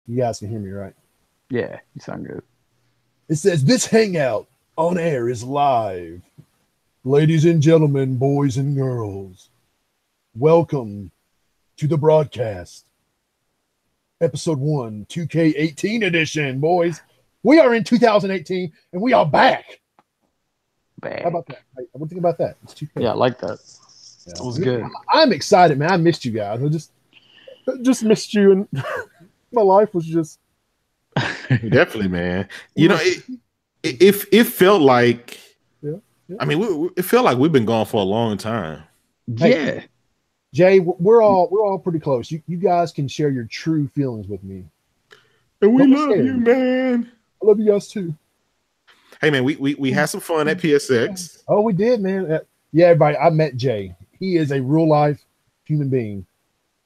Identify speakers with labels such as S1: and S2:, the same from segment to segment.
S1: You guys can hear me, right?
S2: Yeah, you sound good.
S1: It says this hangout on air is live. Ladies and gentlemen, boys and girls, welcome to the broadcast. Episode 1, 2K18 edition, boys. We are in 2018 and we are back. How about that? What do you think about that? It's 2K.
S2: Yeah, I like that.
S1: Yeah.
S2: That was good.
S1: I'm excited, man. I missed you guys. I just missed you, and my life was just
S3: Definitely, man. You know, it felt like,
S1: yeah.
S3: I mean, it felt like we've been gone for a long time.
S2: Yeah.
S1: Jay, we're all pretty close. You guys can share your true feelings with me.
S3: And we love you, man.
S1: I love you guys too.
S3: Hey, man, we had some fun at PSX.
S1: Oh, we did, man. Yeah, everybody. I met Jay. He is a real life human being.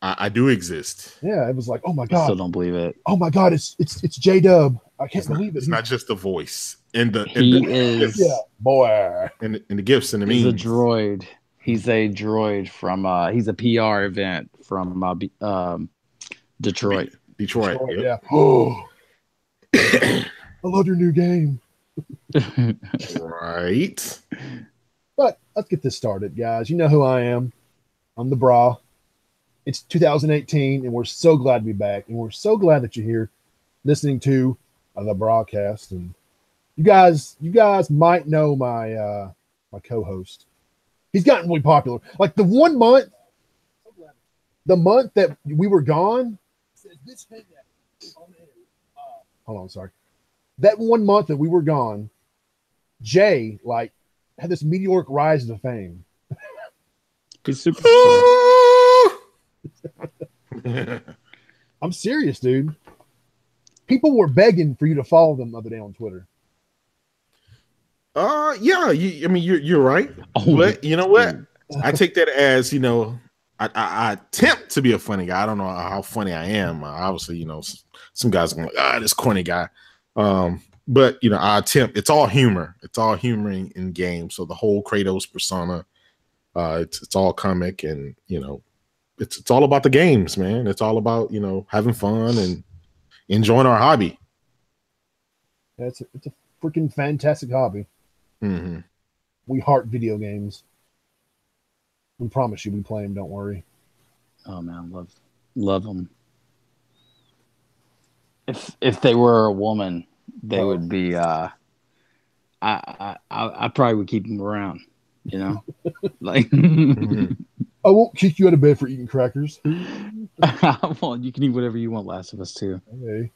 S3: I do exist.
S1: Yeah, it was like, oh my god.
S2: I still don't believe it.
S1: Oh my god, it's J Dub. I can't believe it.
S3: It's not just the voice and the
S2: is
S1: yeah, boy.
S3: And the gifts and the memes.
S2: He's a droid. He's a droid from he's a PR event from Detroit.
S3: Detroit. Yep.
S1: Yeah. Oh, I love your new game.
S3: Right.
S1: But let's get this started, guys. You know who I am. I'm the Brah. It's 2018, and we're so glad to be back. And we're so glad that you're here listening to the BRAHCast. And you guys might know my my co-host. He's gotten really popular. Like the 1 month, the month that we were gone. Hold on, sorry. That 1 month that we were gone, Jay had this meteoric rise to fame.
S2: He's super.
S1: I'm serious, dude. People were begging for you to follow them the other day on Twitter.
S3: Yeah. I mean, you're right. But you know what? I take that as, you know, I attempt to be a funny guy. I don't know how funny I am. Obviously, you know, some guys are like, this corny guy. But you know, I attempt. It's all humor. It's all humor in games. So the whole Kratos persona, it's all comic, and you know, it's all about the games, man. It's all about, you know, having fun and enjoying our hobby.
S1: Yeah, it's a freaking fantastic hobby.
S3: Mm-hmm.
S1: We heart video games. We promise you, we play them. Don't worry.
S2: Oh man, love them. If they were a woman, they would be. I probably would keep them around. You know, like.
S3: Mm-hmm.
S1: I won't kick you out of bed for eating crackers.
S2: Well, you can eat whatever you want. Last of Us 2.
S1: Okay.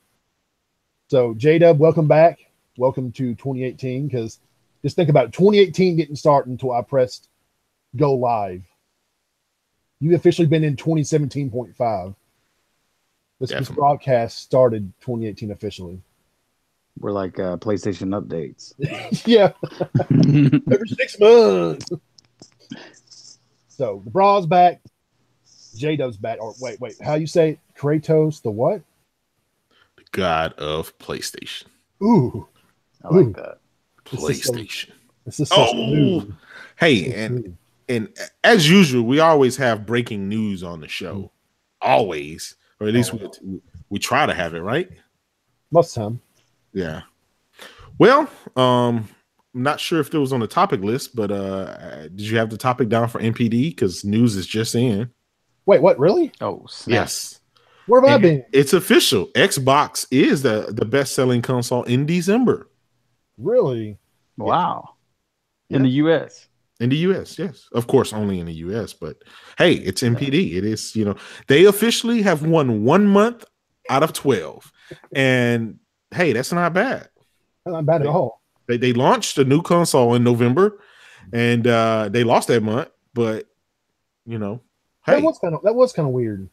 S1: So J-Dub, welcome back. Welcome to 2018. Because just think about it. 2018 didn't start until I pressed go live. You've officially been in 2017.5. This broadcast started 2018 officially.
S2: We're like PlayStation updates.
S1: Yeah. Every 6 months. So the Brah's back. J-Dub's back. Or wait. How you say it? Kratos, the what?
S3: The god of PlayStation.
S1: Ooh.
S2: I like that.
S3: PlayStation.
S1: This is such new.
S3: Hey, and as usual, we always have breaking news on the show. Always. Or at least we try to have it, right?
S1: Most time.
S3: Yeah. Well, I'm not sure if it was on the topic list, but did you have the topic down for NPD? Because news is just in.
S1: Wait, what? Really?
S2: Oh, snap.
S3: Yes.
S1: Where have I been?
S3: It's official. Xbox is the best-selling console in December.
S1: Really?
S2: Wow.
S1: Yeah.
S2: In the U.S.
S3: In the U.S., yes. Of course, only in the U.S., but hey, it's NPD. It is, you know, they officially have won 1 month out of 12. And hey, that's not bad.
S1: That's not bad at all.
S3: They launched a new console in November, and they lost that month, but you know, hey.
S1: That was kind of weird.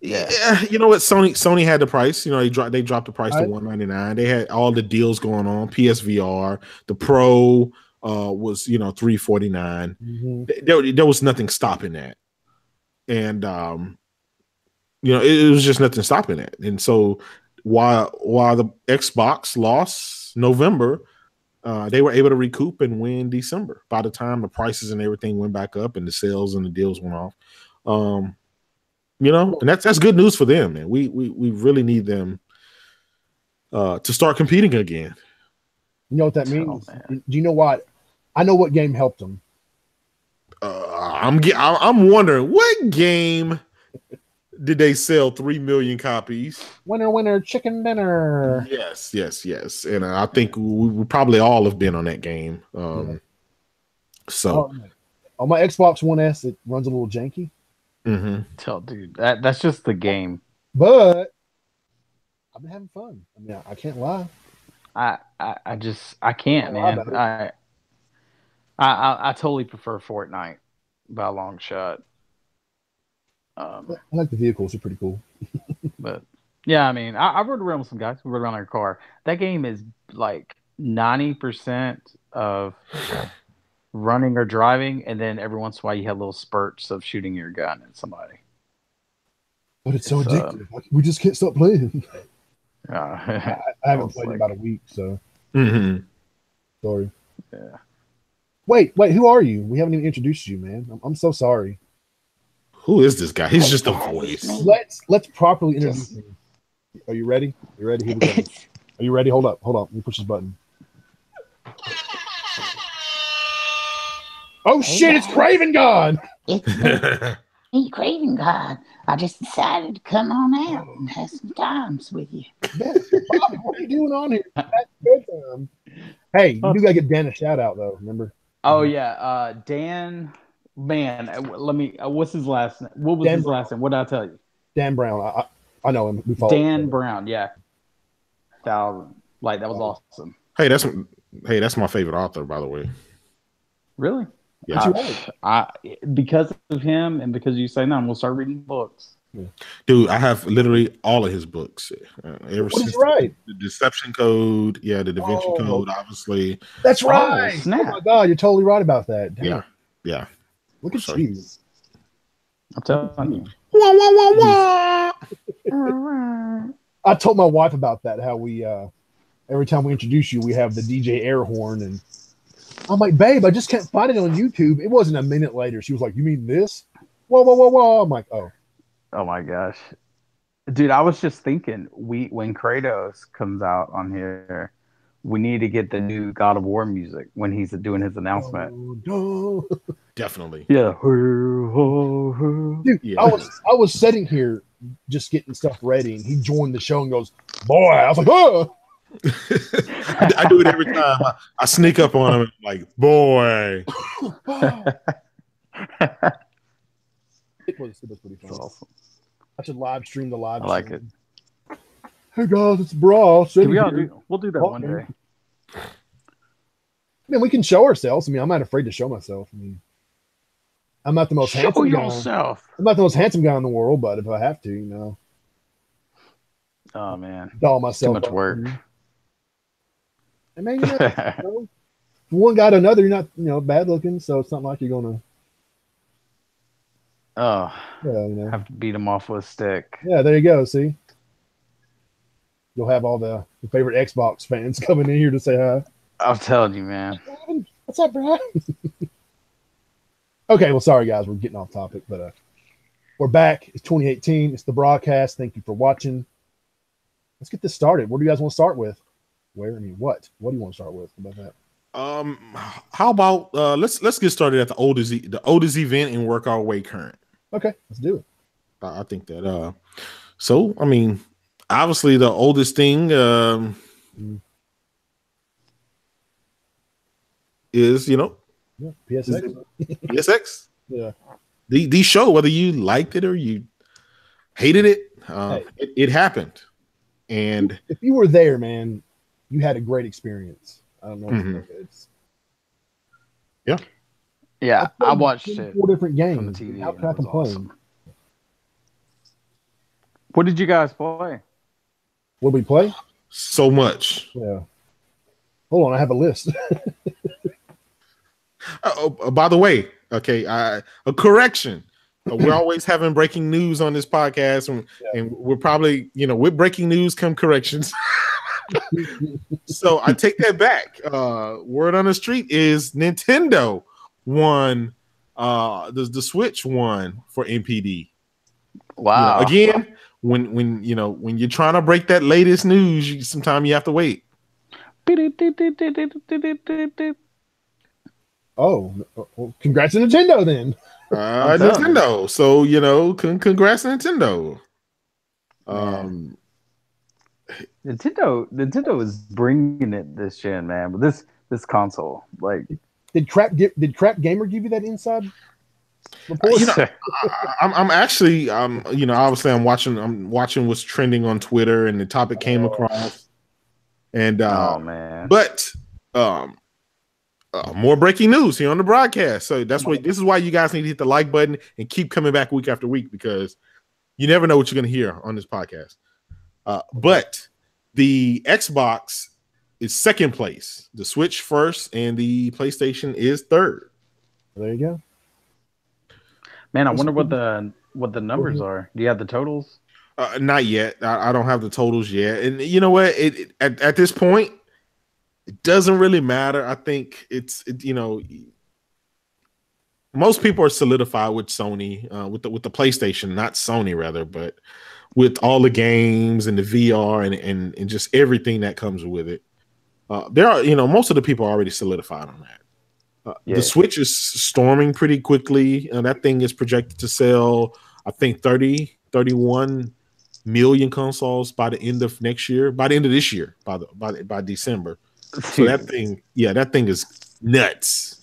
S3: Yeah, you know what? Sony had the price. You know, they dropped the price to $199. They had all the deals going on. PSVR, the Pro was, you know, $349. Mm-hmm. There was nothing stopping that, and you know, it was just nothing stopping that. And so while the Xbox lost November, they were able to recoup and win December. By the time the prices and everything went back up and the sales and the deals went off. You know, and that's good news for them, man. We really need them to start competing again.
S1: You know what that means? Do you know what? I know what game helped them.
S3: I'm wondering what game did they sell 3 million copies?
S1: Winner, chicken dinner.
S3: Yes. And I think we probably all have been on that game. So
S1: on my Xbox One S, it runs a little janky.
S2: Tell dude, that's just the game.
S1: But I've been having fun. I mean, I can't lie.
S2: I can't, man. I totally prefer Fortnite by a long shot.
S1: I like the vehicles; they're pretty cool.
S2: But yeah, I mean, I rode around with some guys. We rode around in a car. That game is like 90% of running or driving, and then every once in a while you have little spurts of shooting your gun at somebody.
S1: But it's so addictive. We just can't stop playing. I haven't played in about a week, so sorry.
S2: Yeah.
S1: Wait, who are you? We haven't even introduced you, man. I'm so sorry.
S3: Who is this guy? He's just a voice.
S1: Let's properly introduce him. Are you ready? You ready? Here we go. Are you ready? Hold up. Let me push this button. Oh shit! It's Craven God.
S4: Hey, Craven God. I just decided to come on out and have some times with you.
S1: Bobby, what are you doing on here? Bedtime. Hey, you do gotta give Dan a shout out though. Remember?
S2: Oh yeah, Dan. Man, let me. What's his last name? What was his last name? What did I tell you?
S1: Dan Brown. I know him.
S2: Dan Brown. Yeah. 1,000. Like that was awesome.
S3: Hey, that's my favorite author, by the way.
S2: Really?
S3: Yeah.
S2: Because of him and because you say no, I'm gonna start reading books.
S3: Yeah. Dude, I have literally all of his books.
S1: Ever since the
S3: Deception Code, the Da Vinci Code, obviously.
S1: That's right. Oh my God, you're totally right about that. Damn.
S3: Yeah.
S1: Look at you.
S2: I'm telling you.
S1: I told my wife about that. How we every time we introduce you, we have the DJ air horn, and I'm like, babe, I just can't find it on YouTube. It wasn't a minute later. She was like, you mean this? Whoa. I'm like, oh.
S2: Oh my gosh. Dude, I was just thinking when Kratos comes out on here, we need to get the new God of War music when he's doing his announcement.
S1: No.
S3: Definitely.
S2: Yeah.
S1: Dude, yeah. I was sitting here just getting stuff ready, and he joined the show and goes, boy. I was like, oh.
S3: I do it every time. I sneak up on him and I'm like, boy.
S1: It was pretty fun. Awesome. I should live stream the live.
S2: I like it.
S1: Hey guys, it's Brah.
S2: We'll do that one day.
S1: I mean, we can show ourselves. I mean, I'm not afraid to show myself. I mean, I'm not the most handsome guy. I'm not the most handsome guy in the world, but if I have to, you know.
S2: Oh man,
S1: doll myself.
S2: Too much work.
S1: I mean, you know, from one guy to another, you're not, bad looking, so it's not like you're gonna.
S2: Oh, yeah, have to beat him off with a stick.
S1: Yeah, there you go. See, you'll have all the favorite Xbox fans coming in here to say hi.
S2: I'm telling you, man.
S1: What's up, bro? Okay, well, sorry guys, we're getting off topic, but we're back. It's 2018. It's the BRAHCast. Thank you for watching. Let's get this started. What do you guys want to start with? What do you want to start with? How about
S3: that? How about let's get started at the oldest event and work our way current.
S1: Okay, let's do it.
S3: I think that so I mean, obviously the oldest thing is
S1: PSX.
S3: PSX.
S1: Yeah.
S3: The show, whether you liked it or you hated it, it happened. And
S1: if you were there, man, you had a great experience. I don't know.
S2: Yeah, I watched it.
S1: 4 different games.
S2: On the TV.
S1: How can I complain? Awesome.
S2: What did you guys play?
S1: What did we play?
S3: So much.
S1: Yeah. Hold on, I have a list.
S3: By the way, okay, a correction. We're always having breaking news on this podcast, and we're probably, with breaking news come corrections. So I take that back. Word on the street is Nintendo won the Switch won for NPD.
S2: Wow.
S3: Again, when you're trying to break that latest news, sometimes you have to wait.
S1: Oh, well, congrats to Nintendo then.
S3: Nintendo. So congrats Nintendo.
S2: Nintendo is bringing it this gen, man. But this console, like,
S1: did Crap Gamer give you that inside report?
S3: I'm actually obviously I'm watching what's trending on Twitter, and the topic came across, and
S2: oh man,
S3: but more breaking news here on the broadcast. So this is why you guys need to hit the like button and keep coming back week after week, because you never know what you're going to hear on this podcast. But the Xbox is second place, the Switch first, and the PlayStation is third.
S1: There you go.
S2: Man, I wonder what the numbers are. Do you have the totals?
S3: Not yet. I don't have the totals yet. And you know what? At this point, it doesn't really matter. I think most people are solidified with Sony, with the PlayStation, not Sony rather, but with all the games and the VR and just everything that comes with it. There are, most of the people are already solidified on that. The Switch is storming pretty quickly. That thing is projected to sell, I think, 31 million consoles by the end of next year, by the end of this year, by December. So that thing is nuts.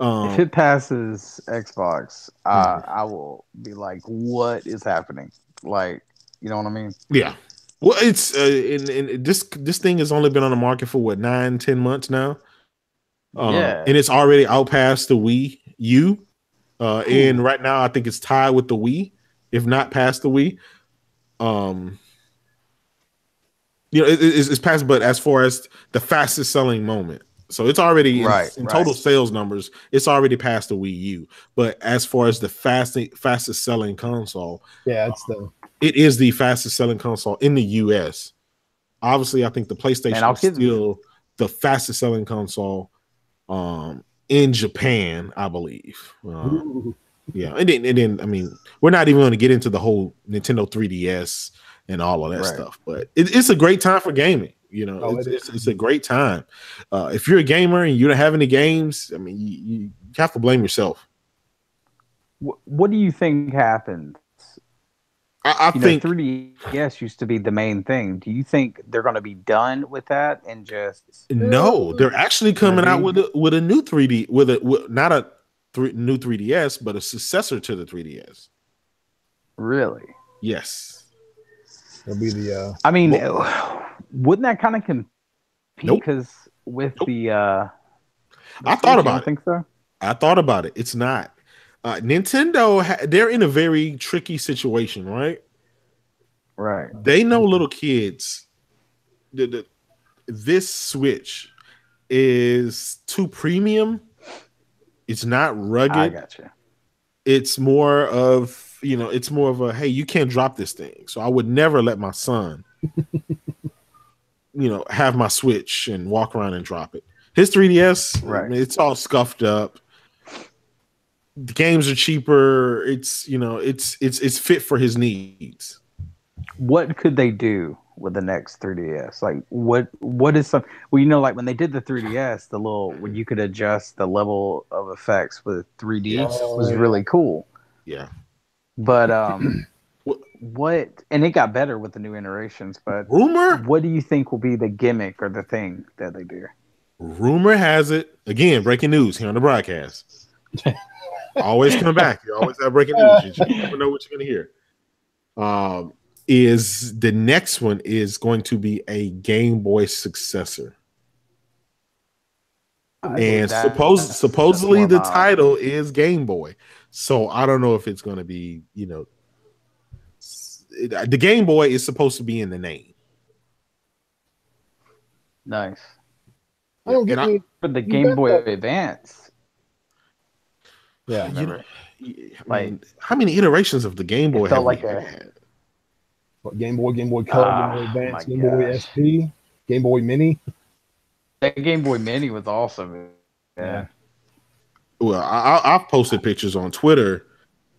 S2: If it passes Xbox, I will be like, what is happening? Like, you know what I mean?
S3: Yeah. Well, it's and this thing has only been on the market for 9-10 months now. And it's already outpassed the Wii U. And right now I think it's tied with the Wii, if not past the Wii. It's past, but as far as the fastest selling moment. So it's already in total sales numbers, it's already past the Wii U. But as far as the fastest selling console, it is the fastest selling console in the US. Obviously, I think the PlayStation is still the fastest selling console in Japan, I believe. Yeah, and then I mean, we're not even going to get into the whole Nintendo 3DS and all of that stuff, but it's a great time for gaming. It's a great time. If you're a gamer and you don't have any games, I mean, you have to blame yourself.
S2: What do you think happened?
S3: I think
S2: 3DS used to be the main thing. Do you think they're going to be done with that and just?
S3: No, they're actually coming out with a new 3D not a new 3DS, but a successor to the 3DS.
S2: Really?
S3: Yes.
S1: It'll be the.
S2: I mean, wouldn't that kind of compete? Because with the.
S3: I thought about it.
S2: Think so?
S3: I thought about it. It's not. Nintendo, they're in a very tricky situation, right?
S2: Right.
S3: They know little kids. This Switch is too premium. It's not rugged.
S2: I gotcha.
S3: It's more of a, hey, you can't drop this thing. So I would never let my son, have my Switch and walk around and drop it. His 3DS,
S2: right?
S3: It's all scuffed up. The games are cheaper. It's it's fit for his needs.
S2: What could they do with the next 3DS? Like what is some? Well, like when they did the 3DS, when you could adjust the level of effects with 3D was really cool.
S3: Yeah.
S2: But what? And it got better with the new iterations. But
S3: rumor,
S2: what do you think will be the gimmick or the thing that they do?
S3: Rumor has it, again, breaking news here on the broadcast. Always coming back. You always have breaking news. You never know what you're going to hear. Is the next one is going to be a Game Boy successor. And supposedly the title is Game Boy. So I don't know if it's going to be, the Game Boy is supposed to be in the name.
S2: Nice.
S1: I don't get me.
S2: But the Game Boy Advance.
S1: Yeah.
S3: How many iterations of the Game Boy have we had?
S1: What, Game Boy Color, Game Boy Advance, Game Boy SP, Game Boy Mini?
S2: That Game Boy Mini was awesome. Yeah.
S3: Well, I've posted pictures on Twitter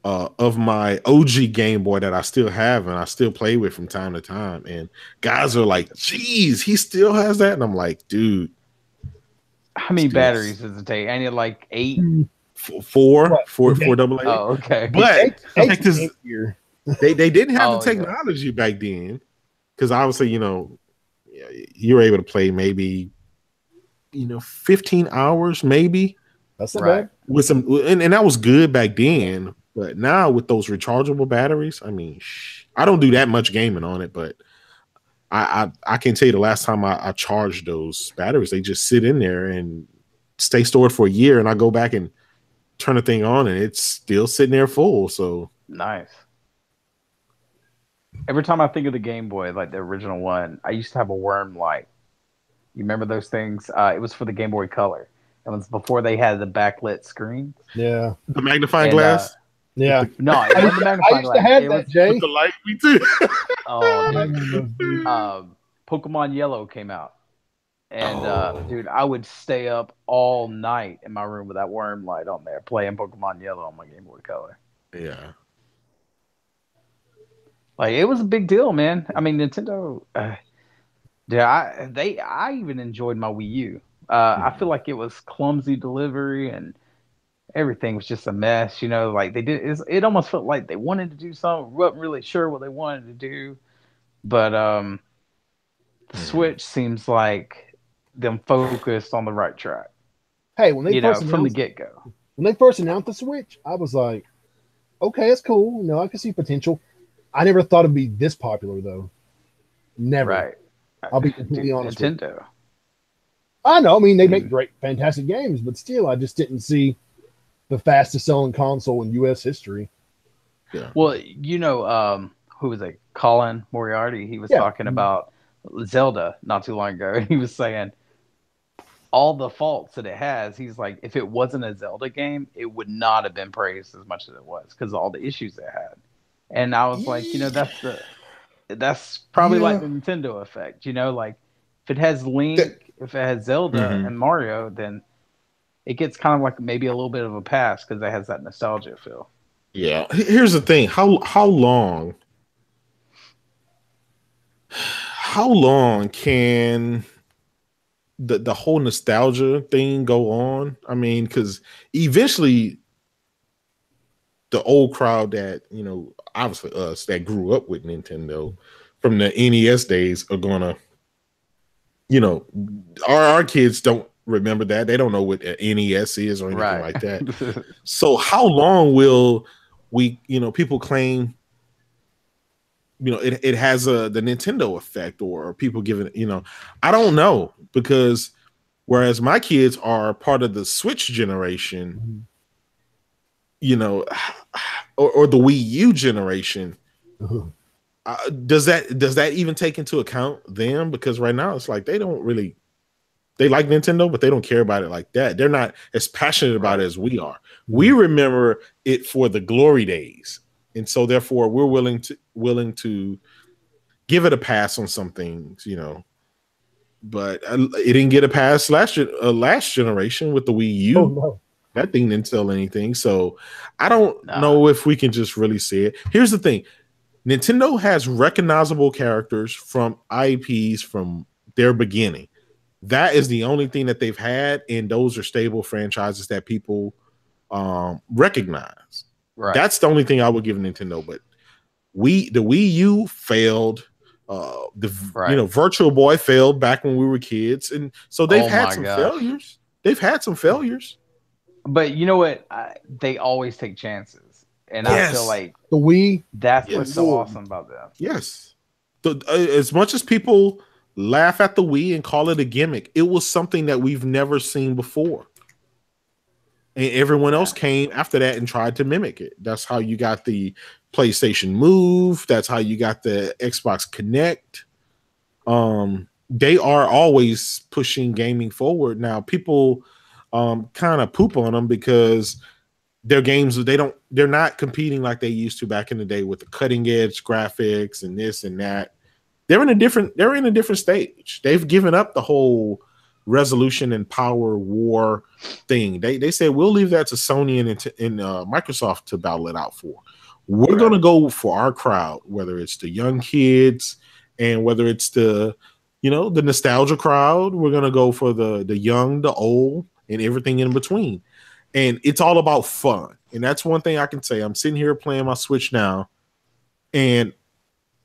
S3: of my OG Game Boy that I still have and I still play with from time to time. And guys are like, geez, he still has that. And I'm like, dude.
S2: How many batteries does it take? I need like 8?
S3: Four double A.
S2: Oh, okay.
S3: But
S1: eight
S3: they didn't have the technology back then. Because obviously, you know, you were able to play maybe, 15 hours, maybe.
S1: That's not bad.
S3: With some, and that was good back then. But now with those rechargeable batteries, I mean, I don't do that much gaming on it, but I can tell you the last time I charged those batteries, they just sit in there and stay stored for a year, and I go back and turn the thing on, and it's still sitting there full. So
S2: nice. Every time I think of the Game Boy, like the original one, I used to have a worm light. You remember those things? It was for the Game Boy Color. It was before they had the backlit screen.
S1: Yeah.
S3: The magnifying glass?
S1: Yeah.
S2: No, it wasn't the magnifying glass.
S1: I used to have that, Jay.
S3: With the light, me too.
S2: Oh, dude. Pokemon Yellow came out. And, dude, I would stay up all night in my room with that worm light on there, playing Pokemon Yellow on my Game Boy Color.
S3: Yeah.
S2: Like, it was a big deal, man. I mean, Nintendo... I even enjoyed my Wii U. I feel like it was clumsy delivery and everything was just a mess. You know, like it almost felt like they wanted to do something, wasn't really sure what they wanted to do. But the Switch seems like them focused on the right track.
S1: Hey, when they
S2: from the get-go.
S1: When they first announced the Switch, I was like, okay, it's cool. You know, I can see potential. I never thought it'd be this popular though. Never.
S2: Right.
S1: I'll be completely honest.
S2: Nintendo.
S1: I know. I mean, they make great, fantastic games, but still, I just didn't see the fastest selling console in U.S. history.
S3: Yeah.
S2: Well, who was it? Colin Moriarty. He was talking about Zelda not too long ago, and he was saying all the faults that it has. He's like, if it wasn't a Zelda game, it would not have been praised as much as it was because of all the issues it had. And I was like, that's probably like the Nintendo effect, like if it has Link, if it has Zelda and Mario, then it gets kind of like maybe a little bit of a pass because it has that nostalgia feel.
S3: Yeah. Here's the thing. How long can the whole nostalgia thing go on? I mean, because eventually the old crowd that, obviously us that grew up with Nintendo from the NES days are gonna, our kids don't remember that. They don't know what NES is or anything like that. So how long will we, people claim, it has the Nintendo effect or people giving it, I don't know, because whereas my kids are part of the Switch generation, or the Wii U generation, does that even take into account them? Because right now it's like they like Nintendo, but they don't care about it like that. They're not as passionate about it as we are. We remember it for the glory days, and so therefore we're willing to give it a pass on some things, But it didn't get a pass last generation with the Wii U.
S1: Oh, no.
S3: That thing didn't sell anything. So I don't know if we can just really say it. Here's the thing. Nintendo has recognizable characters from IPs from their beginning. That is the only thing that they've had, and those are stable franchises that people recognize. Right. That's the only thing I would give Nintendo. But the Wii U failed. Virtual Boy failed back when we were kids, and so they've had some failures. They've had some failures.
S2: But you know what? They always take chances. And I feel like
S1: the Wii,
S2: that's what's so awesome about them.
S3: Yes. As much as people laugh at the Wii and call it a gimmick, it was something that we've never seen before. And everyone else came after that and tried to mimic it. That's how you got the PlayStation Move. That's how you got the Xbox Connect. They are always pushing gaming forward. Now, people kind of poop on them because their games, they're not competing like they used to back in the day with the cutting edge graphics and this and that. They're in a different stage. They've given up the whole resolution and power war thing. They said we'll leave that to Sony and Microsoft to battle it out for. We're going to go for our crowd, whether it's the young kids and whether it's the nostalgia crowd. We're going to go for the young, the old, and everything in between. And it's all about fun. And that's one thing I can say. I'm sitting here playing my Switch now, and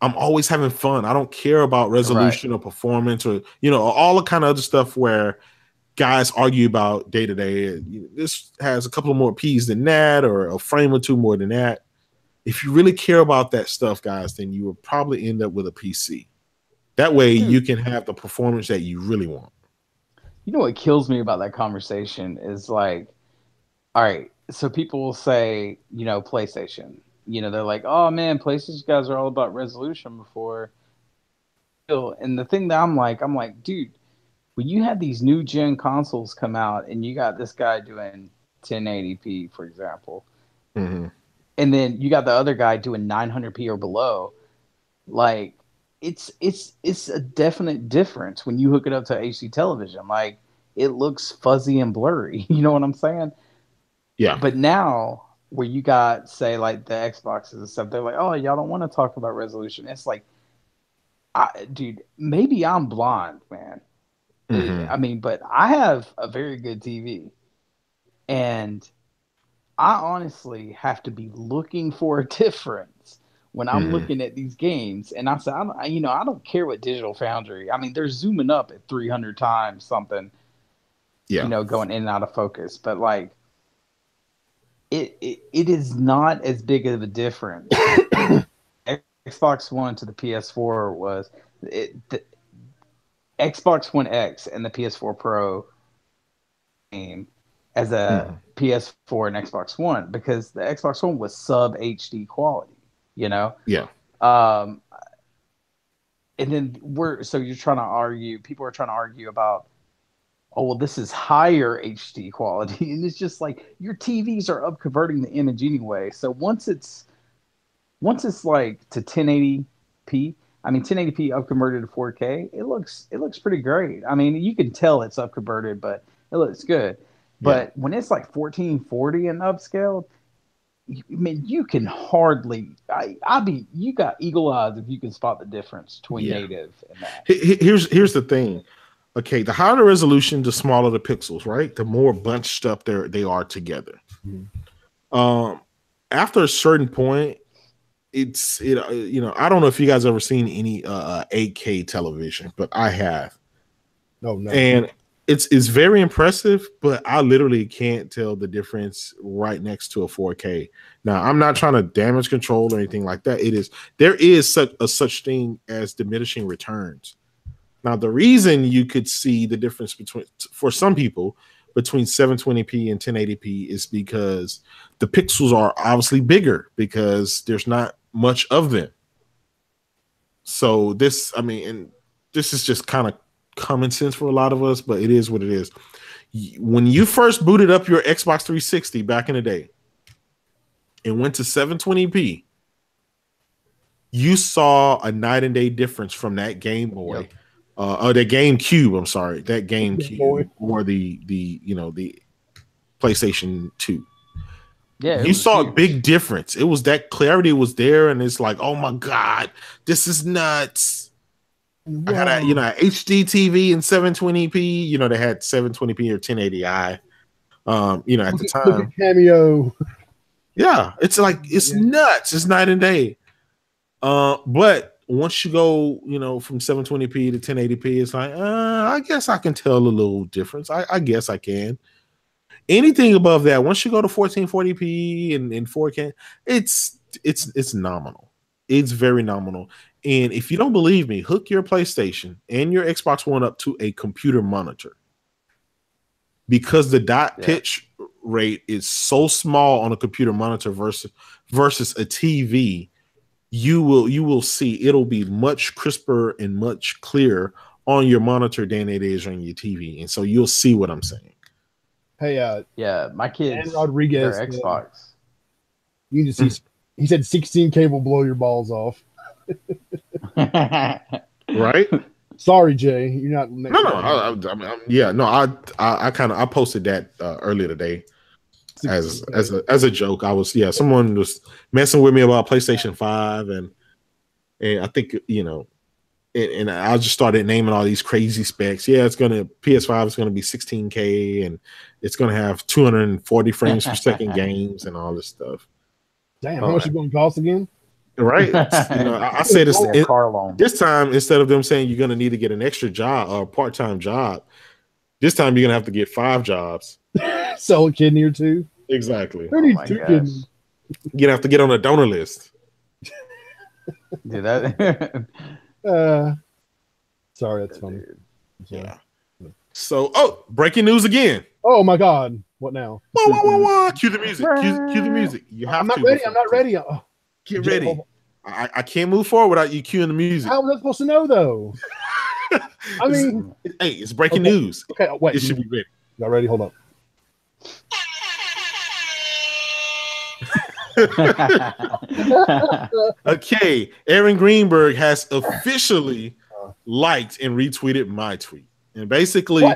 S3: I'm always having fun. I don't care about resolution or performance or, all the kind of other stuff where guys argue about day to day. This has a couple of more P's than that, or a frame or two more than that. If you really care about that stuff, guys, then you will probably end up with a PC. That way you can have the performance that you really want.
S2: You know what kills me about that conversation is like, all right, so people will say, PlayStation. They're like, oh man, PlayStation guys are all about resolution before. And the thing that I'm like, dude, when you have these new gen consoles come out and you got this guy doing 1080p, for example, and then you got the other guy doing 900p or below, like it's a definite difference when you hook it up to HD television. Like it looks fuzzy and blurry. You know what I'm saying?
S3: Yeah.
S2: But now where you got, say, like the Xboxes and stuff, they're like, oh, y'all don't want to talk about resolution. It's like, dude, maybe I'm blind, man. I mean, but I have a very good TV. And I honestly have to be looking for a difference when I'm looking at these games. And I said, I don't care what Digital Foundry. I mean, they're zooming up at 300 times something, going in and out of focus. But like, it is not as big of a difference. Xbox One to the PS4 was the Xbox One X and the PS4 Pro game as a PS4 and Xbox One, because the Xbox One was sub HD quality,
S3: Yeah.
S2: And then you're trying to argue, people are trying to argue about, oh, well, this is higher HD quality. And it's just like, your TVs are up converting the image anyway. So once it's like to 1080p, I mean, 1080p up converted to 4K, it looks pretty great. I mean, you can tell it's up converted, but it looks good. But when it's like 1440 and upscaled, I mean, you can hardly. You got eagle eyes if you can spot the difference between native and that.
S3: Here's the thing. Okay, the higher the resolution, the smaller the pixels, right? The more bunched up they are together. After a certain point, I don't know if you guys ever seen any 8K television, but I have.
S1: No.
S3: And it's very impressive, but I literally can't tell the difference right next to a 4K. Now, I'm not trying to damage control or anything like that. There is such thing as diminishing returns. Now, the reason you could see the difference for some people between 720p and 1080p is because the pixels are obviously bigger because there's not much of them. So this is just kind of common sense for a lot of us, but it is what it is. When you first booted up your Xbox 360 back in the day and went to 720p, you saw a night and day difference from that Game Boy. The GameCube, I'm sorry, that GameCube or the PlayStation 2.
S2: Yeah,
S3: you saw a big difference. It was that clarity was there, and it's like, oh my god, this is nuts. Whoa. I got a HD TV and 720p. They had 720p or 1080i. At the time,
S1: Cameo.
S3: Yeah, it's like it's nuts. It's night and day. But once you go, from 720p to 1080p, it's like, I guess I can tell a little difference. I guess I can. Anything above that, once you go to 1440p and 4K, it's nominal. It's very nominal. And if you don't believe me, hook your PlayStation and your Xbox One up to a computer monitor. Because the dot pitch rate is so small on a computer monitor versus a TV, you will see it'll be much crisper and much clearer on your monitor than it is on your TV. And so you'll see what I'm saying.
S1: Hey,
S2: my kids,
S1: and Rodriguez,
S2: their Xbox.
S1: You just see, he said 16K will blow your balls off.
S3: Right?
S1: Sorry, Jay, you're not.
S3: No. I posted that earlier today as a joke. I was someone was messing with me about PlayStation 5, and I think and I just started naming all these crazy specs. Yeah, PS5 is gonna be 16K, and it's gonna have 240 frames per second games and all this stuff.
S1: Damn, how much is it going to cost again?
S3: Right. I said this time, instead of them saying you're gonna need to get an extra job or a part-time job, this time you're gonna have to get 5 jobs.
S1: Sell a kidney or 2.
S3: Exactly.
S1: Who needs 2 kidneys?
S3: You're gonna have to get on a donor list.
S2: Do that.
S1: Sorry, that's funny.
S3: Yeah. So, breaking news again.
S1: Oh my God! What now?
S3: Cue the music. Cue the music. You have
S1: I'm not ready. I'm not ready.
S3: Get ready. I can't move forward without you cueing the music.
S1: How am I supposed to know, though? I mean,
S3: it's breaking news.
S1: Okay, wait.
S3: It should be ready.
S1: Y'all ready? Hold up.
S3: Okay, Aaron Greenberg has officially liked and retweeted my tweet, and basically,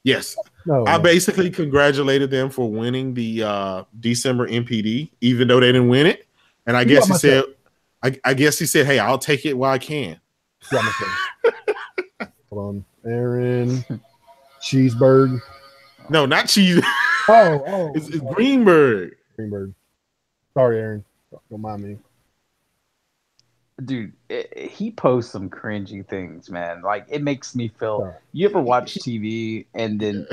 S3: yes, I basically congratulated them for winning the December MPD, even though they didn't win it. And I guess he said, I guess he said, "Hey, I'll take it while I can."
S1: Hold on, Aaron Cheeseburg.
S3: No, not cheese. It's Greenberg.
S1: Greenberg. Sorry, Aaron. Don't mind me.
S2: Dude, he posts some cringy things, man. Like, it makes me feel. You ever watch TV and then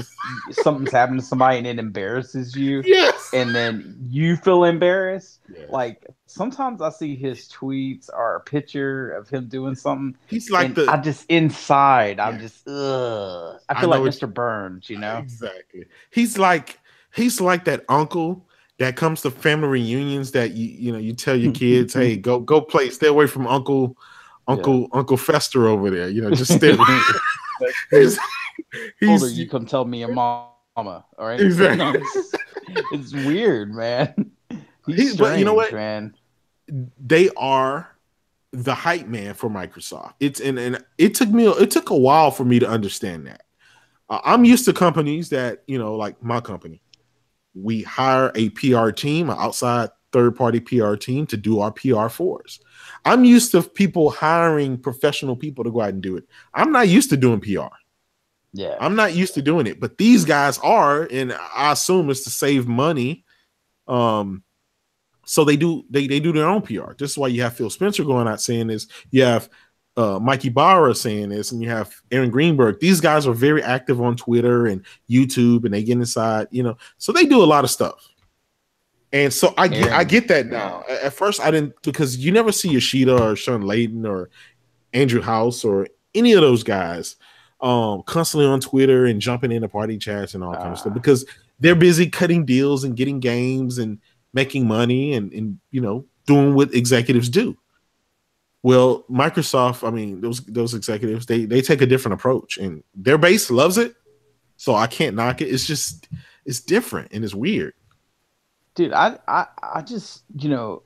S2: something's happened to somebody and it embarrasses you?
S3: Yes.
S2: And then you feel embarrassed?
S3: Yes.
S2: Like, sometimes I see his tweets or a picture of him doing something.
S3: He's like
S2: I just inside, I'm just, ugh. I feel like Mr. Burns, you know?
S3: Exactly. He's like that uncle that comes to family reunions that you tell your kids, hey, go play, stay away from Uncle Fester over there. Just stay away.
S2: Older, you come tell me your mama. All right,
S3: exactly.
S2: It's weird, man. He's strange,
S3: but you know what,
S2: man?
S3: They are the hype man for Microsoft. It took a while for me to understand that. I'm used to companies that like my company. We hire a PR team, an outside third-party PR team to do our PR for us. I'm used to people hiring professional people to go out and do it. I'm not used to doing PR.
S2: Yeah.
S3: I'm not used to doing it, but these guys are, and I assume it's to save money. So they do their own PR. This is why you have Phil Spencer going out saying this. You have Mikey Barra saying this, and you have Aaron Greenberg. These guys are very active on Twitter and YouTube, and they get inside, so they do a lot of stuff. And so I get that now. At first, I didn't, because you never see Yoshida or Sean Layden or Andrew House or any of those guys constantly on Twitter and jumping into party chats and all kind of stuff, because they're busy cutting deals and getting games and making money and doing what executives do. Well, Microsoft, I mean, those executives, they take a different approach, and their base loves it. So I can't knock it. It's different and it's weird.
S2: Dude, I just, dude,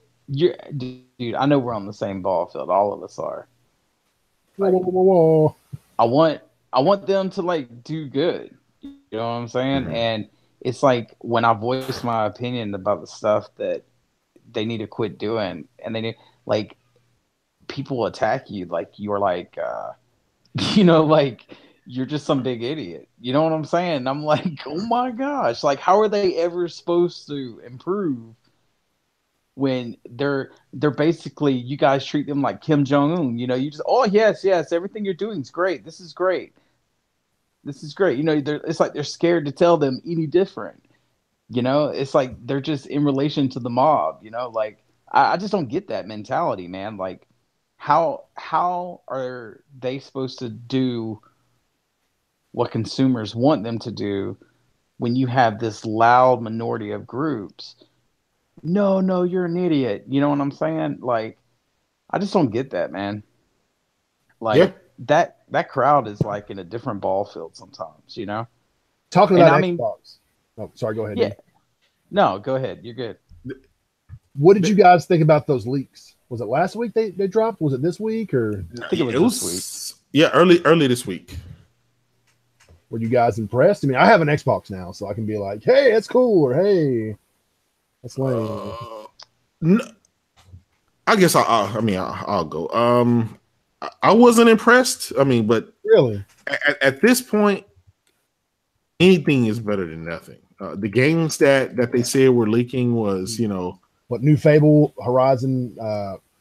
S2: I know we're on the same ball field. All of us are. Like,
S1: whoa.
S2: I want them to like do good. You know what I'm saying? Mm-hmm. And it's like when I voice my opinion about the stuff that they need to quit doing, and they need, like, people attack you like you're like like you're just some big idiot. You know what I'm saying? And I'm like, oh my gosh, like, how are they ever supposed to improve when they're basically, you guys treat them like Kim Jong-un? You just, oh yes, everything you're doing is great. This is great. It's like they're scared to tell them any different. It's like they're just in relation to the mob. Like, I just don't get that mentality, man. Like, how are they supposed to do what consumers want them to do when you have this loud minority of groups? No, you're an idiot. You know what I'm saying? Like, I just don't get that, man. Like, that crowd is like in a different ball field sometimes,
S1: Talking about Xbox. Oh, sorry, go ahead.
S2: Yeah. No, go ahead. You're good.
S1: What did you guys think about those leaks? Was it last week they dropped? Was it this week, or?
S2: I think it was this
S3: Yeah, early this week.
S1: Were you guys impressed? I mean, I have an Xbox now, so I can be like, "Hey, that's cool," or "Hey, that's lame."
S3: No, I guess I'll go. I wasn't impressed. I mean, but
S1: Really,
S3: at this point, anything is better than nothing. The games that they said were leaking was,
S1: what new Fable, Horizon,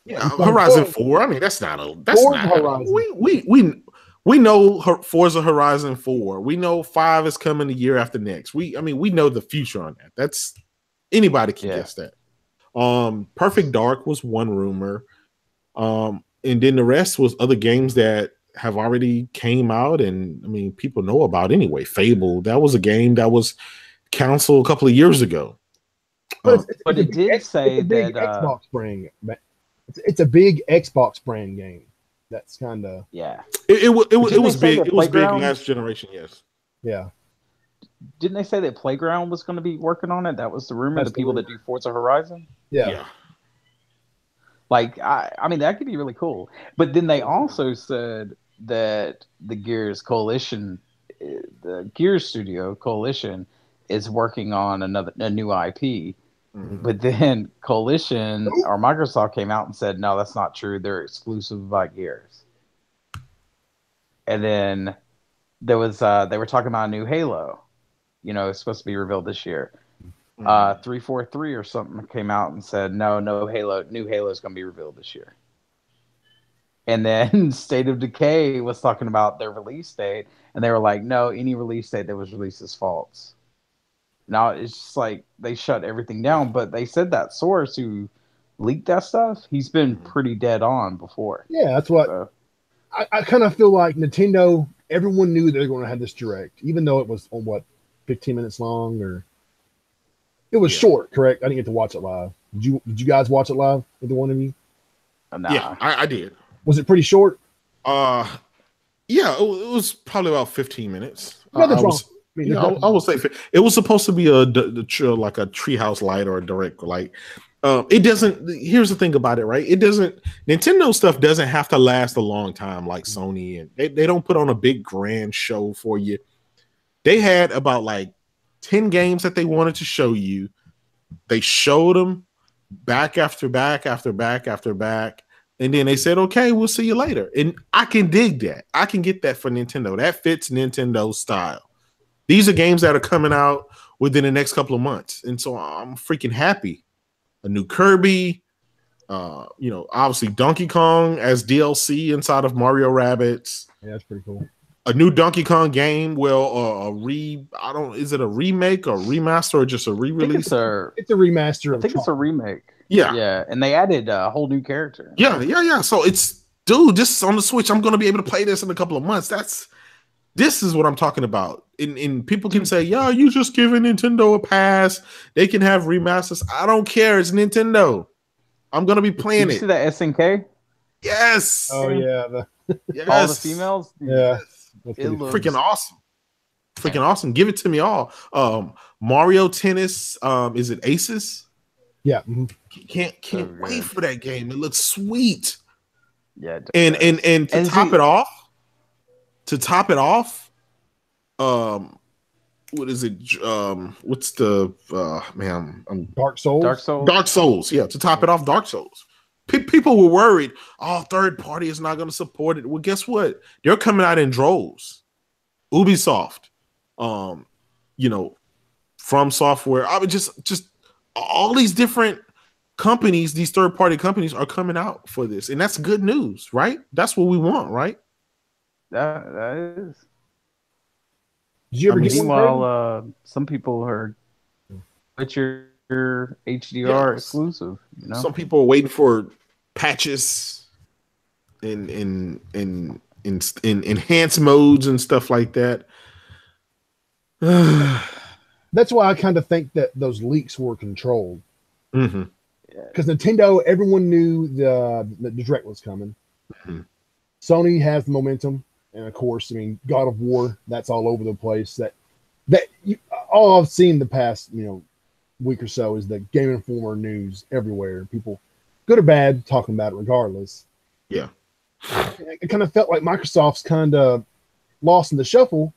S3: Horizon 4. I mean, that's not
S1: Horizon.
S3: We know Forza Horizon 4. We know 5 is coming the year after next. We know the future on that. That's anybody can guess that. Perfect Dark was one rumor. And then the rest was other games that have already came out, and I mean, people know about anyway. Fable, that was a game that was canceled a couple of years ago.
S2: But it did say that
S1: Xbox brand. It's a big Xbox brand game. That's kind of
S3: It was big. It was big last generation. Yes.
S1: Yeah.
S2: Didn't they say that Playground was going to be working on it? That was the rumor. The people that do Forza Horizon.
S1: Yeah.
S2: Like I mean, that could be really cool. But then they also said that the Gears Coalition, the Gears Studio Coalition, is working on a new IP. Mm-hmm. But then Coalition or Microsoft came out and said, no, that's not true. They're exclusive by Gears. And then there was they were talking about a new Halo. It's supposed to be revealed this year. 343 or something came out and said, no new Halo is going to be revealed this year. And then State of Decay was talking about their release date, and they were like, no, any release date that was released is false. Now it's just like they shut everything down, but they said that source who leaked that stuff, he's been pretty dead on before.
S1: Yeah, that's what I kind of feel like Nintendo, everyone knew they were going to have this direct, even though it was on 15 minutes long, or it was short, correct? I didn't get to watch it live. Did you guys watch it live? Either one of you?
S2: Nah.
S3: Yeah, I did.
S1: Was it pretty short?
S3: Yeah, it was probably about 15 minutes.
S1: Nothing's wrong.
S3: I would say it was supposed to be like a Treehouse Lite or a Direct Lite. It doesn't. Here's the thing about it, right? It doesn't. Nintendo stuff doesn't have to last a long time like Sony, and they don't put on a big grand show for you. They had about like 10 games that they wanted to show you. They showed them back after back after back after back. And then they said, okay, we'll see you later. And I can dig that. I can get that for Nintendo. That fits Nintendo style. These are games that are coming out within the next couple of months. And so I'm freaking happy. A new Kirby, obviously Donkey Kong as DLC inside of Mario Rabbids.
S1: Yeah, that's pretty cool.
S3: A new Donkey Kong game. Well, is it a remake or remaster or just a re-release?
S1: It's a remaster.
S2: I think it's a remake.
S3: Yeah.
S2: And they added a whole new character.
S3: Yeah. So this on the Switch. I'm going to be able to play this in a couple of months. This is what I'm talking about. And people can say, yeah, you just giving Nintendo a pass. They can have remasters. I don't care. It's Nintendo. I'm going to be playing it.
S2: You see that SNK?
S3: Yes.
S1: Oh, yeah.
S3: Yes.
S2: All the females?
S1: Yeah.
S3: It looks freaking awesome. Freaking awesome. Give it to me all. Mario Tennis. Is it Aces?
S1: Yeah. Mm-hmm.
S3: Can't wait for that game. It looks sweet.
S2: Yeah.
S3: And to top it off, what is it? What's the
S1: Dark Souls?
S3: Dark Souls. Yeah, to top it off, Dark Souls. People were worried, third party is not going to support it. Well, guess what? They're coming out in droves. Ubisoft, From Software. I mean, just all these different companies, these third party companies are coming out for this, and that's good news, right? That's what we want, right?
S2: That is.
S1: Did you ever get
S2: meanwhile, some people are Witcher HDR exclusive.
S3: Some people are waiting for patches in enhanced modes and stuff like that.
S1: That's why I kind of think that those leaks were controlled.
S3: Mm-hmm.
S1: Because Nintendo, everyone knew the Direct was coming.
S3: Mm-hmm.
S1: Sony has the momentum. And of course, I mean, God of War, that's all over the place. All I've seen the past, week or so is the Game Informer news everywhere. People, good or bad, talking about it regardless.
S3: Yeah.
S1: It kind of felt like Microsoft's kind of lost in the shuffle.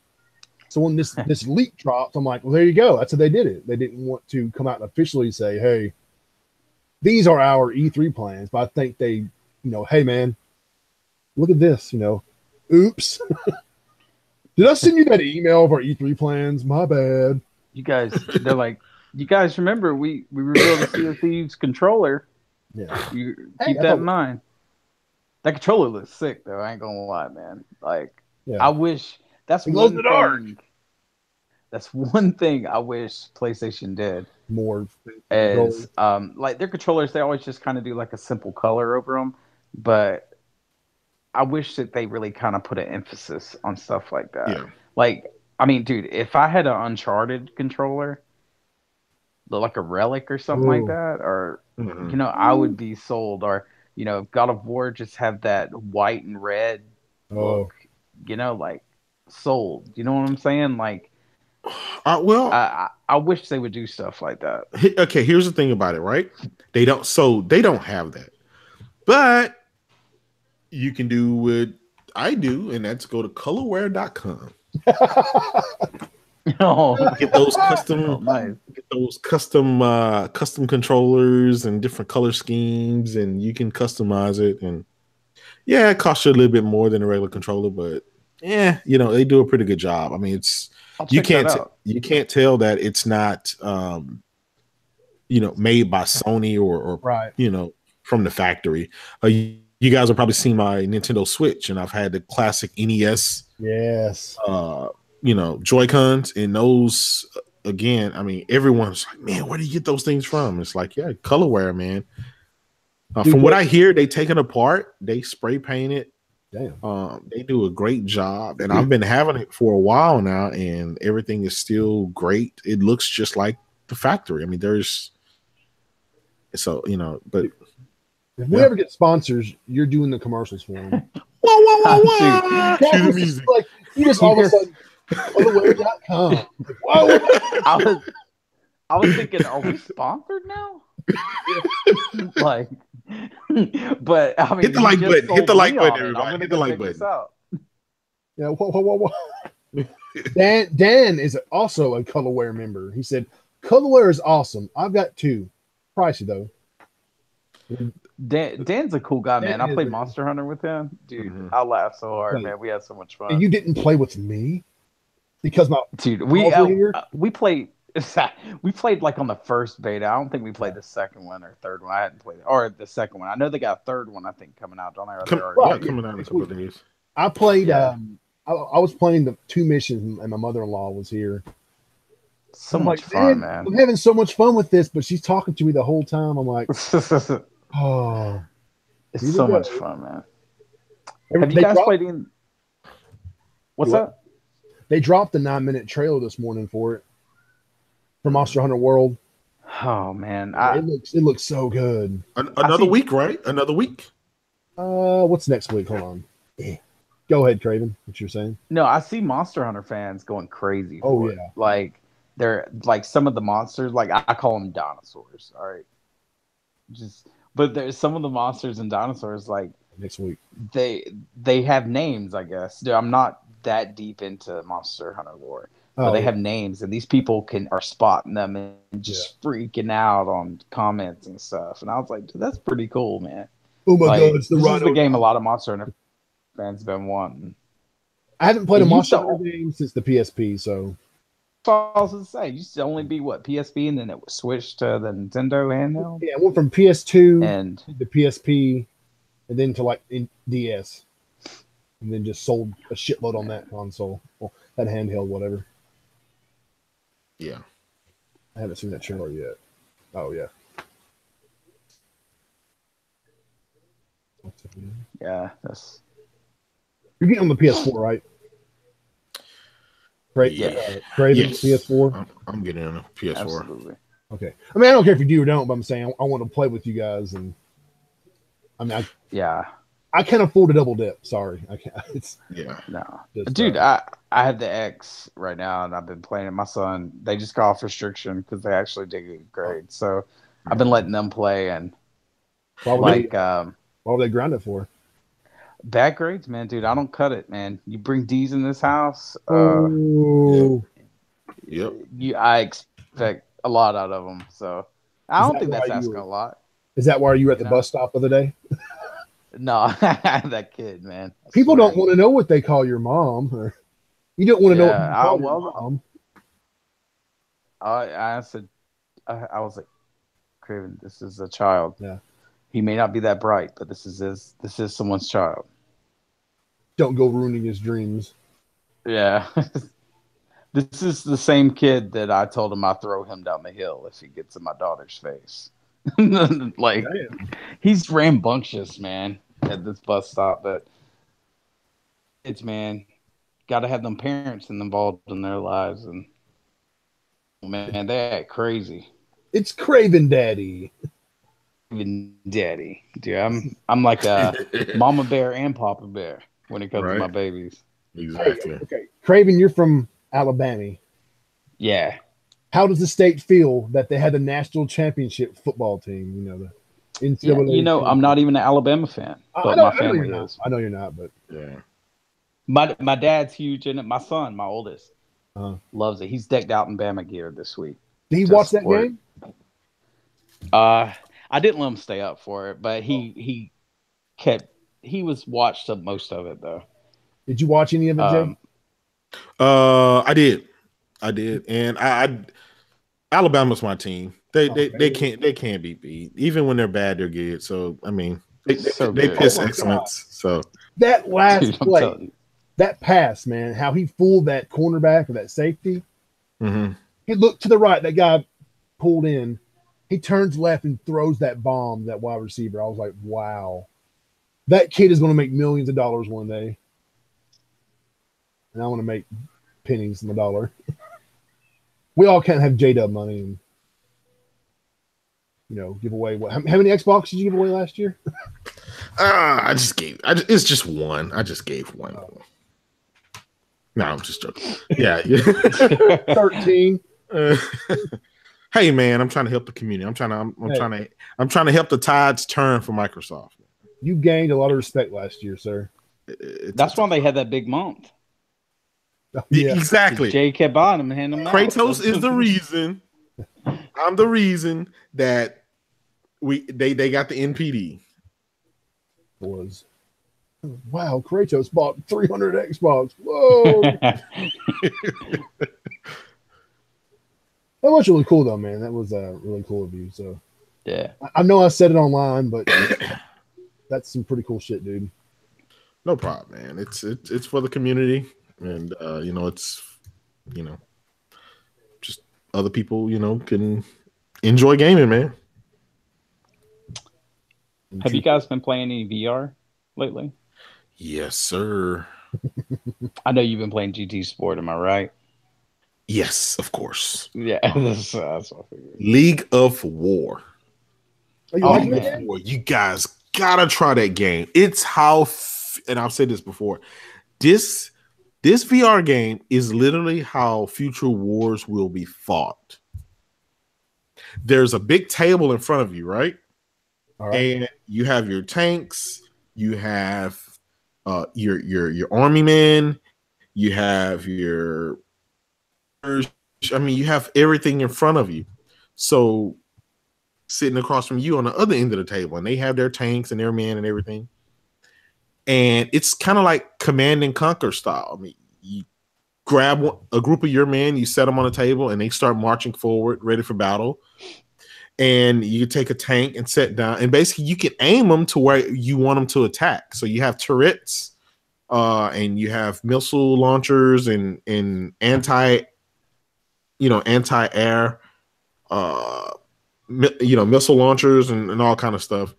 S1: So when this leak dropped, I'm like, well, there you go. That's how they did it. They didn't want to come out and officially say, hey, these are our E3 plans. But I think they, hey, man, look at this, oops. Did I send you that email of our E3 plans? My bad.
S2: You guys, they're like, you guys remember we revealed the Sea of Thieves controller.
S1: Yeah.
S2: You keep that in mind. That controller looks sick, though. I ain't gonna lie, man. Like, I wish that's one thing. That's one thing I wish PlayStation did
S1: more.
S2: As like their controllers, they always just kind of do like a simple color over them, but I wish that they really kind of put an emphasis on stuff like that.
S3: Yeah.
S2: Like, I mean, dude, if I had an Uncharted controller, like a Relic or something like that, or I would be sold. Or God of War just have that white and red look, like sold. You know what I'm saying? Like, I wish they would do stuff like that.
S3: Okay, here's the thing about it, right? They don't have that, but you can do what I do, and that's go to colorware.com. Get those custom controllers and different color schemes, and you can customize it. And yeah, it costs you a little bit more than a regular controller, but yeah, they do a pretty good job. I mean, you can't tell that it's not made by Sony or
S1: right.
S3: From the factory. You guys have probably seen my Nintendo Switch, and I've had the classic NES.
S1: Yes.
S3: Joy-Cons, and those again. I mean, everyone's like, "Man, where do you get those things from?" It's like, yeah, colorware, man. From what I hear, they take it apart, they spray paint it.
S1: Damn.
S3: They do a great job, and I've been having it for a while now, and everything is still great. It looks just like the factory. I mean, but
S1: if we ever get sponsors, you're doing the commercials for them.
S3: Whoa. Cue the music.
S1: Like, you just all of a sudden, colorware.com.
S2: I was thinking, are we sponsored now? Like, but I mean,
S3: hit the like button. Hit the like button, everybody. Hit the like button.
S1: Yeah. Whoa. Dan is also a colorware member. He said, colorware is awesome. I've got 2. Pricey, though.
S2: Dan's a cool guy, man. I played Monster Hunter with him, dude. I laughed so hard, man. We had so much fun.
S1: And you didn't play with me because
S2: we played. We played like on the first beta. I don't think we played the second one or third one. I hadn't played it, or the second one. I know they got a third one. I think coming out. Don't they?
S3: Coming out in a couple of days.
S1: I played. I was playing the 2 missions, and my mother-in-law was here.
S2: So much fun, man.
S1: I'm having so much fun with this, but she's talking to me the whole time. I'm like, oh,
S2: it's so much fun, man. Have you guys played in? What's that?
S1: They dropped the 9-minute trailer this morning for it for Monster Hunter World.
S2: Oh man,
S1: it looks so good.
S3: Another week, right? Another week.
S1: What's next week? Hold on. Go ahead, Craven. What you're saying?
S2: No, I see Monster Hunter fans going crazy.
S1: Oh yeah,
S2: like they're like some of the monsters. Like I call them dinosaurs. All right, but there's some of the monsters and dinosaurs like
S1: next week.
S2: They have names, I guess. Dude, I'm not that deep into Monster Hunter lore. But they have names, and these people are spotting them and just freaking out on comments and stuff. And I was like, dude, that's pretty cool, man.
S1: Oh my god, it's
S2: this is the game a lot of Monster Hunter fans have been wanting.
S1: I haven't played a Monster Hunter game since the PSP, so.
S2: That's all I was going to say. You used to only be, PSP, and then it was switched to the Nintendo handheld?
S1: Yeah, I went from PS2
S2: and
S1: the PSP, and then to DS. And then just sold a shitload on that console. Well, that handheld, whatever.
S3: Yeah.
S1: I haven't seen that trailer yet. Oh, yeah.
S2: Yeah, that's...
S1: You're getting on the PS4, right? Right?
S3: Yeah.
S1: Craven, PS4?
S3: I'm getting on the PS4.
S2: Absolutely.
S1: Okay. I mean, I don't care if you do or don't, but I'm saying I want to play with you guys. And I mean, I can't afford a double dip. Sorry. I can't.
S2: No. Dude, I have the X right now, and I've been playing it. My son, they just got off restriction because they actually did good grades. So I've been letting them play. And
S1: what would they grind it for?
S2: Bad grades, man, dude. I don't cut it, man. You bring D's in this house,
S3: Yep.
S2: I expect a lot out of them. So I don't think that's asking a lot.
S1: Is that why you were at the bus stop the other day?
S2: No, that kid, man.
S1: People don't want to know what they call your mom, or you don't want to know what you call your mom.
S2: I said, I was like, Craven, this is a child.
S1: Yeah.
S2: He may not be that bright, but this is someone's child.
S1: Don't go ruining his dreams.
S2: Yeah. This is the same kid that I told him I'd throw him down the hill if he gets in my daughter's face. Like, damn. He's rambunctious, man, at this bus stop. But it's, man, got to have them parents involved in their lives. And, man, they act crazy.
S1: It's Craven Daddy.
S2: Craven Daddy. Dude, I'm like a mama bear and papa bear when it comes to my babies.
S3: Exactly.
S1: Hey, okay. Craven, you're from Alabama.
S2: Yeah.
S1: How does the state feel that they had the national championship football team? You know, the NCAA.
S2: Yeah, I'm not even an Alabama fan, but my family is.
S1: I know you're not, but
S3: yeah.
S2: My dad's huge in it. My son, my oldest, loves it. He's decked out in Bama gear this week.
S1: Did he watch that game?
S2: I didn't let him stay up for it, but he was watched most of it though.
S1: Did you watch any of it, Jay?
S3: I did, and Alabama's my team. They can't be beat. Even when they're bad, they're good. So I mean, they piss excellence. So
S1: that last play, that pass, man, how he fooled that cornerback or that safety.
S3: Mm-hmm.
S1: He looked to the right. That guy pulled in. He turns left and throws that bomb, that wide receiver. I was like, wow, that kid is going to make millions of dollars one day. And I want to make pennies in the dollar. We all can't have J-Dub money and, you know, give away what? How many Xboxes did you give away last year?
S3: It's just one. I just gave one. No, I'm just joking. Yeah.
S1: 13.
S3: Hey man, I'm trying to help the community. I'm trying to help the tides turn for Microsoft.
S1: You gained a lot of respect last year, sir.
S2: That's why they had that big month.
S3: Yeah. Exactly.
S2: Jay kept buying them and handing them out.
S3: Kratos is the reason. I'm the reason that they got the NPD.
S1: Wow, Kratos bought 300 Xbox. Whoa. That was really cool though, man. That was really cool of you. So
S2: yeah,
S1: I know I said it online, but that's some pretty cool shit, dude.
S3: No problem, man. It's for the community, and it's just other people can enjoy gaming, man.
S2: Have you guys been playing any VR lately?
S3: Yes, sir.
S2: I know you've been playing GT Sport. Am I right?
S3: Yes, of course.
S2: Yeah, that's what I figured.
S3: League of War.
S1: Man.
S3: You guys gotta try that game. It's and I've said this before. This VR game is literally how future wars will be fought. There's a big table in front of you, right?
S1: All right.
S3: And you have your tanks, you have your army men, you have you have everything in front of you. So sitting across from you on the other end of the table, and they have their tanks and their men and everything. And it's kind of like Command and Conquer style. I mean, you grab a group of your men, you set them on a table, and they start marching forward, ready for battle. And you take a tank and set down, and basically you can aim them to where you want them to attack. So you have turrets, and you have missile launchers and anti-air, missile launchers and all kind of stuff.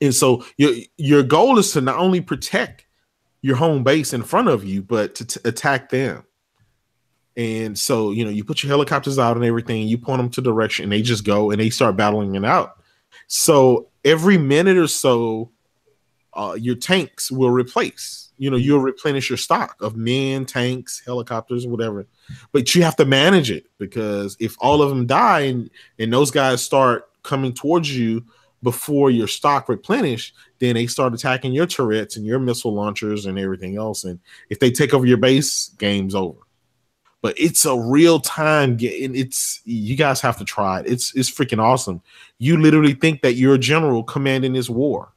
S3: And so your goal is to not only protect your home base in front of you, but to attack them. And so, you put your helicopters out and everything, and you point them to direction, and they just go and they start battling it out. So every minute or so, your tanks will replace. You'll replenish your stock of men, tanks, helicopters, whatever. But you have to manage it, because if all of them die and those guys start coming towards you, before your stock replenished, then they start attacking your turrets and your missile launchers and everything else. And if they take over your base, game's over. But it's a real time game. You guys have to try it. It's freaking awesome. You literally think that you're a general commanding this war.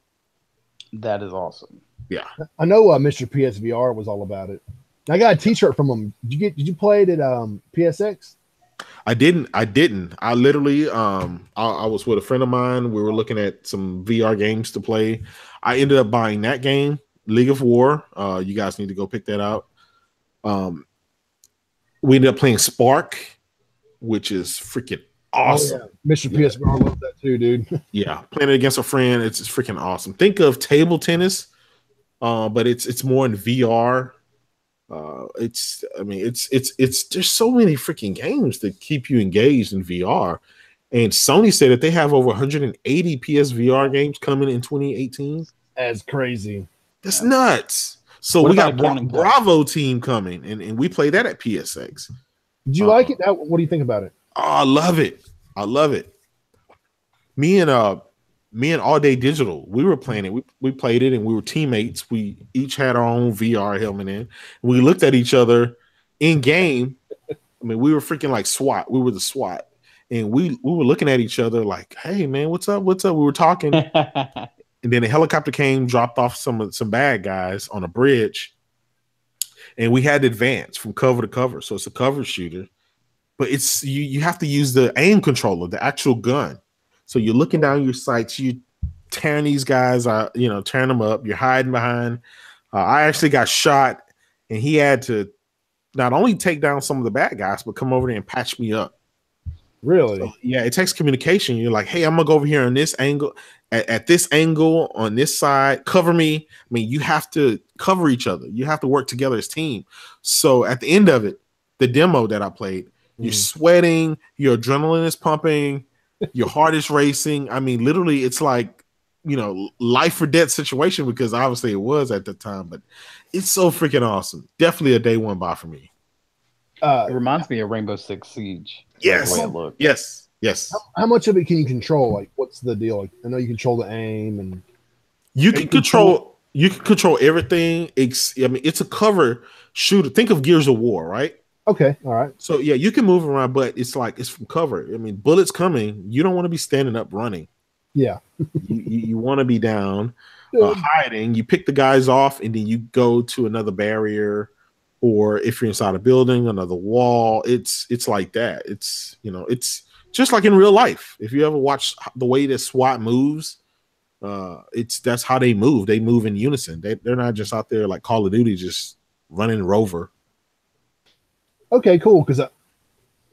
S2: That is awesome.
S3: Yeah,
S1: I know Mr. PSVR was all about it. I got a T-shirt from him. Did you play it at PSX?
S3: I didn't. I literally I was with a friend of mine. We were looking at some VR games to play. I ended up buying that game, League of War. You guys need to go pick that out. We ended up playing Spark, which is freaking awesome.
S1: Oh, yeah. Mr. PSVR loves that too, dude.
S3: Yeah, playing it against a friend, it's freaking awesome. Think of table tennis, but it's more in VR. It's there's so many freaking games that keep you engaged in VR. And Sony said that they have over 180 PSVR games coming in 2018.
S1: That's crazy.
S3: That's nuts. So we got Bravo team coming, and we play that at PSX.
S1: Did you like it? What do you think about it?
S3: Oh, I love it. I love it. Me and All Day Digital, we were playing it. We played it, and we were teammates. We each had our own VR helmet in. We looked at each other in game. I mean, we were freaking like SWAT. We were the SWAT, and we were looking at each other like, "Hey, man, what's up? What's up?" We were talking. And then a helicopter came, dropped off some bad guys on a bridge, and we had to advance from cover to cover. So it's a cover shooter, but it's you have to use the aim controller, the actual gun. So you're looking down your sights, you tearing these guys out, tearing them up. You're hiding behind. I actually got shot, and he had to not only take down some of the bad guys, but come over there and patch me up.
S1: Really?
S3: So, yeah, it takes communication. You're like, hey, I'm gonna go over here on this angle, at this angle, on this side, cover me. I mean, you have to cover each other. You have to work together as a team. So at the end of it, the demo that I played, you're sweating, your adrenaline is pumping, your heart is racing. I mean, literally, it's like, life or death situation, because obviously it was at the time, but it's so freaking awesome. Definitely a day one buy for me.
S2: It reminds me of Rainbow Six Siege.
S3: Yes. Yes.
S1: How much of it can you control? Like, what's the deal? Like, I know you control the aim, and
S3: you can control everything. It's a cover shooter. Think of Gears of War, right?
S1: Okay, all right.
S3: So yeah, you can move around, but it's from cover. I mean, bullets coming. You don't want to be standing up running.
S1: Yeah.
S3: you want to be down, hiding. You pick the guys off, and then you go to another barrier. Or if you're inside a building, another wall, it's like that. It's just like in real life. If you ever watch the way that SWAT moves, that's how they move. They move in unison. They're not just out there like Call of Duty, just running Rover.
S1: Okay, cool. Because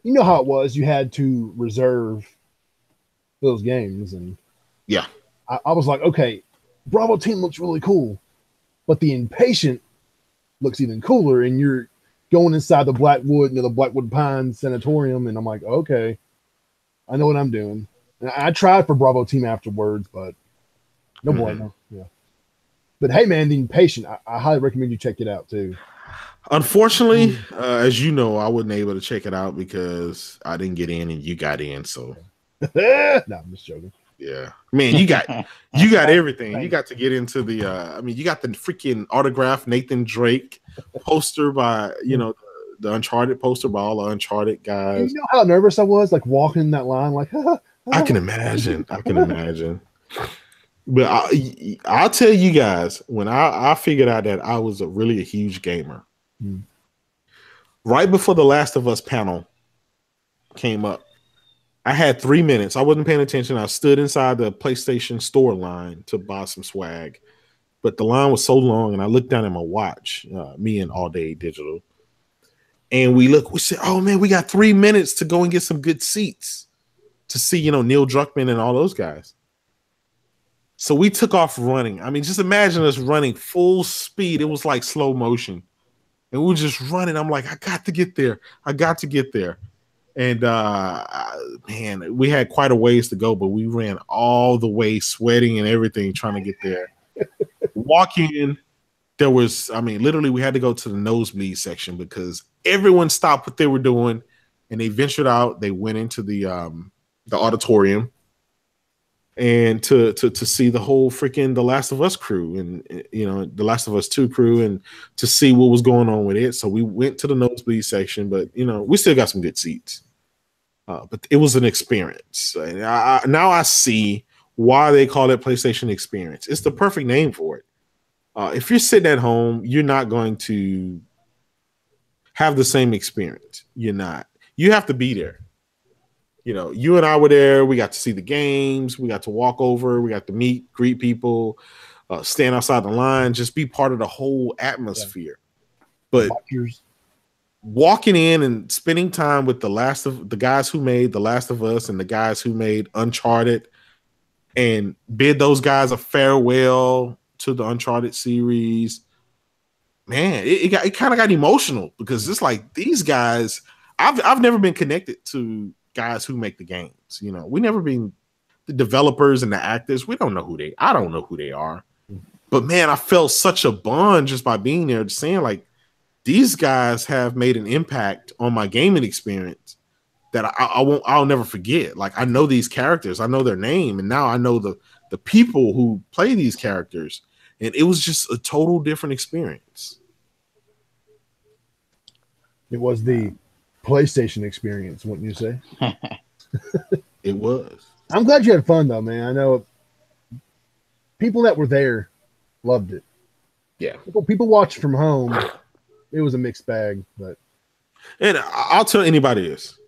S1: you know how it was. You had to reserve those games, and
S3: yeah,
S1: I was like, okay, Bravo team looks really cool, but the Impatient looks even cooler, and you're going inside the Blackwood, the Blackwood Pines Sanatorium, and I'm like, okay, I know what I'm doing. And I tried for Bravo team afterwards, but no bueno. Yeah. But hey, man, the Impatient, I highly recommend you check it out too.
S3: Unfortunately, as you know, I wasn't able to check it out because I didn't get in and you got in. So,
S1: no, I'm just joking.
S3: Yeah, man, you got everything. You got to get into the. You got the freaking autographed Nathan Drake poster by the Uncharted poster by all the Uncharted guys.
S1: You know how nervous I was, like walking in that line, like.
S3: I can imagine. But I'll tell you guys, when I figured out that I was really a huge gamer, right before the Last of Us panel came up. I had 3 minutes. I wasn't paying attention. I stood inside the PlayStation store line to buy some swag, but the line was so long, and I looked down at my watch, me and All Day Digital, and we said, oh man, we got 3 minutes to go and get some good seats to see, Neil Druckmann and all those guys. So we took off running. I mean, just imagine us running full speed. It was like slow motion, and we were just running. I'm like, I got to get there. And man, we had quite a ways to go, but we ran all the way, sweating and everything, trying to get there. Walk in, there was, literally we had to go to the nosebleed section because everyone stopped what they were doing and they ventured out. They went into the auditorium, and to see the whole freaking The Last of Us crew and The Last of Us 2 crew and to see what was going on with it. So we went to the nosebleed section, but we still got some good seats. But it was an experience. And now I see why they call it PlayStation Experience. It's the perfect name for it. If you're sitting at home, you're not going to have the same experience. You're not. You have to be there. You and I were there. We got to see the games. We got to walk over. We got to meet, greet people, stand outside the line, just be part of the whole atmosphere. Yeah. But walking in and spending time with the guys who made The Last of Us and the guys who made Uncharted and bid those guys a farewell to the Uncharted series, man, it kind of got emotional because it's like these guys, I've never been connected to guys who make the games. We never been the developers and the actors. I don't know who they are. But man, I felt such a bond just by being there, just saying like these guys have made an impact on my gaming experience that I'll never forget. Like I know these characters, I know their name, and now I know the people who play these characters, and it was just a total different experience.
S1: It was the PlayStation experience, wouldn't you say?
S3: It was.
S1: I'm glad you had fun though, man. I know people that were there loved it.
S3: Yeah.
S1: People watched from home. It was a mixed bag, but
S3: and I'll tell anybody this.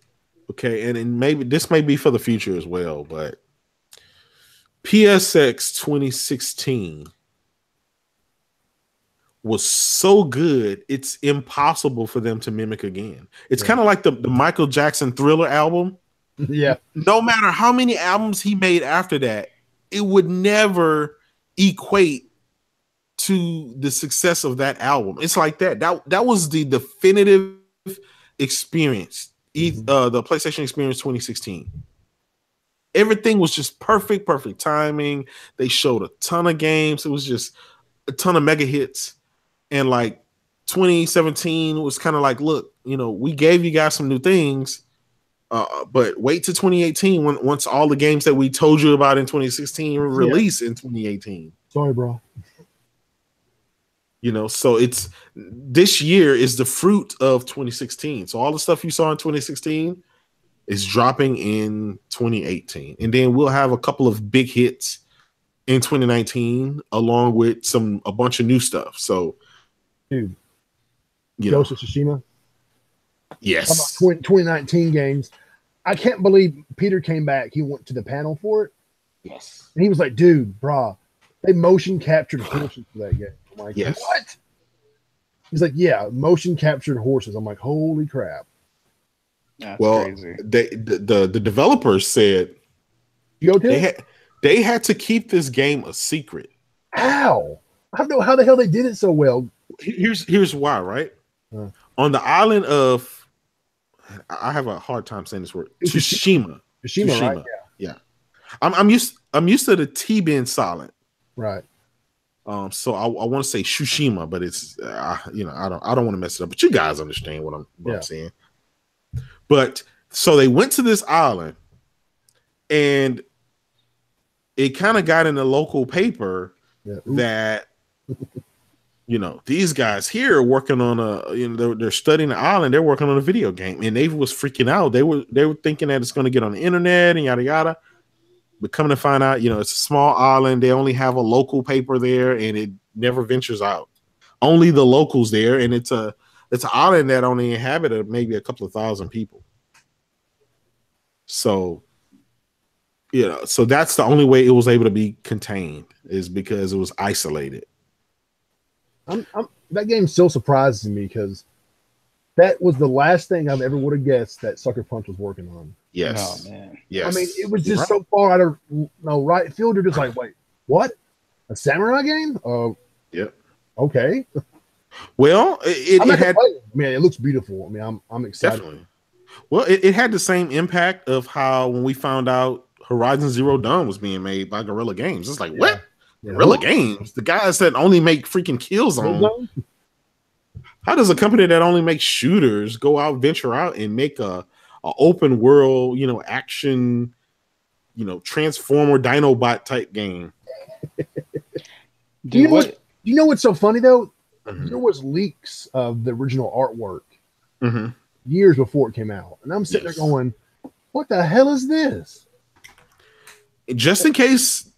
S3: Okay, and maybe this may be for the future as well, but PSX 2016 was so good, it's impossible for them to mimic again. It's kind of like the Michael Jackson Thriller album.
S1: Yeah.
S3: No matter how many albums he made after that, it would never equate to the success of that album. It's like that. That was the definitive experience. The PlayStation Experience 2016. Everything was just perfect timing. They showed a ton of games. It was just a ton of mega hits. And like 2017 was kind of like, look, we gave you guys some new things, but wait till 2018 once all the games that we told you about in 2016 release in 2018.
S1: Sorry, bro.
S3: So it's this year is the fruit of 2016. So all the stuff you saw in 2016 is dropping in 2018. And then we'll have a couple of big hits in 2019 along with a bunch of new stuff. So
S1: dude, Ghost of Tsushima.
S3: Yes.
S1: 2019 games. I can't believe Peter came back. He went to the panel for it.
S4: Yes.
S1: And he was like, dude, brah, they motion captured horses for that game. I'm like,
S3: yes.
S1: What? He's like, yeah, motion captured horses. I'm like, holy crap.
S2: That's crazy.
S3: The developers said they had to keep this game a secret.
S1: How? I don't know how the hell they did it so well.
S3: Here's why, right? On the island of, I have a hard time saying this word, Tsushima.
S1: Tsushima, right?
S3: Yeah. I'm used to the T being silent.
S1: Right.
S3: So I want to say Tsushima, but it's I don't want to mess it up. But you guys understand what I'm saying. But so they went to this island, and it kind of got in the local paper that these guys here are working on they're studying the island. They're working on a video game, and they was freaking out. They were thinking that it's going to get on the internet and yada yada. But coming to find out, it's a small island. They only have a local paper there, and it never ventures out. Only the locals there, and it's an island that only inhabited maybe a couple of thousand people. So, so that's the only way it was able to be contained is because it was isolated.
S1: That game still surprises me because that was the last thing I've ever would have guessed that Sucker Punch was working on.
S3: Yes.
S2: Oh, man.
S3: Yes.
S1: I mean, it was just so far out of right field. You're just like, wait, what? A samurai game?
S3: Yep.
S1: Okay.
S3: Well, it had.
S1: Man, it looks beautiful. I mean, I'm excited. Definitely.
S3: Well, it had the same impact of how when we found out Horizon Zero Dawn was being made by Guerrilla Games. It's like, what? Yeah. Guerrilla Games? The guys that only make freaking Killzone. How does a company that only makes shooters go out, venture out, and make a open world, action Transformer Dinobot type game.
S1: You know what's so funny though?
S3: Mm-hmm.
S1: There was leaks of the original artwork
S3: Mm-hmm.
S1: years before it came out, and I'm sitting there going, "What the hell is this?"
S3: Just in case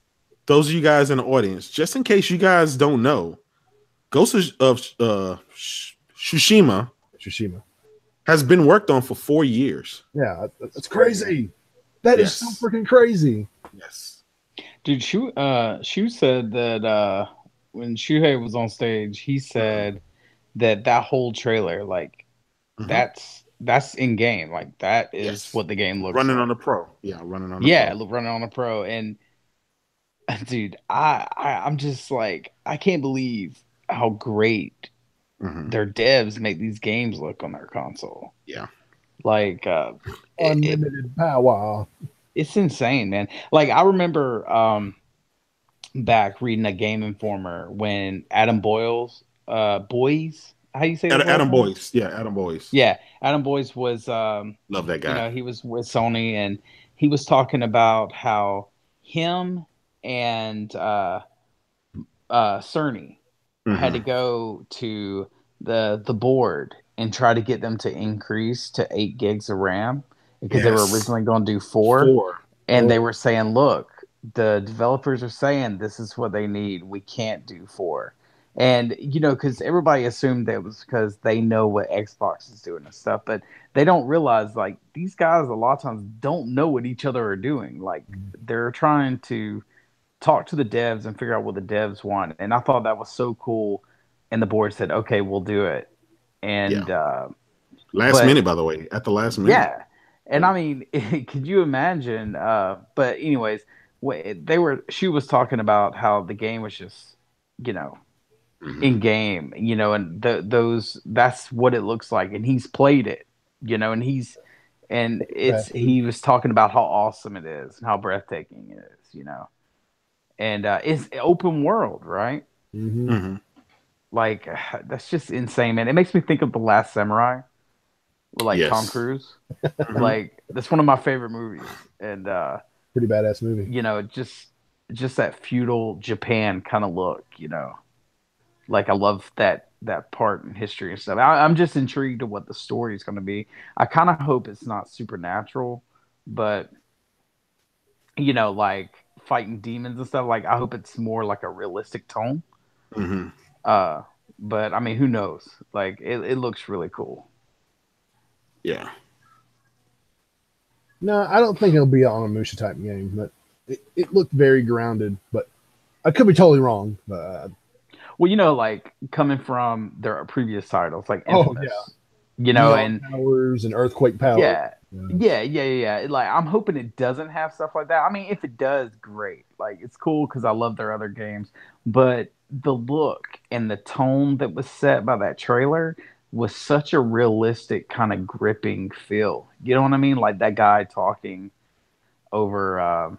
S3: those of you guys in the audience, just in case you guys don't know, Ghost of Tsushima has been worked on for 4 years.
S1: Yeah, that's crazy. That is so freaking crazy.
S3: Yes.
S2: Dude, Shu said that when Shuhei was on stage, he said that whole trailer, like, that's in game. Like, that is what the game looks
S3: running
S2: like.
S3: on the Pro. Yeah, running on the Pro.
S2: running on the Pro. And dude, I'm just like, I can't believe how great their devs make these games look on their console.
S3: Yeah.
S2: Like
S1: unlimited power.
S2: It's insane, man. Like, I remember back reading a Game Informer when Adam Boyes, how do you say that?
S3: Adam Boyes. Yeah, Adam Boyes.
S2: Yeah, Adam Boyes was
S3: love that guy.
S2: He was with Sony, and he was talking about how him and Cerny had to go to the board and try to get them to increase to 8 gigs of RAM because they were originally going to do 4. And they were saying, look, the developers are saying this is what they need. We can't do 4. And, because everybody assumed that it was because they know what Xbox is doing and stuff. But they don't realize, like, these guys a lot of times don't know what each other are doing. Like, they're trying to talk to the devs and figure out what the devs want. And I thought that was so cool. And the board said, okay, we'll do it. And
S3: last minute, by the way, at the last minute.
S2: Yeah. And I mean, could you imagine? But anyways, she was talking about how the game was just, in game, and that's what it looks like. And he's played it, and he was talking about how awesome it is and how breathtaking it is, and it's open world, right? Like, that's just insane, man. It makes me think of The Last Samurai. Like Tom Cruise. Like, that's one of my favorite movies. And
S1: pretty badass movie.
S2: Just that feudal Japan kind of look, Like, I love that part in history and stuff. I'm just intrigued to what the story is going to be. I kind of hope it's not supernatural, but like fighting demons and stuff. Like, I hope it's more like a realistic tone. But I mean, who knows? Like, it looks really cool.
S3: Yeah.
S1: No, I don't think it'll be an Onimusha type game, but it looked very grounded. But I could be totally wrong. But
S2: well, like, coming from their previous titles, like Infamous, and
S1: Powers and Earthquake Power.
S2: Yeah. Like, I'm hoping it doesn't have stuff like that. I mean, if it does, great. Like, it's cool because I love their other games. But the look and the tone that was set by that trailer was such a realistic kind of gripping feel. You know what I mean? Like, that guy talking over,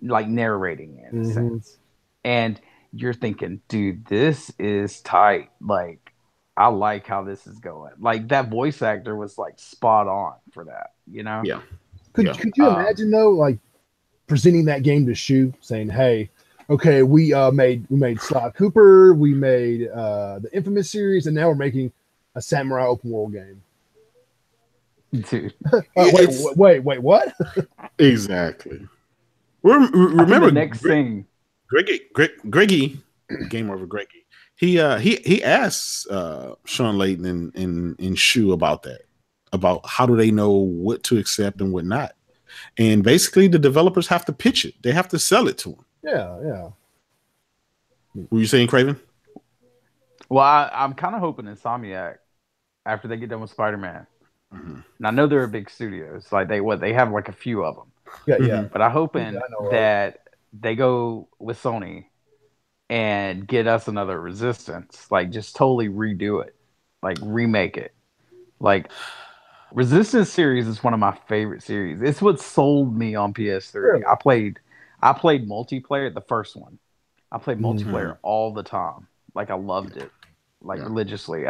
S2: like, narrating in a sense. And you're thinking, dude, this is tight. Like, I like how this is going. Like, that voice actor was, like, spot on for that,
S3: Yeah.
S1: Could you imagine, though, like, presenting that game to Shu, saying, hey, okay, we made Sly Cooper, we made the Infamous series, and now we're making a samurai open world game.
S2: Dude.
S1: Wait, what?
S3: Exactly. Remember
S2: the next thing.
S3: Greggy, Game Over Greggy. He asks Sean Layton and Shu about that. About how do they know what to accept and what not. And basically the developers have to pitch it. They have to sell it to them.
S1: Yeah.
S3: Were you saying, Craven?
S2: Well, I'm kind of hoping Insomniac, after they get done with Spider-Man. And I know they're a big studio. It's like they have like a few of them.
S1: Yeah.
S2: But I'm hoping that they go with Sony and get us another Resistance. Like, just totally redo it. Like, remake it. Like, Resistance series is one of my favorite series. It's what sold me on PS3.
S1: Really?
S2: I played multiplayer, the first one. I played multiplayer all the time. Like, I loved it. Like, religiously.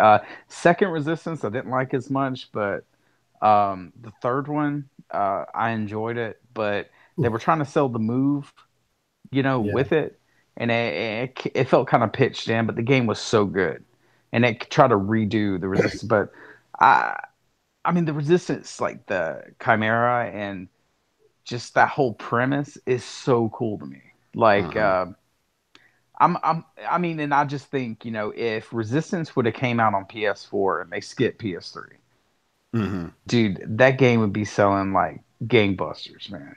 S2: Second Resistance, I didn't like as much, but the third one, I enjoyed it. But They were trying to sell the move, with it, and it felt kind of pitched in, but the game was so good, and it tried to redo the Resistance. But I mean, the Resistance, like the Chimera and just that whole premise is so cool to me. Like, I mean, and I just think, if Resistance would have came out on PS4 and they skipped PS3, dude, that game would be selling like gangbusters, man.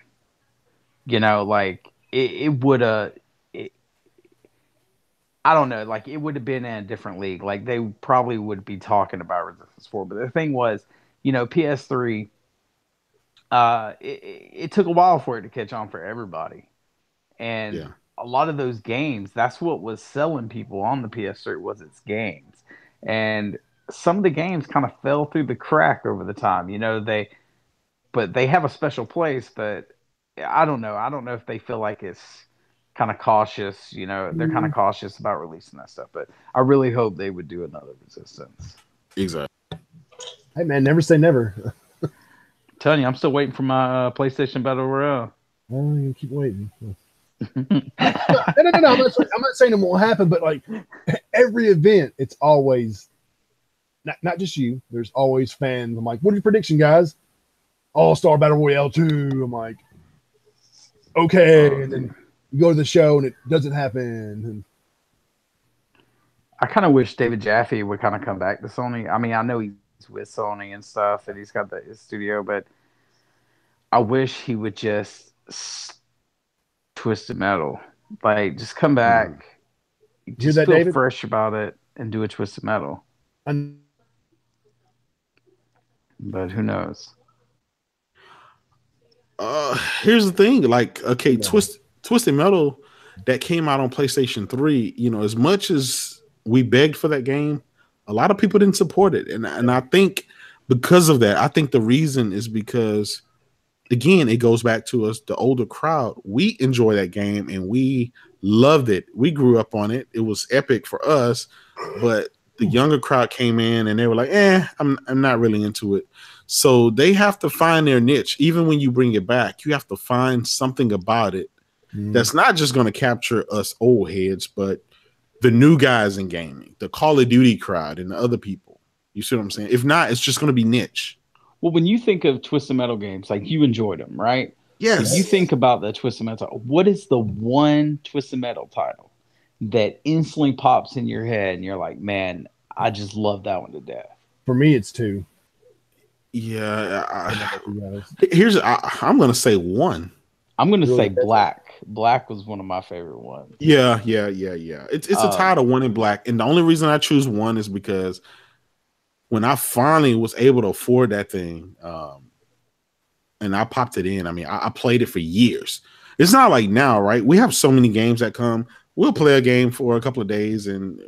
S2: Like it would have. I don't know, like it would have been in a different league. Like they probably would be talking about Resistance 4. But the thing was, PS3, it took a while for it to catch on for everybody. And a lot of those games, that's what was selling people on the PS3 was its games. And some of the games kind of fell through the crack over the time. But they have a special place, but I don't know. I don't know if they feel like it's kind of cautious. They're kind of cautious about releasing that stuff. But I really hope they would do another Resistance.
S3: Exactly.
S1: Hey man, never say never.
S2: I'm telling you, I'm still waiting for my PlayStation Battle Royale.
S1: Oh, you keep waiting. No. I'm not saying it won't happen, but like every event, it's always not just you. There's always fans. I'm like, what are your prediction, guys? All-Star Battle Royale 2. I'm like, okay, and then you go to the show and it doesn't happen. And
S2: I kind of wish David Jaffe would kind of come back to Sony. I mean, I know he's with Sony and stuff, and he's got his studio, but I wish he would just Twisted Metal, like just come back, just feel David? Fresh about it, and do a Twisted Metal. But who knows?
S3: Here's the thing, like, okay, Twisted Metal that came out on PlayStation 3, as much as we begged for that game, a lot of people didn't support it. And I think because of that, I think the reason is because, again, it goes back to us, the older crowd. We enjoy that game and we loved it. We grew up on it. It was epic for us, but the younger crowd came in and they were like, I'm not really into it. So they have to find their niche. Even when you bring it back, you have to find something about it that's not just going to capture us old heads, but the new guys in gaming, the Call of Duty crowd and the other people. You see what I'm saying? If not, it's just going to be niche.
S2: Well, when you think of Twisted Metal games, like you enjoyed them, right?
S3: Yes.
S2: If you think about the Twisted Metal, what is the one Twisted Metal title that instantly pops in your head and you're like, man, I just love that one to death?
S1: For me, it's 2.
S3: Yeah. I'm going to say 1.
S2: I'm going to say Black. Black was one of my favorite ones.
S3: Yeah. It's a tie to 1 and Black. And the only reason I choose 1 is because when I finally was able to afford that thing, and I popped it in, I mean, I played it for years. It's not like now, right? We have so many games that come. We'll play a game for a couple of days and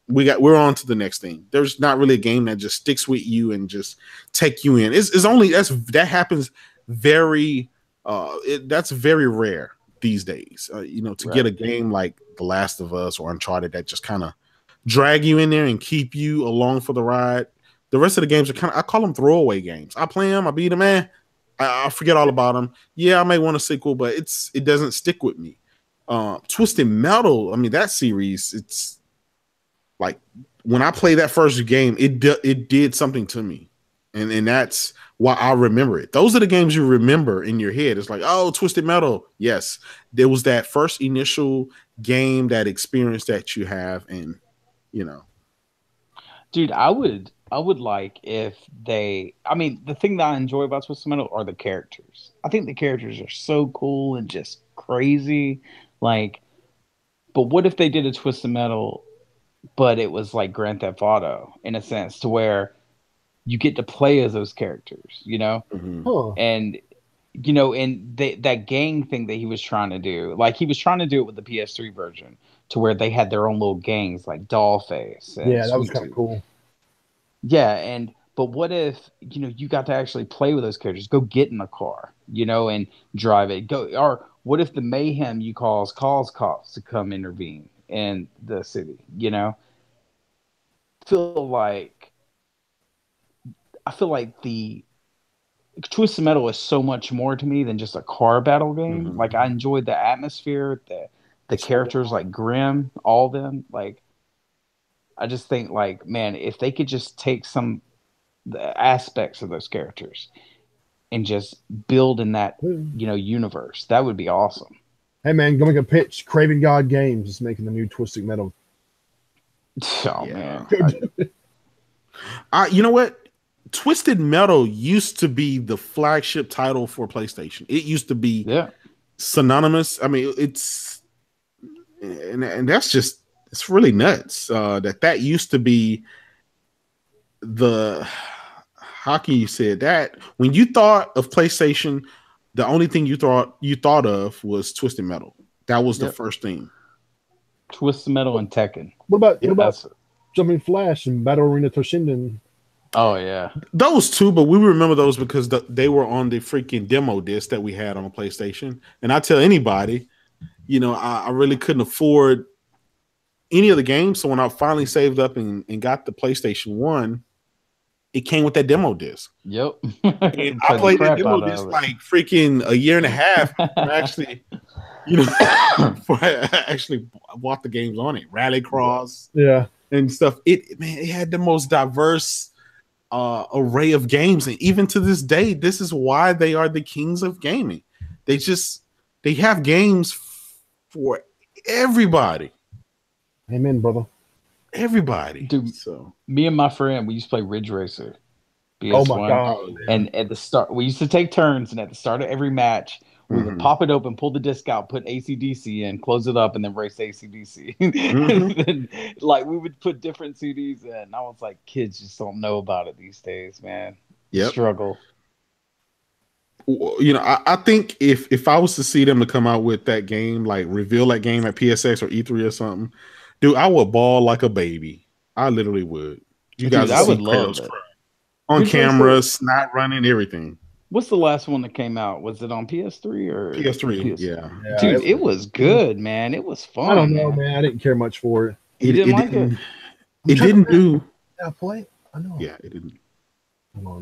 S3: we're on to the next thing. There's not really a game that just sticks with you and just take you in. It's only that happens very that's very rare these days. To get a game like The Last of Us or Uncharted that just kind of drag you in there and keep you along for the ride. The rest of the games are I call them throwaway games. I play them, I beat them, I forget all about them. Yeah, I may want a sequel, but it doesn't stick with me. Twisted Metal, I mean, that series, it's like when I played that first game, it did something to me. And that's why I remember it. Those are the games you remember in your head. It's like, oh, Twisted Metal. Yes. There was that first initial game, that experience that you have. And,
S2: Dude, I would like if the thing that I enjoy about Twisted Metal are the characters. I think the characters are so cool and just crazy. Like, but what if they did a Twisted Metal, but it was like Grand Theft Auto in a sense, to where you get to play as those characters, and that gang thing that he was trying to do, like he was trying to do it with the PS3 version, to where they had their own little gangs like Dollface.
S1: Yeah, that was kind of cool.
S2: Yeah, but what if you got to actually play with those characters? Go get in a car, and drive it. Or what if the mayhem you calls cops to come intervene in the city? I feel like the Twisted Metal is so much more to me than just a car battle game.
S3: Mhm.
S2: Like I enjoyed the atmosphere, the characters like Grim, all of them. Like I just think like, man, if they could just take the aspects of those characters and just build in that, universe, that would be awesome.
S1: Hey man, go make a pitch. Craven God Games is making the new Twisted Metal.
S2: Oh man.
S3: You know what? Twisted Metal used to be the flagship title for PlayStation. It used to be synonymous. I mean, it's and that's just, it's really nuts. That used to be the, how can you say that? When you thought of PlayStation, the only thing you thought of was Twisted Metal. That was the first thing.
S2: Twisted Metal and Tekken.
S1: What about Jumping Flash and Battle Arena Toshinden?
S2: Oh yeah,
S3: those two. But we remember those because they were on the freaking demo disc that we had on the PlayStation. And I tell anybody, I really couldn't afford any of the games. So when I finally saved up and got the PlayStation 1, it came with that demo disc.
S2: Yep.
S3: And I played that demo disc like freaking a year and a half before actually, before I actually bought the games on it. Rallycross, and stuff. It had the most diverse array of games, and even to this day, this is why they are the kings of gaming. They have games for everybody.
S1: Amen, brother.
S3: Everybody.
S2: Dude, so me and my friend, we used to play Ridge Racer. PS1.
S1: Oh my god.
S2: And at the start, we used to take turns, and at the start of every match, we would pop it open, pull the disc out, put AC/DC in, close it up, and then race AC/DC. And, like, we would put different CDs in. And I was like, kids just don't know about it these days, man. Struggle.
S3: I think if I was to see them to come out with that game, like reveal that game at PSX or E3 or something, dude, I would bawl like a baby. I literally would.
S2: I would love it.
S3: On camera, snot running, everything.
S2: What's the last one that came out? Was it on PS3 or
S3: PS3? Yeah.
S2: Dude, it was good, man. It was fun.
S1: I don't know, man. I didn't care much for it.
S2: You didn't like it?
S3: It didn't do.
S1: Did I play it? I know.
S3: Yeah, it didn't.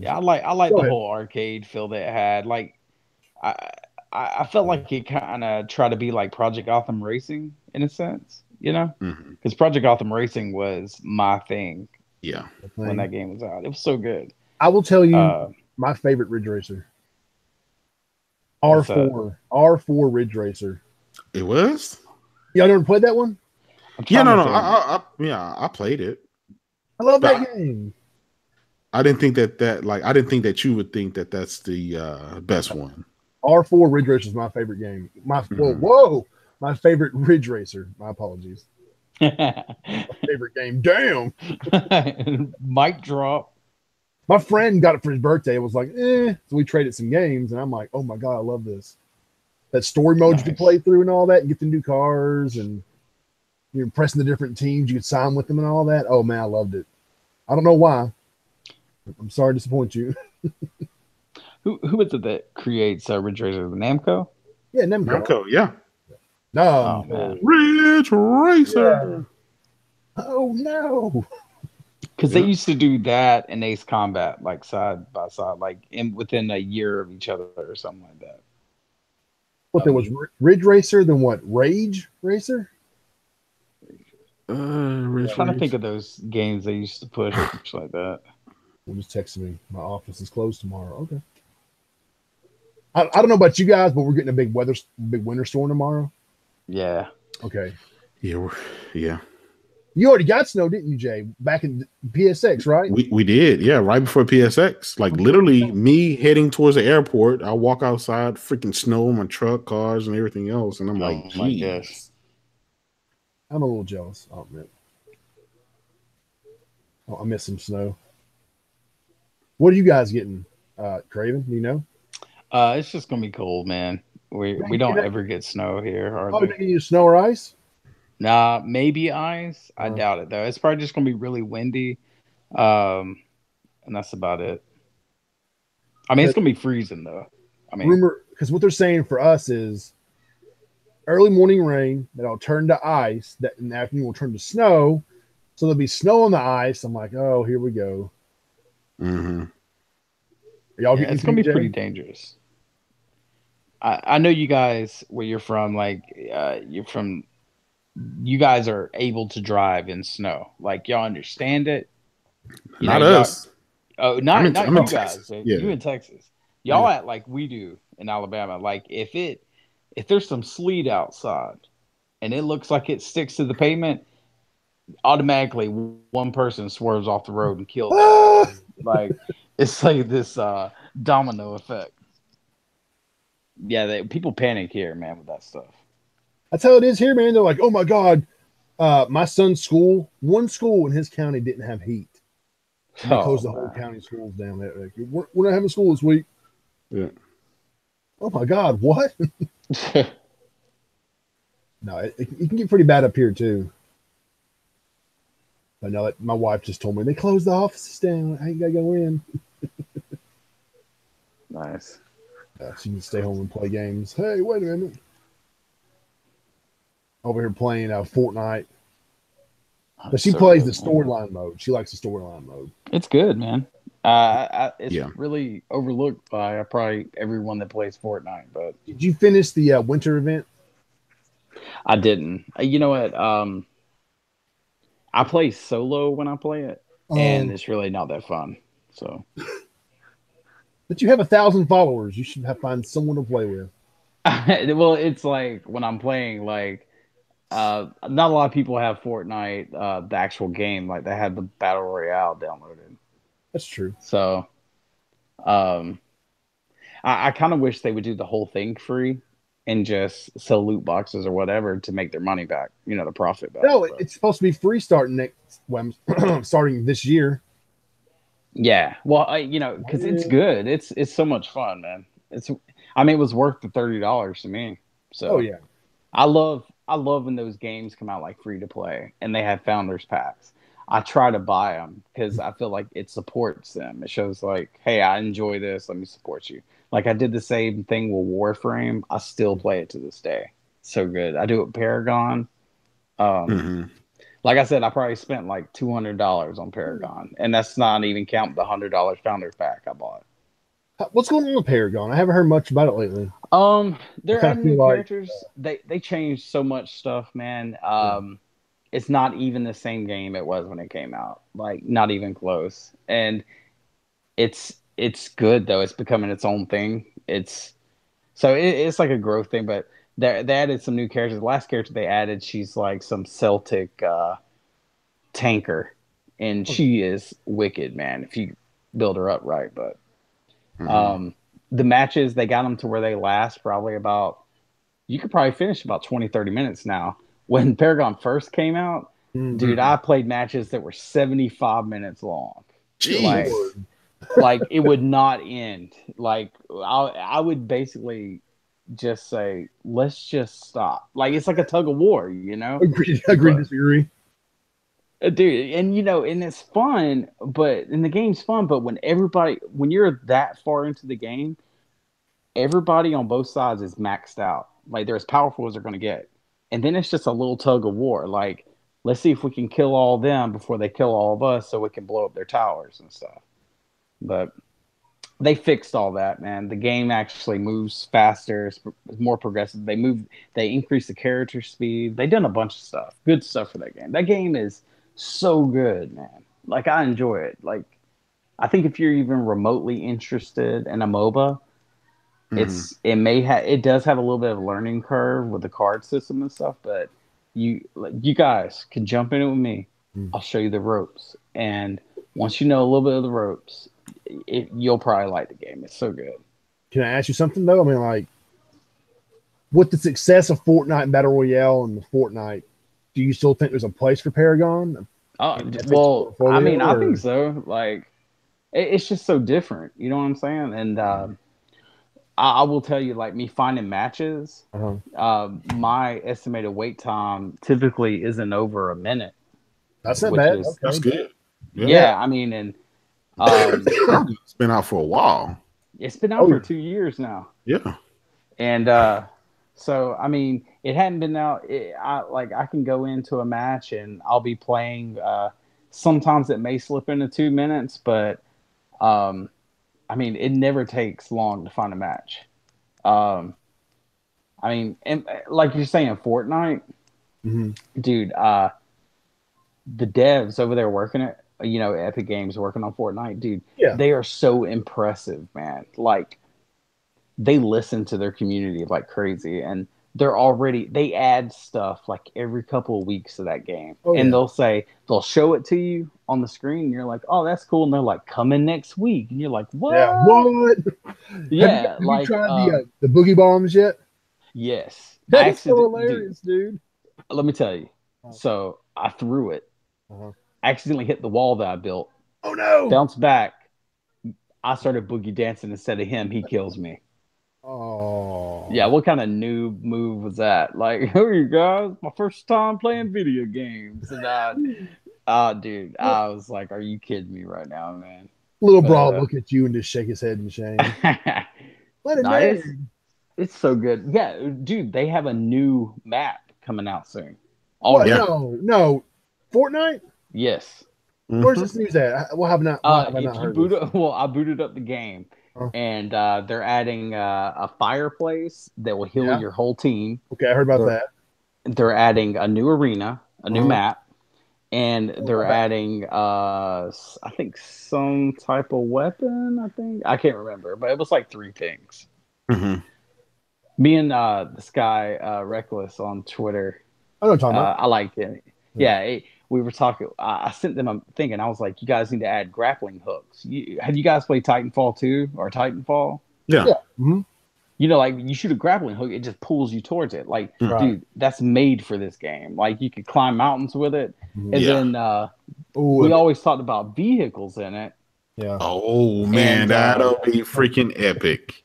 S2: Yeah, I like the whole arcade feel that it had. Like, I felt like it kind of tried to be like Project Gotham Racing in a sense, because Project Gotham Racing was my thing.
S3: Yeah,
S2: when that game was out, it was so good.
S1: I will tell you my favorite Ridge Racer. R4 Ridge Racer.
S3: It was.
S1: Y'all never played that one?
S3: Yeah, no. I played it.
S1: I love that game.
S3: I didn't think I didn't think that you would think that that's the best one.
S1: R4 Ridge Racer is my favorite game. My favorite Ridge Racer. My apologies. My favorite game. Damn.
S2: Mic drop.
S1: My friend got it for his birthday. It was like, so we traded some games, and I'm like, oh my god, I love this. That story mode you can play through and all that, and get the new cars, and you're pressing the different teams, you could sign with them and all that. Oh man, I loved it. I don't know why. I'm sorry to disappoint you.
S2: Who is it that creates Ridge Racer? Namco?
S1: Yeah, Namco.
S3: Yeah.
S1: No,
S3: Ridge Racer.
S1: Yeah. Oh no.
S2: Because they used to do that and Ace Combat, like side by side, like within a year of each other or something like that.
S1: What there was Ridge Racer, then what? Rage Racer?
S2: I'm trying to think of those games they used to push like that.
S1: Well, just text me. My office is closed tomorrow. Okay. I don't know about you guys, but we're getting a big winter storm tomorrow.
S2: Yeah.
S1: Okay.
S3: Yeah.
S1: You already got snow, didn't you, Jay? Back in PSX, right?
S3: We did, yeah, right before PSX. Like literally me heading towards the airport, I walk outside, freaking snow on my truck, cars, and everything else. And I'm like,
S2: my gosh.
S1: I'm a little jealous. I'll admit. Oh, I miss some snow. What are you guys getting, Craven? Do you know?
S2: It's just gonna be cold, man. We don't ever get snow here.
S1: Oh, you getting snow or ice?
S2: Nah, maybe ice. I doubt it though. It's probably just gonna be really windy, and that's about it. I mean, it's gonna be freezing though. I mean,
S1: rumor, because what they're saying for us is early morning rain that'll turn to ice. That in the afternoon will turn to snow. So there'll be snow on the ice. I'm like, oh, here we go.
S3: Mm-hmm.
S1: Y'all
S2: Yeah,
S1: getting
S2: it's gonna be
S1: anything,
S2: pretty
S1: Jay?
S2: dangerous. I know you guys where you're from, like you guys are able to drive in snow. Like y'all understand it. You know,
S3: Not
S2: y'all
S3: us.
S2: oh
S3: I'm
S2: not
S3: in,
S2: not
S3: I'm in
S2: you guys.
S3: Texas. Yeah.
S2: You in Texas.
S3: Yeah.
S2: Y'all act like we do in Alabama. Like if there's some sleet outside and it looks like it sticks to the pavement, automatically one person swerves off the road and kills everybody. Like it's like this domino effect. Yeah, people panic here, man, with that stuff.
S1: That's how it is here, man. They're like, oh my God, my son's school, one school in his county didn't have heat. And they closed the whole county schools down there. Like, we're not having school this week.
S3: Yeah.
S1: Oh my God, what? No, it can get pretty bad up here too. I know that my wife just told me they closed the offices down. I ain't gotta go in.
S2: Nice.
S1: She can stay home and play games. Hey, wait a minute. Over here playing Fortnite. But she plays the storyline mode. She likes the storyline mode.
S2: It's good, man. It's really overlooked by probably everyone that plays Fortnite. But
S1: did you finish the winter event?
S2: I didn't. You know what? I play solo when I play it, and it's really not that fun. So,
S1: but you have 1,000 followers. You should find someone to play with.
S2: Well, it's like when I'm playing, like not a lot of people have Fortnite, the actual game. Like they have the Battle Royale downloaded.
S1: That's true.
S2: So, I kind of wish they would do the whole thing free and just sell loot boxes or whatever to make their money back. You know, the profit back.
S1: No, it's supposed to be free starting starting this year.
S2: Yeah, well, you know, because it's good. It's so much fun, man. It was worth the $30 to me. So,
S1: yeah,
S2: I love when those games come out like free to play and they have founders packs. I try to buy them because I feel like it supports them. It shows like, hey, I enjoy this. Let me support you. Like I did the same thing with Warframe. I still play it to this day. So good. I do it with Paragon. Like I said, I probably spent like $200 on Paragon, and that's not even counting the $100 founders pack I bought.
S1: What's going on with Paragon? I haven't heard much about it lately.
S2: They're adding new characters. They changed so much stuff, man. It's not even the same game it was when it came out. Like not even close. And it's good though. It's becoming its own thing. It's like a growth thing, but they added some new characters. The last character they added, she's like some Celtic tanker, and she is wicked, man. If you build her up right, but the matches they got them to where they last probably about. You could probably finish about 20, 30 minutes now. When Paragon first came out, dude, I played matches that were 75 minutes long.
S3: Jeez.
S2: Like it would not end. Like I would basically just say, let's just stop. Like it's like a tug of war, you know?
S1: Agree, disagree.
S2: Dude, and you know, and it's fun, and the game's fun, but when you're that far into the game, everybody on both sides is maxed out. Like they're as powerful as they're going to get. And then it's just a little tug of war. Like, let's see if we can kill all of them before they kill all of us so we can blow up their towers and stuff. But they fixed all that, man. The game actually moves faster. It's more progressive. They increase the character speed. They done a bunch of stuff. Good stuff for that game. That game is so good, man. Like, I enjoy it. Like, I think if you're even remotely interested in a MOBA, it does have a little bit of a learning curve with the card system and stuff, but you guys can jump in it with me. I'll show you the ropes, and once you know a little bit of the ropes, you'll probably like the game. It's so good.
S1: Can I ask you something though? I mean, like, with the success of Fortnite and Battle Royale and the Fortnite, do you still think there's a place for Paragon?
S2: Well, I mean, I think so. Like, it's just so different. You know what I'm saying? And I will tell you, like me finding matches, my estimated wait time typically isn't over a minute.
S1: That's not bad.
S3: That's good.
S2: Yeah, I mean, and
S3: it's been out for a while.
S2: It's been out for 2 years now.
S3: Yeah,
S2: and so I mean, it hadn't been out. I can go into a match and I'll be playing. Sometimes it may slip into 2 minutes, but I mean, it never takes long to find a match. I mean, and like you're saying, Fortnite, dude. The devs over there working it, Epic Games working on Fortnite, dude.
S1: Yeah.
S2: They are so impressive, man. Like, they listen to their community like crazy, and they add stuff like every couple of weeks to that game. And they'll show it to you on the screen, and you're like, oh, that's cool. And they're like, coming next week. And you're like, what?
S1: Yeah, what?
S2: Yeah,
S1: have you tried the boogie bombs yet?
S2: Yes.
S1: That's so hilarious, dude.
S2: Let me tell you. So I threw it. Accidentally hit the wall that I built.
S1: Oh no!
S2: Bounced back. I started boogie dancing instead of him. He kills me.
S1: Oh.
S2: Yeah, what kind of noob move was that? Like, hey guys, my first time playing video games. And dude, I was like, are you kidding me right now, man?
S1: Little Brah look at you and just shake his head in shame. What a name.
S2: It's so good. Yeah, dude, they have a new map coming out soon.
S1: No. Fortnite?
S2: Yes.
S1: Where's this news at? What have I not heard of this?
S2: I booted up the game, and they're adding a fireplace that will heal your whole team.
S1: Okay, I heard about that.
S2: They're adding a new arena, a new map, and they're adding, I think, some type of weapon. I can't remember, but it was like 3 things. Me and this guy Reckless on Twitter.
S1: I know what you're talking about.
S2: I like it. Yeah, we were talking. I sent them a thing, and I was like, "You guys need to add grappling hooks." Have you guys played Titanfall 2 or Titanfall?
S3: Yeah.
S1: Mm-hmm.
S2: Like you shoot a grappling hook, it just pulls you towards it. Like, dude, that's made for this game. Like, you could climb mountains with it, and then we always talked about vehicles in it.
S1: Yeah.
S3: Oh man, that'll be freaking epic.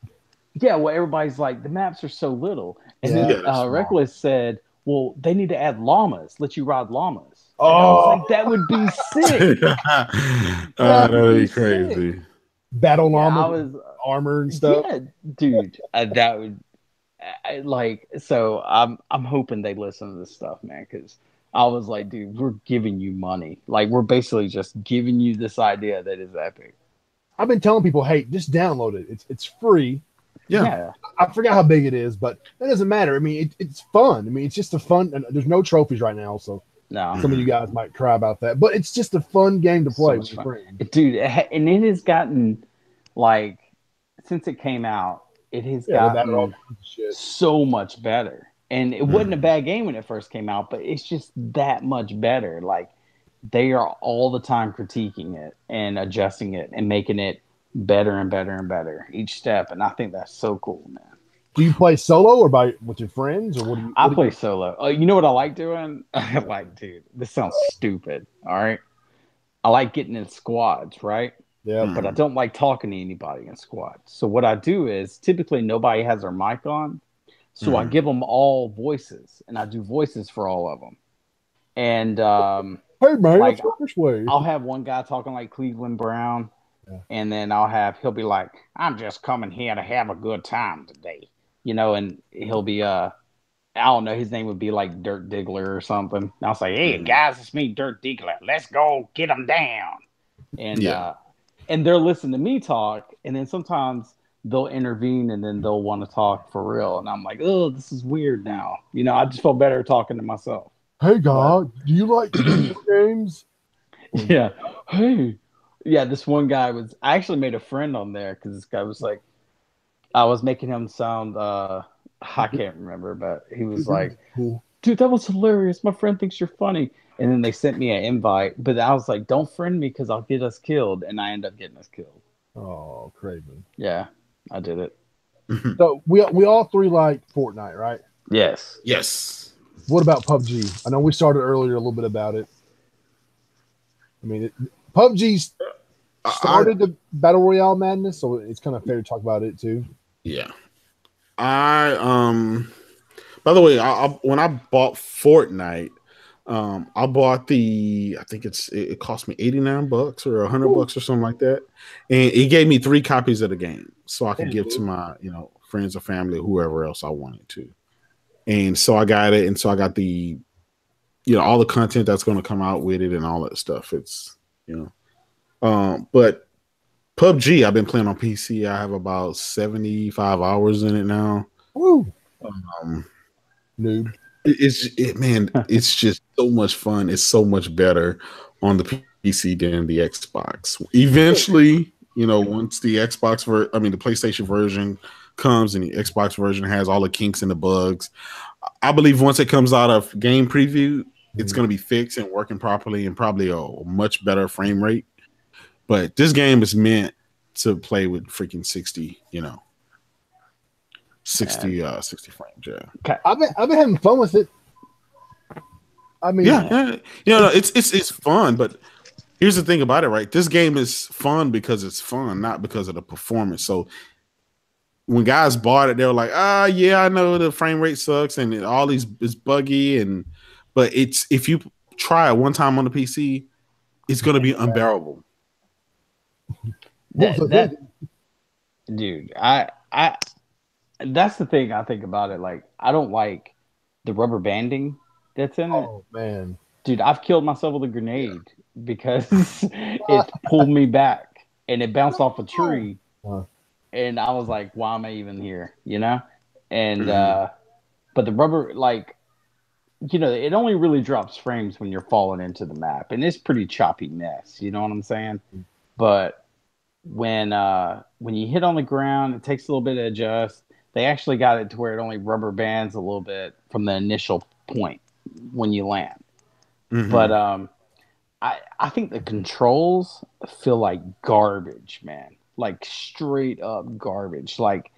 S2: Yeah. Well, everybody's like, the maps are so little, and then Reckless said, well, they need to add llamas. Let you ride llamas. And I was like, that would be sick.
S3: That would be crazy.
S2: Sick.
S1: Battle llamas, armor and stuff.
S2: Yeah, dude, that would So I'm hoping they listen to this stuff, man, because I was like, dude, we're giving you money. Like, we're basically just giving you this idea that is epic.
S1: I've been telling people, hey, just download it. It's free.
S2: Yeah.
S1: I forgot how big it is, but that doesn't matter. I mean, it's fun. I mean, it's just a fun. And there's no trophies right now, so some of you guys might cry about that. But it's just a fun game to play with your friends,
S2: dude. And it has gotten, like, since it came out, it has gotten so much better. And it wasn't a bad game when it first came out, but it's just that much better. Like, they are all the time critiquing it and adjusting it and making it better and better and better each step, and I think that's so cool, man.
S1: Do you play solo or with your friends, or what do you?
S2: I play solo. You know what I like doing? I like, dude, this sounds stupid. All right, I like getting in squads, right?
S1: Yeah.
S2: But I don't like talking to anybody in squads. So what I do is typically nobody has their mic on, so I give them all voices, and I do voices for all of them. And
S1: hey man, like, this way.
S2: I'll have one guy talking like Cleveland Brown. Yeah. And then he'll be like, I'm just coming here to have a good time today. And he'll be, I don't know, his name would be like Dirt Diggler or something. And I'll say, hey, guys, it's me, Dirt Diggler. Let's go get them down. And and they'll listen to me talk. And then sometimes they'll intervene and then they'll want to talk for real. And I'm like, oh, this is weird now. I just feel better talking to myself.
S1: Hey, God, do you like video games?
S2: Yeah. Hey. Yeah, this one guy I actually made a friend on there because this guy was like, I was making him sound, I can't remember, but he was like, dude, that was hilarious. My friend thinks you're funny. And then they sent me an invite, but I was like, don't friend me because I'll get us killed. And I end up getting us killed.
S1: Oh, Craven.
S2: Yeah, I did it.
S1: So we all three like Fortnite, right?
S2: Yes.
S3: Yes.
S1: What about PUBG? I know we started earlier a little bit about it. I mean, PUBG started the Battle Royale madness, so it's kind of fair to talk about it too.
S3: Yeah. By the way, when I bought Fortnite, I bought I think it cost me $89 or $100 or something like that. And it gave me 3 copies of the game so I could give to my, friends or family, whoever else I wanted to. And so I got it. And so I got the, all the content that's going to come out with it and all that stuff. It's, but PUBG, I've been playing on PC. I have about 75 hours in it now.
S1: Woo.
S3: Um,
S1: Noob.
S3: It's just so much fun. It's so much better on the PC than the Xbox. Eventually, once the the PlayStation version comes and the Xbox version has all the kinks and the bugs, I believe once it comes out of game preview, it's going to be fixed and working properly and probably a much better frame rate. But this game is meant to play with freaking 60, 60 frames. Yeah.
S1: I've been having fun with it. I mean,
S3: yeah. It's fun, but here's the thing about it, right? This game is fun because it's fun, not because of the performance. So when guys bought it, they were like, yeah, I know the frame rate sucks and all these is buggy, but it's if you try it one time on the PC, it's going to be unbearable.
S2: Dude, I that's the thing I think about it. Like, I don't like the rubber banding that's in it.
S1: Oh man,
S2: dude, I've killed myself with a grenade because it pulled me back and it bounced off a tree, and I was like, "Why am I even here?" And but the rubber, like, it only really drops frames when you're falling into the map, and it's pretty choppy mess. You know what I'm saying? But when you hit on the ground, it takes a little bit to adjust. They actually got it to where it only rubber bands a little bit from the initial point when you land. But I think the controls feel like garbage, man. Like straight up garbage. Like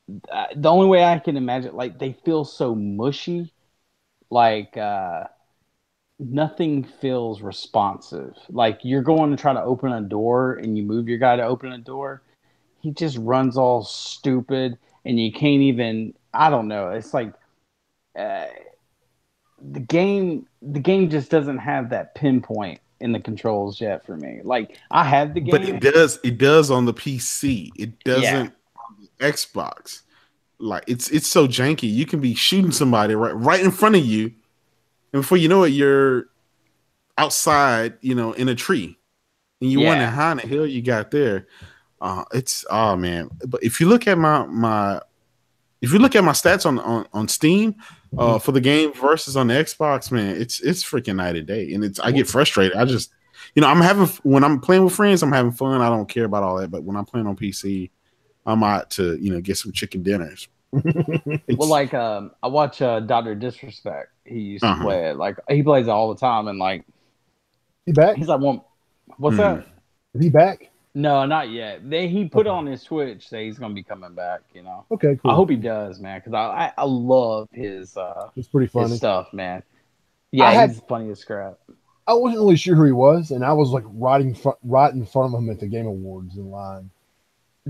S2: the only way I can imagine, like they feel so mushy. Like nothing feels responsive. Like you're going to try to open a door and you move your guy to open a door. He just runs all stupid and you can't even, I don't know. It's like the game just doesn't have that pinpoint in the controls yet for me. Like I have the game.
S3: But it does on the PC. It doesn't on the Xbox. Like it's so janky. You can be shooting somebody right in front of you, and before you know it, you're outside, in a tree, and you wonder how in the hell you got there. Man. But if you look at my stats on Steam for the game versus on the Xbox, man, it's freaking night and day, and I get frustrated. I just, when I'm playing with friends, I'm having fun. I don't care about all that, but when I'm playing on PC, I'm out to get some chicken dinners.
S2: Well, like I watch Dr. Disrespect. He used to play it. Like he plays it all the time, and like
S1: he back.
S2: He's like, what's that?
S1: Is he back?
S2: No, not yet. He put on his Twitch that he's gonna be coming back.
S1: Okay, cool.
S2: I hope he does, man, because I love his.
S1: It's pretty funny
S2: his stuff, man. Yeah, he's funny as crap.
S1: I wasn't really sure who he was, and I was like right in front of him at the Game Awards in line.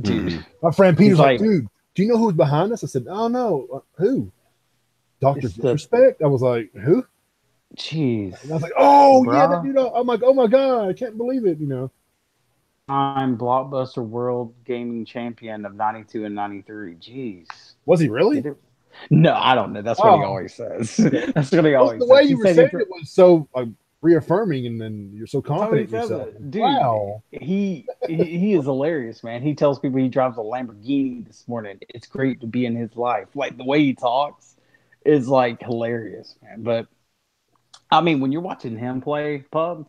S2: Dude,
S1: my friend Peter's like, dude, do you know who's behind us? I said, oh no, who? Dr. Disrespect? I was like, who?
S2: Jeez.
S1: And I was like, oh yeah, that dude. I'm like, oh my god, I can't believe it.
S2: I'm Blockbuster World Gaming Champion of 92 and 93. Jeez.
S1: Was he really?
S2: No, I don't know. That's what he always says. That's what he always says.
S1: The way you were saying it was so reaffirming, and then you're so confident in yourself.
S2: Dude,
S1: wow.
S2: He is hilarious, man. He tells people he drives a Lamborghini this morning. It's great to be in his life. Like the way he talks is like hilarious, man. But I mean, when you're watching him play pub,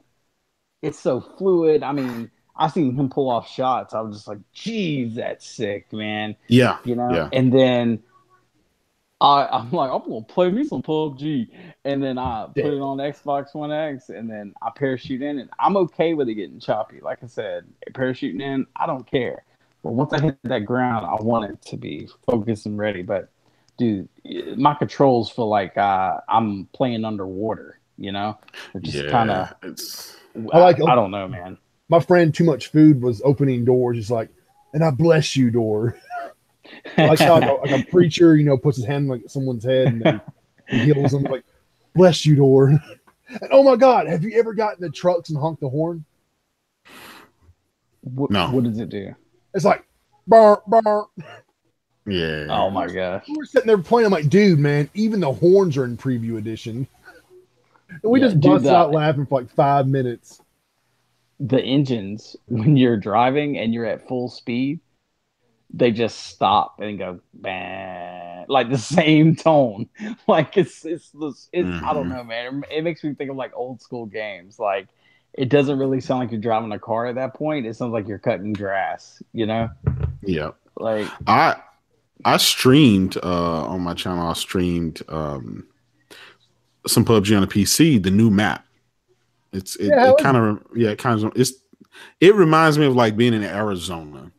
S2: it's so fluid. I mean, I seen him pull off shots. I was just like, geez, that's sick, man.
S3: Yeah.
S2: Yeah. And then I'm like, I'm going to play me some PUBG. And then I put it on Xbox One X, and then I parachute in, and I'm okay with it getting choppy. Like I said, parachuting in, I don't care. But once I hit that ground, I want it to be focused and ready. But, dude, my controls feel like I'm playing underwater, They're just kind of... I don't know, man.
S1: My friend Too Much Food was opening doors, just like, and I bless you door. like a preacher, puts his hand on someone's head and then he heals them, like, bless you door. And oh my God, have you ever gotten the trucks and honked the horn?
S2: No. What does it do?
S1: It's like, burr, burr.
S3: Yeah.
S2: Oh my gosh.
S1: We were sitting there playing. I'm like, dude, man, even the horns are in preview edition. And we just busted out laughing for like 5 minutes.
S2: the engines, when you're driving and you're at full speed, they just stop and go bang, like the same tone. Like it's I don't know, man. It makes me think of like old school games. Like it doesn't really sound like you're driving a car at that point. It sounds like you're cutting grass, you know?
S3: Yeah.
S2: Like
S3: I streamed on my channel. I streamed some PUBG on the PC. The new map. It reminds me of like being in Arizona.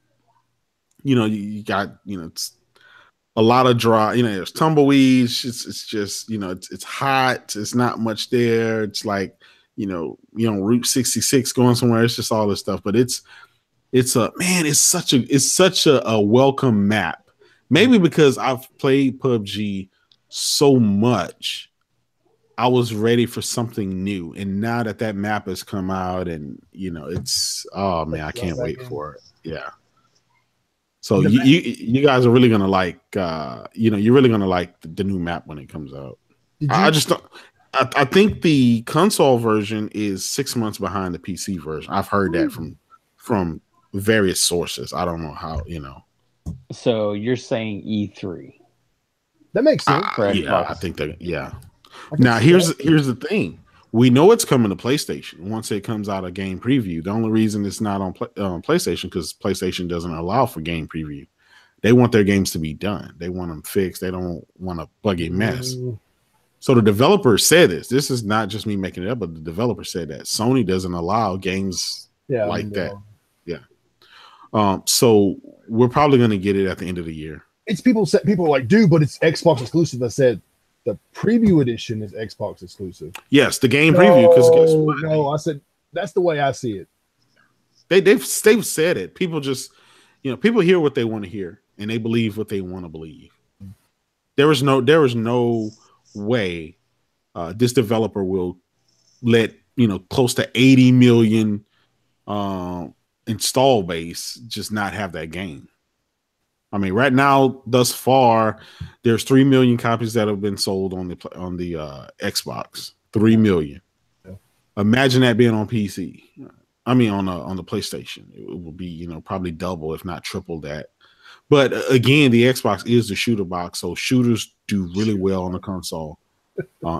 S3: You know, you got, you know, it's a lot of dry, you know, there's tumbleweeds. It's just, you know, it's hot. It's not much there. It's like, you know, Route 66 going somewhere. It's just all this stuff. But it's such a welcome map. Maybe because I've played PUBG so much, I was ready for something new. And now that map has come out, and you know, oh man, I can't wait for it. Yeah. So you guys are really gonna like, you're really gonna like the new map when it comes out. I just don't. I think the console version is 6 months behind the PC version. I've heard that from various sources. I don't know how, you know.
S2: So you're saying E3?
S1: That makes sense.
S3: Yeah, I think that. Yeah. Now here's the thing. We know it's coming to PlayStation once it comes out of game preview. The only reason it's not on PlayStation because PlayStation doesn't allow for game preview. They want their games to be done. They want them fixed. They don't want a buggy mess. So the developer said this. This is not just me making it up, but the developer said that Sony doesn't allow games like that. Yeah. So we're probably going to get it at the end of the year.
S1: It's people are like, dude, but it's Xbox exclusive. I said the preview edition is Xbox exclusive.
S3: Yes, the game preview. Because
S1: no, I said that's the way I see it.
S3: They've said it. People just, you know, people hear what they want to hear and they believe what they want to believe. There is no way this developer will let, you know, close to 80 million install base just not have that game. I mean, right now, thus far, there's 3 million copies that have been sold on the Xbox. 3 million. Yeah. Imagine that being on PC. I mean, on the PlayStation, it will be, you know, probably double, if not triple that. But again, the Xbox is the shooter box, so shooters do really well on the console.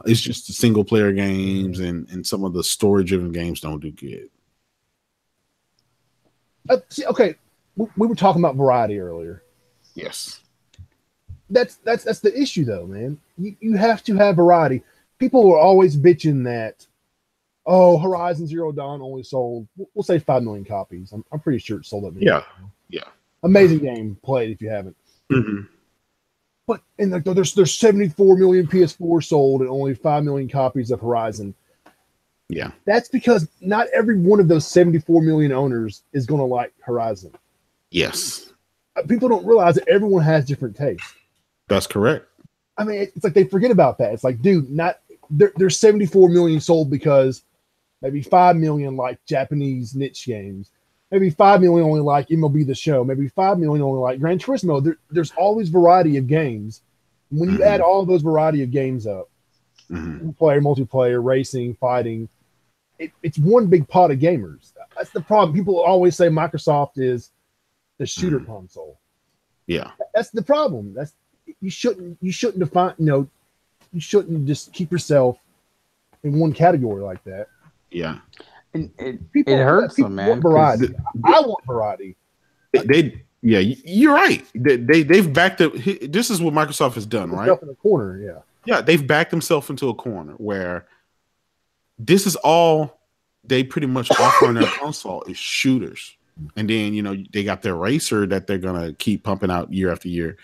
S3: It's just the single player games and some of the story driven games don't do good.
S1: Okay, we were talking about variety earlier.
S3: Yes,
S1: that's the issue, though, man. You have to have variety. People are always bitching that, oh, Horizon Zero Dawn only sold, we'll say 5 million copies. I'm pretty sure it sold that many.
S3: Yeah.
S1: Amazing game. Play it if you haven't.
S3: Mm-hmm.
S1: But and there's 74 million PS4 sold and only 5 million copies of Horizon.
S3: Yeah,
S1: that's because not every one of those 74 million owners is going to like Horizon.
S3: Yes.
S1: People don't realize that everyone has different tastes.
S3: That's correct.
S1: I mean, it's like they forget about that. It's like, dude, there's 74 million sold because maybe 5 million like Japanese niche games. Maybe 5 million only like MLB The Show. Maybe 5 million only like Gran Turismo. There's always variety of games. When you add all those variety of games up, player, multiplayer, racing, fighting, it's one big pot of gamers. That's the problem. People always say Microsoft is the shooter console.
S3: Yeah,
S1: that's the problem. You shouldn't define. You shouldn't just keep yourself in one category like that.
S3: Yeah,
S2: it hurts them, man.
S1: Want variety. I want variety.
S3: You're right. They've backed up. This is what Microsoft has done, right?
S1: In a corner,
S3: yeah. They've backed themselves into a corner where this is all they pretty much offer on their console is shooters. And then, they got their racer that they're going to keep pumping out year after year.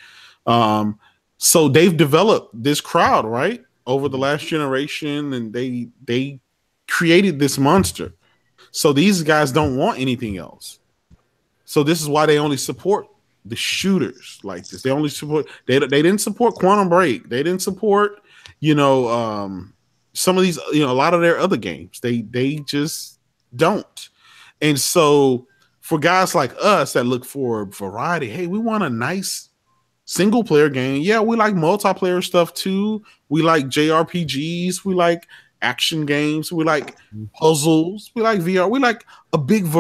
S3: So they've developed this crowd, right, over the last generation, and they created this monster. So these guys don't want anything else. So this is why they only support the shooters like this. They only support, they didn't support Quantum Break. They didn't support, some of these, a lot of their other games. They just don't. And so for guys like us that look for variety, hey, we want a nice single player game. Yeah, we like multiplayer stuff too. We like JRPGs. We like action games. We like puzzles. We like VR. We like a big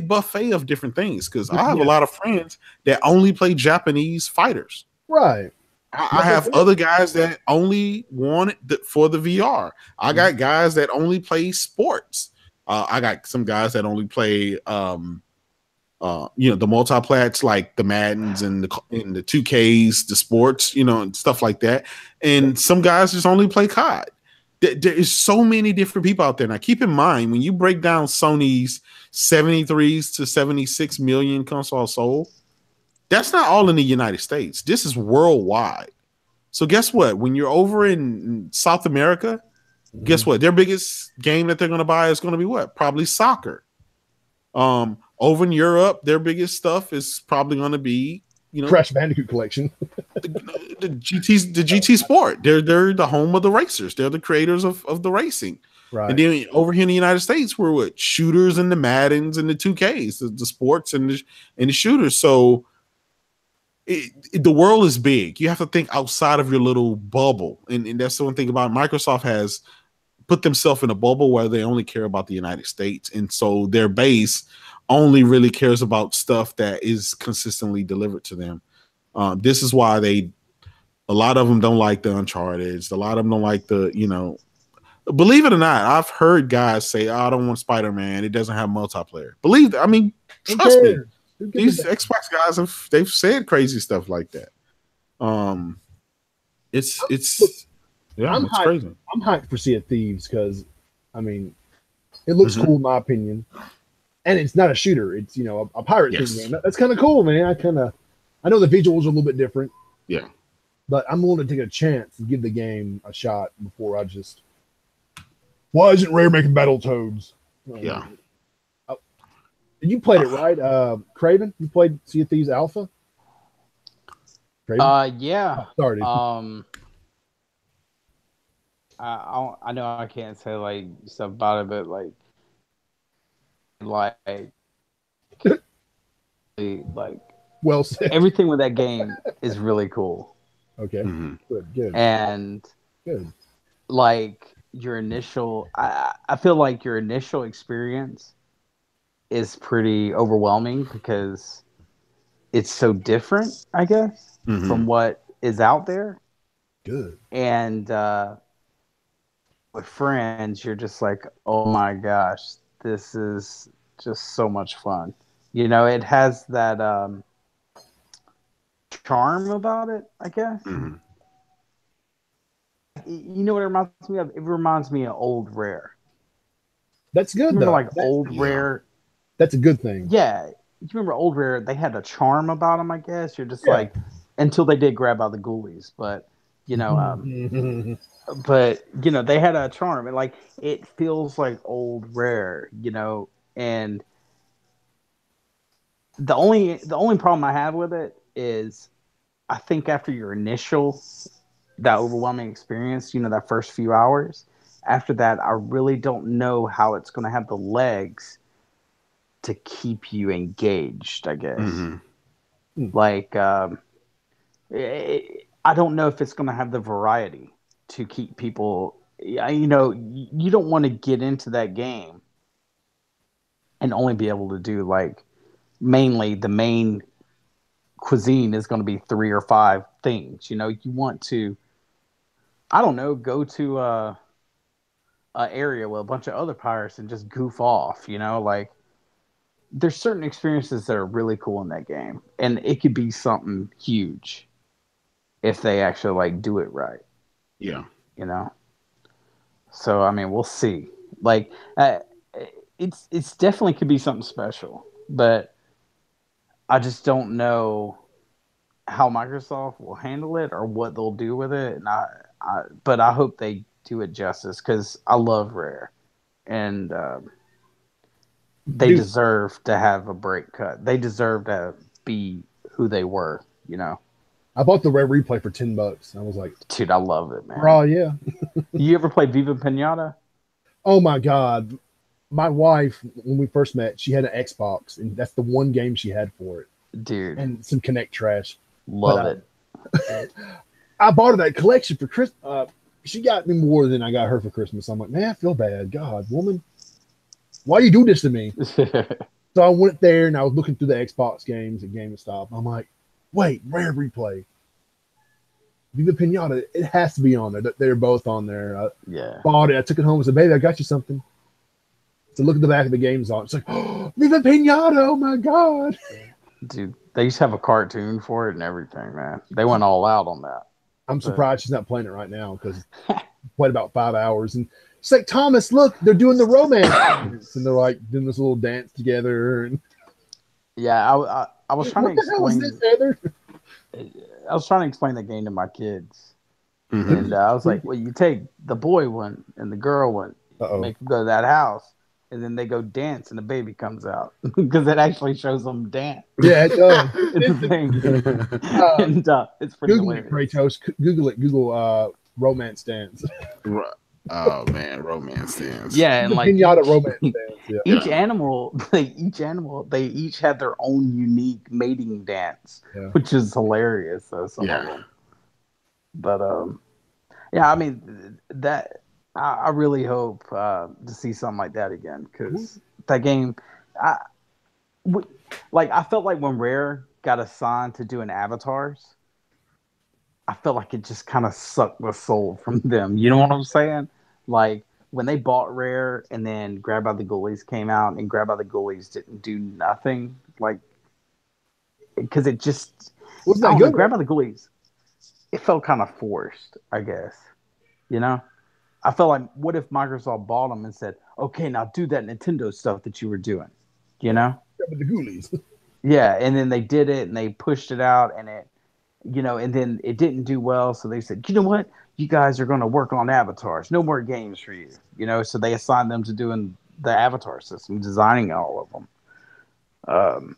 S3: buffet of different things. Because I have a lot of friends that only play Japanese fighters.
S1: Right.
S3: I have other guys that only want it for the VR. I got guys that only play sports. I got some guys that only play, the multiplats like the Maddens and the 2Ks, the sports, and stuff like that. And some guys just only play COD. There is so many different people out there. Now, keep in mind, when you break down Sony's 73s to 76 million consoles sold, that's not all in the United States. This is worldwide. So guess what? When you're over in South America, guess what? Their biggest game that they're going to buy is going to be what? Probably soccer. Over in Europe, their biggest stuff is probably going to be,
S1: Crash Bandicoot collection.
S3: the GT Sport. They're the home of the racers. They're the creators of the racing.
S1: Right.
S3: And then over here in the United States, we're what? Shooters and the Maddens and the 2Ks, the sports and the shooters. So the world is big. You have to think outside of your little bubble. And that's the one thing about Microsoft has put themselves in a bubble where they only care about the United States. And so their base only really cares about stuff that is consistently delivered to them. This is why a lot of them don't like the Uncharted. A lot of them don't like believe it or not, I've heard guys say, I don't want Spider-Man. It doesn't have multiplayer. Trust me. These Xbox guys they've said crazy stuff like that. It's crazy.
S1: I'm hyped for Sea of Thieves because, it looks cool in my opinion, and it's not a shooter. It's a pirate thing. Man. That's kind of cool, man. I know the visuals are a little bit different.
S3: Yeah,
S1: but I'm willing to take a chance and give the game a shot before I just. Why isn't Rare making Battletoads?
S3: Yeah.
S1: You played it, right? Craven, you played Sea of Thieves Alpha?
S2: Craven? Yeah.
S1: Oh, sorry.
S2: I know I can't say like stuff about it, but like
S1: well said.
S2: Everything with that game is really cool.
S1: Okay. Mm-hmm. Good.
S2: And
S1: good.
S2: Like your initial, I feel like your initial experience is pretty overwhelming because it's so different, I guess, from what is out there.
S1: Good.
S2: And with friends, you're just like, oh my gosh, this is just so much fun. It has that charm about it, I guess.
S3: Mm-hmm.
S2: You know what it reminds me of? It reminds me of old Rare.
S1: That's good, though.
S2: Rare.
S1: That's a good thing.
S2: Yeah. You remember old Rare? They had a charm about them, I guess. You're just like, until they did grab out the ghoulies. But, they had a charm. And, it feels like old Rare, and the only problem I have with it is I think after your initial, that overwhelming experience, that first few hours, after that, I really don't know how it's going to have the legs to keep you engaged, I guess.
S3: Mm-hmm.
S2: I don't know if it's going to have the variety to keep people, you don't want to get into that game and only be able to do mainly the main cuisine is going to be 3 or 5 things. You want to, I don't know, go to a area with a bunch of other pirates and just goof off. There's certain experiences that are really cool in that game, and it could be something huge if they actually do it right.
S3: Yeah.
S2: So we'll see. It's definitely could be something special, but I just don't know how Microsoft will handle it or what they'll do with it. And but I hope they do it justice because I love Rare, and they deserve to have a break cut. They deserve to be who they were.
S1: I bought the Rare Replay for $10. I was like,
S2: dude, I love it, man.
S1: Oh yeah.
S2: You ever play Viva Pinata?
S1: Oh my God. My wife, when we first met, she had an Xbox, and that's the one game she had for it.
S2: Dude.
S1: And some Kinect trash.
S2: Love it.
S1: I bought her that collection for she got me more than I got her for Christmas. I'm like, man, I feel bad. God, woman, why you do this to me? So I went there and I was looking through the Xbox games at GameStop. I'm like, wait, Rare Replay. Viva Pinata, it has to be on there. They're both on there. I bought it. I took it home and said, baby, I got you something. So look at the back of the games on. It's like, oh, Viva Pinata, oh my God.
S2: Dude, they used to have a cartoon for it and everything, man. They went all out on that.
S1: I'm surprised she's not playing it right now because played about 5 hours. And it's like, Thomas, look, they're doing the romance dance. And they're like doing this little dance together. And
S2: yeah, I was trying to explain.
S1: What the hell is this, Heather?
S2: I was trying to explain the game to my kids. And I was like, well, you take the boy one and the girl one, make them go to that house, and then they go dance and the baby comes out because it actually shows them dance.
S1: Yeah, it does.
S2: It's a thing. And it's pretty
S1: Google
S2: hilarious.
S1: it, Kratos. Google it. Google romance dance.
S3: Oh man, romance dance.
S2: Yeah, and like
S1: Pinata romance dance. Yeah.
S2: Each animal, they each had their own unique mating dance, which is hilarious. So some of them. But yeah, I mean that I really hope to see something like that again because that game, I felt like when Rare got assigned to doing avatars, I felt like it just kind of sucked the soul from them. You know what I'm saying? Like when they bought Rare and then Grab by the Ghoulies came out and Grab by the Ghoulies didn't do nothing, like because it just
S1: wasn't that good.
S2: Grab by the Ghoulies, it felt kind of forced, I guess. You know, I felt like what if Microsoft bought them and said, "Okay, now do that Nintendo stuff that you were doing," you know?
S1: Grab by the Ghoulies.
S2: Yeah, and then they did it and they pushed it out and it. You know, and then it didn't do well, so they said, you know what? You guys are going to work on avatars. No more games for you. You know, so they assigned them to doing the avatar system, designing all of them.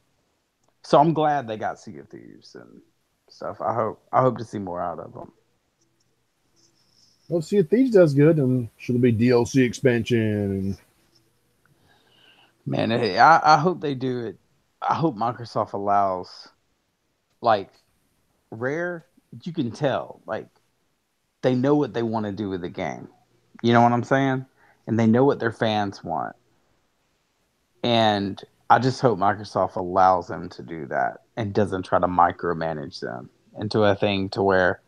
S2: So I'm glad they got Sea of Thieves and stuff. I hope to see more out of them.
S1: Well, Sea of Thieves does good, and should there be DLC expansion?
S2: Man, I hope they do it. I hope Microsoft allows, like, Rare, you can tell, like, they know what they want to do with the game. You know what I'm saying? And they know what their fans want. And I just hope Microsoft allows them to do that and doesn't try to micromanage them into a thing to where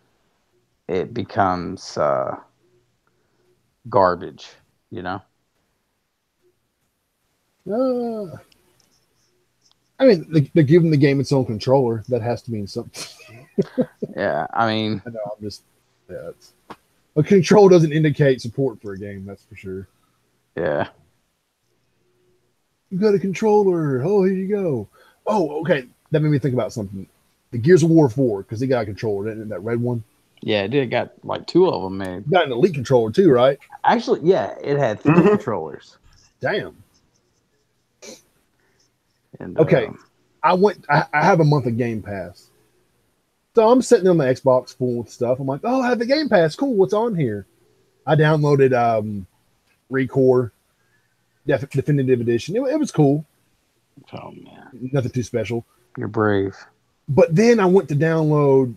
S2: it becomes garbage, you know?
S1: I mean, they're giving the game its own controller. That has to mean something.
S2: Yeah, I mean,
S1: I know. I'm just a control doesn't indicate support for a game. That's for sure.
S2: Yeah.
S1: You got a controller. Oh, here you go. Oh, okay. That made me think about something. The Gears of War 4, because they got a controller, didn't it? That red one.
S2: Yeah, it did. Got like 2 of them made.
S1: Got an Elite controller too, right?
S2: Actually, yeah, it had 3 controllers.
S1: Damn.
S2: And,
S1: okay, I have a month of Game Pass. So I'm sitting on the Xbox full with stuff. I'm like, oh, I have the Game Pass. Cool. What's on here? I downloaded Recore Definitive Edition. It was cool.
S2: Oh, man.
S1: Nothing too special.
S2: You're brave.
S1: But then I went to download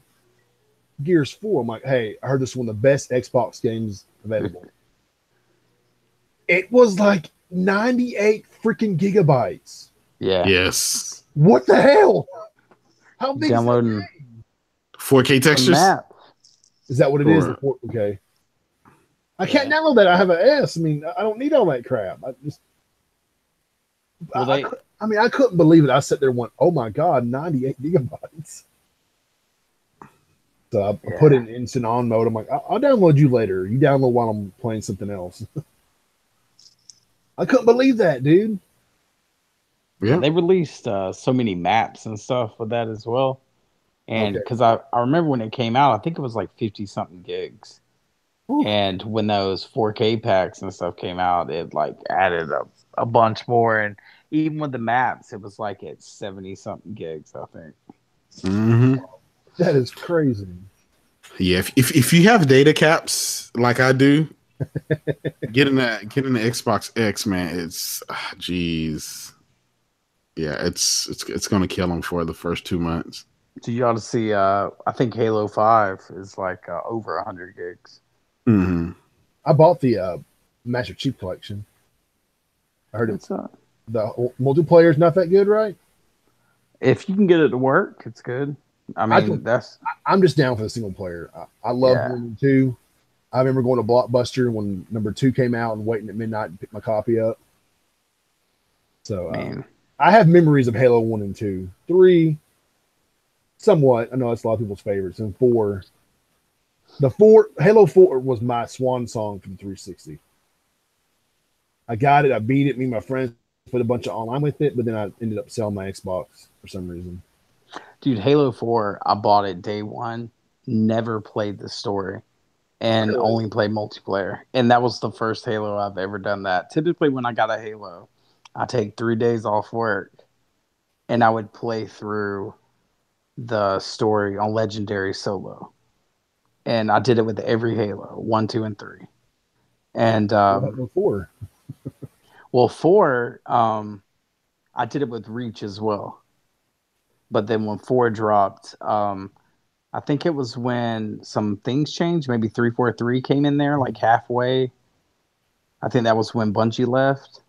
S1: Gears 4. I'm like, hey, I heard this is one of the best Xbox games available. It was like 98 freaking gigabytes.
S2: Yeah.
S3: Yes.
S1: What the hell? How big
S2: Downloading
S1: is that?
S3: 4K textures?
S1: Is that what it is? Okay. I can't download that. I have an S. I mean, I don't need all that crap. I just. Well, I couldn't believe it. I sat there and went, oh my God, 98 gigabytes. So I put it in instant on mode. I'm like, I'll download you later. You download while I'm playing something else. I couldn't believe that, dude.
S2: Yeah. They released so many maps and stuff with that as well. And because I remember when it came out, I think it was like 50 something gigs. Ooh. And when those 4K packs and stuff came out, it like added a bunch more. And even with the maps, it was like at 70 something gigs, I think.
S3: Mm-hmm.
S1: That is crazy.
S3: Yeah, if you have data caps like I do, getting the Xbox X, man, it's geez. Yeah, it's gonna kill them for the first 2 months.
S2: So you ought to see. I think Halo 5 is like over 100 gigs.
S3: Mm-hmm.
S1: I bought the Master Chief Collection. I heard the multiplayer is not that good, right?
S2: If you can get it to work, it's good. I mean,
S1: I'm just down for the single player. I love 1 and 2. I remember going to Blockbuster when number 2 came out and waiting at midnight to pick my copy up. So I have memories of Halo 1 and 2. 3, somewhat. I know that's a lot of people's favorites. And 4, Halo 4 was my swan song for the 360. I got it. I beat it. Me and my friends put a bunch of online with it, but then I ended up selling my Xbox for some reason.
S2: Dude, Halo 4, I bought it day one, never played the story, and only played multiplayer. And that was the first Halo I've ever done that. Typically, when I got a Halo, I take 3 days off work, and I would play through the story on Legendary solo. And I did it with every Halo, 1, 2, and 3. And
S1: 4.
S2: Well, 4, I did it with Reach as well. But then when 4 dropped, I think it was when some things changed. Maybe 343 came in there like halfway. I think that was when Bungie left.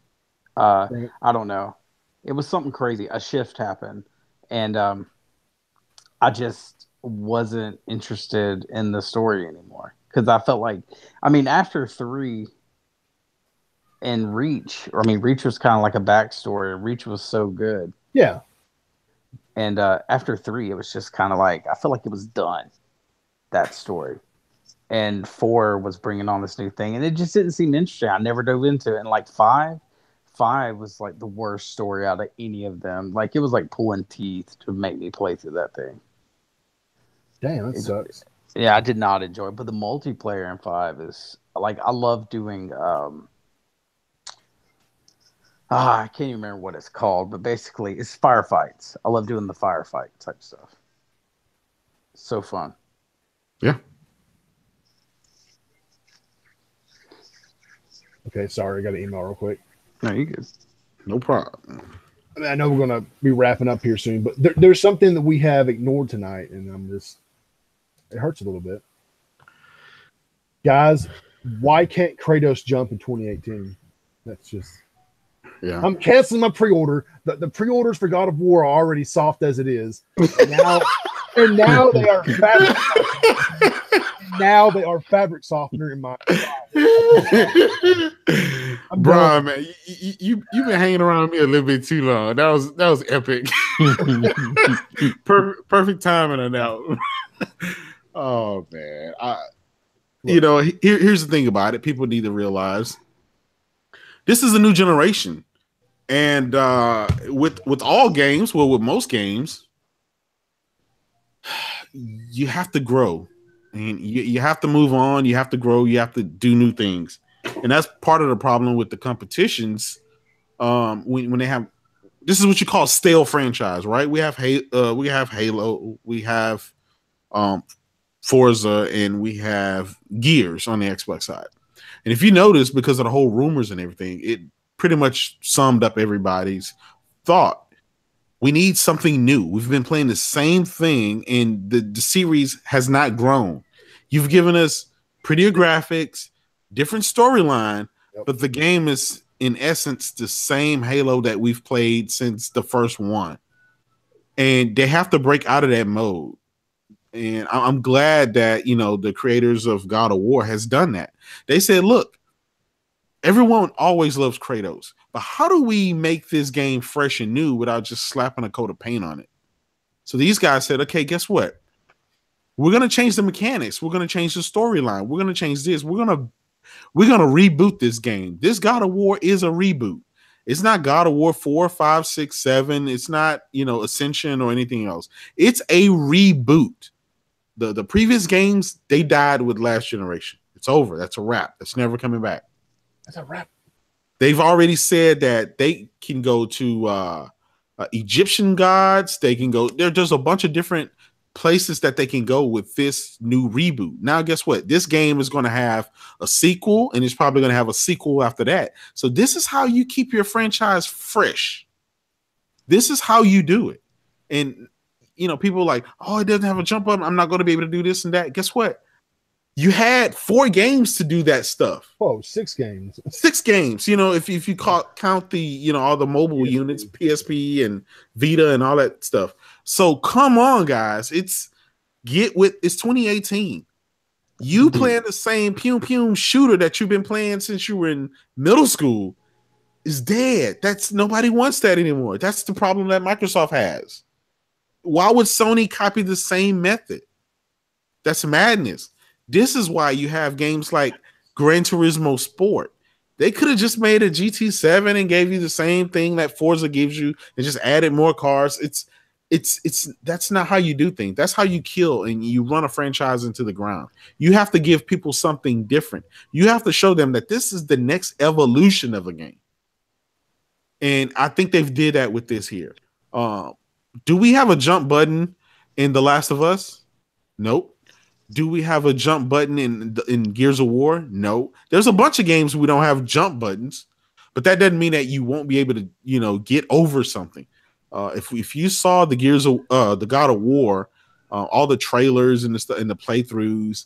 S1: Right.
S2: I don't know. It was something crazy. A shift happened. And I just wasn't interested in the story anymore. Because I felt like, after 3 and Reach, Reach was kind of like a backstory. Reach was so good.
S1: Yeah.
S2: And after 3, it was just kind of like, I felt like it was done, that story. And 4 was bringing on this new thing. And it just didn't seem interesting. I never dove into it. And like 5 was like the worst story out of any of them. Like, it was like pulling teeth to make me play through that thing.
S1: Damn, that sucks.
S2: Yeah, I did not enjoy it. But the multiplayer in 5 is, like, I love doing... I can't even remember what it's called, but basically it's firefights. I love doing the firefight type stuff. So fun.
S3: Yeah.
S1: Okay, sorry, I got an email real quick.
S2: No, you good.
S3: No problem.
S1: I know we're going to be wrapping up here soon, but there's something that we have ignored tonight, and it hurts a little bit. Guys, why can't Kratos jump in 2018? That's just...
S3: Yeah.
S1: I'm canceling my pre-order. The pre-orders for God of War are already soft as it is. Now they are fabric. Now they are fabric softener in my.
S3: Bro, man, you've been hanging around me a little bit too long. That was epic. Perfect timing on that. Oh man, here's the thing about it. People need to realize this is a new generation. And with all games, well, with most games, you have to grow, and you have to move on. You have to grow. You have to do new things, and that's part of the problem with the competitions. When they have, this is what you call stale franchise, right? We have Halo, we have Forza, and we have Gears on the Xbox side. And if you notice, because of the whole rumors and everything, it pretty much summed up everybody's thought. We need something new. We've been playing the same thing, and the series has not grown. You've given us prettier graphics, different storyline, but the game is, in essence, the same Halo that we've played since the first one. And they have to break out of that mode. And I'm glad that, the creators of God of War has done that. They said, look, everyone always loves Kratos, but how do we make this game fresh and new without just slapping a coat of paint on it? So these guys said, okay, guess what? We're going to change the mechanics. We're going to change the storyline. We're going to change this. We're going to reboot this game. This God of War is a reboot. It's not God of War 4, 5, 6, 7. It's not, Ascension or anything else. It's a reboot. The previous games, they died with last generation. It's over. That's a wrap. That's never coming back.
S1: That's a wrap.
S3: They've already said that they can go to Egyptian gods. They can go. There's a bunch of different places that they can go with this new reboot. Now, guess what? This game is going to have a sequel, and it's probably going to have a sequel after that. So this is how you keep your franchise fresh. This is how you do it. And, people are like, oh, it doesn't have a jump button. I'm not going to be able to do this and that. Guess what? You had 4 games to do that stuff.
S1: Oh, 6 games.
S3: 6 games. You know, if you count the, you know, all the mobile units, PSP and Vita and all that stuff. So come on, guys. It's 2018. You playing the same pew shooter that you've been playing since you were in middle school is dead. Nobody wants that anymore. That's the problem that Microsoft has. Why would Sony copy the same method? That's madness. This is why you have games like Gran Turismo Sport. They could have just made a GT7 and gave you the same thing that Forza gives you and just added more cars. That's not how you do things. That's how you kill and you run a franchise into the ground. You have to give people something different. You have to show them that this is the next evolution of a game. And I think they've did that with this here. Do we have a jump button in The Last of Us? Nope. Do we have a jump button in Gears of War? No. There's a bunch of games we don't have jump buttons, but that doesn't mean that you won't be able to, you know, get over something. If you saw the the God of War, all the trailers and the playthroughs,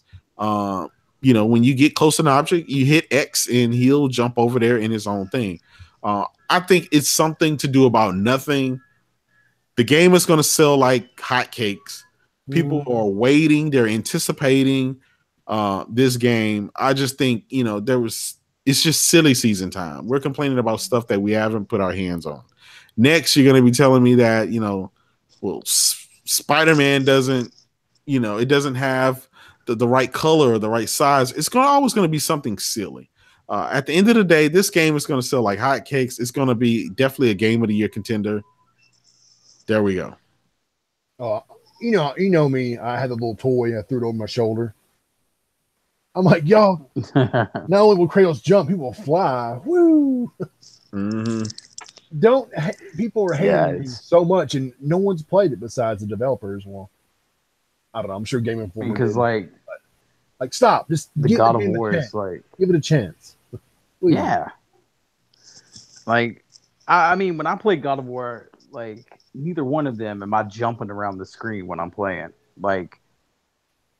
S3: you know, when you get close to an object, you hit X and he'll jump over there in his own thing. I think it's something to do about nothing. The game is going to sell like hotcakes. People are waiting. They're anticipating this game. I just think, you know, it's just silly season time. We're complaining about stuff that we haven't put our hands on. Next, you're going to be telling me that, you know, well, Spider-Man doesn't, you know, it doesn't have the right color or the right size. It's always going to be something silly. At the end of the day, this game is going to sell like hotcakes. It's going to be definitely a game of the year contender. There we go.
S1: You know me. I had a little toy. I threw it over my shoulder. I'm like, y'all. Not only will Kratos jump, he will fly. Woo!
S3: Mm-hmm.
S1: People are hating so much, and no one's played it besides the developers. Well, I don't know. I'm sure Game Informer
S2: because
S1: like stop. Just
S2: the God of War is like
S1: give it a chance. Please.
S2: Yeah. Like, I mean, when I play God of War, like, neither one of them am I jumping around the screen when I'm playing. Like,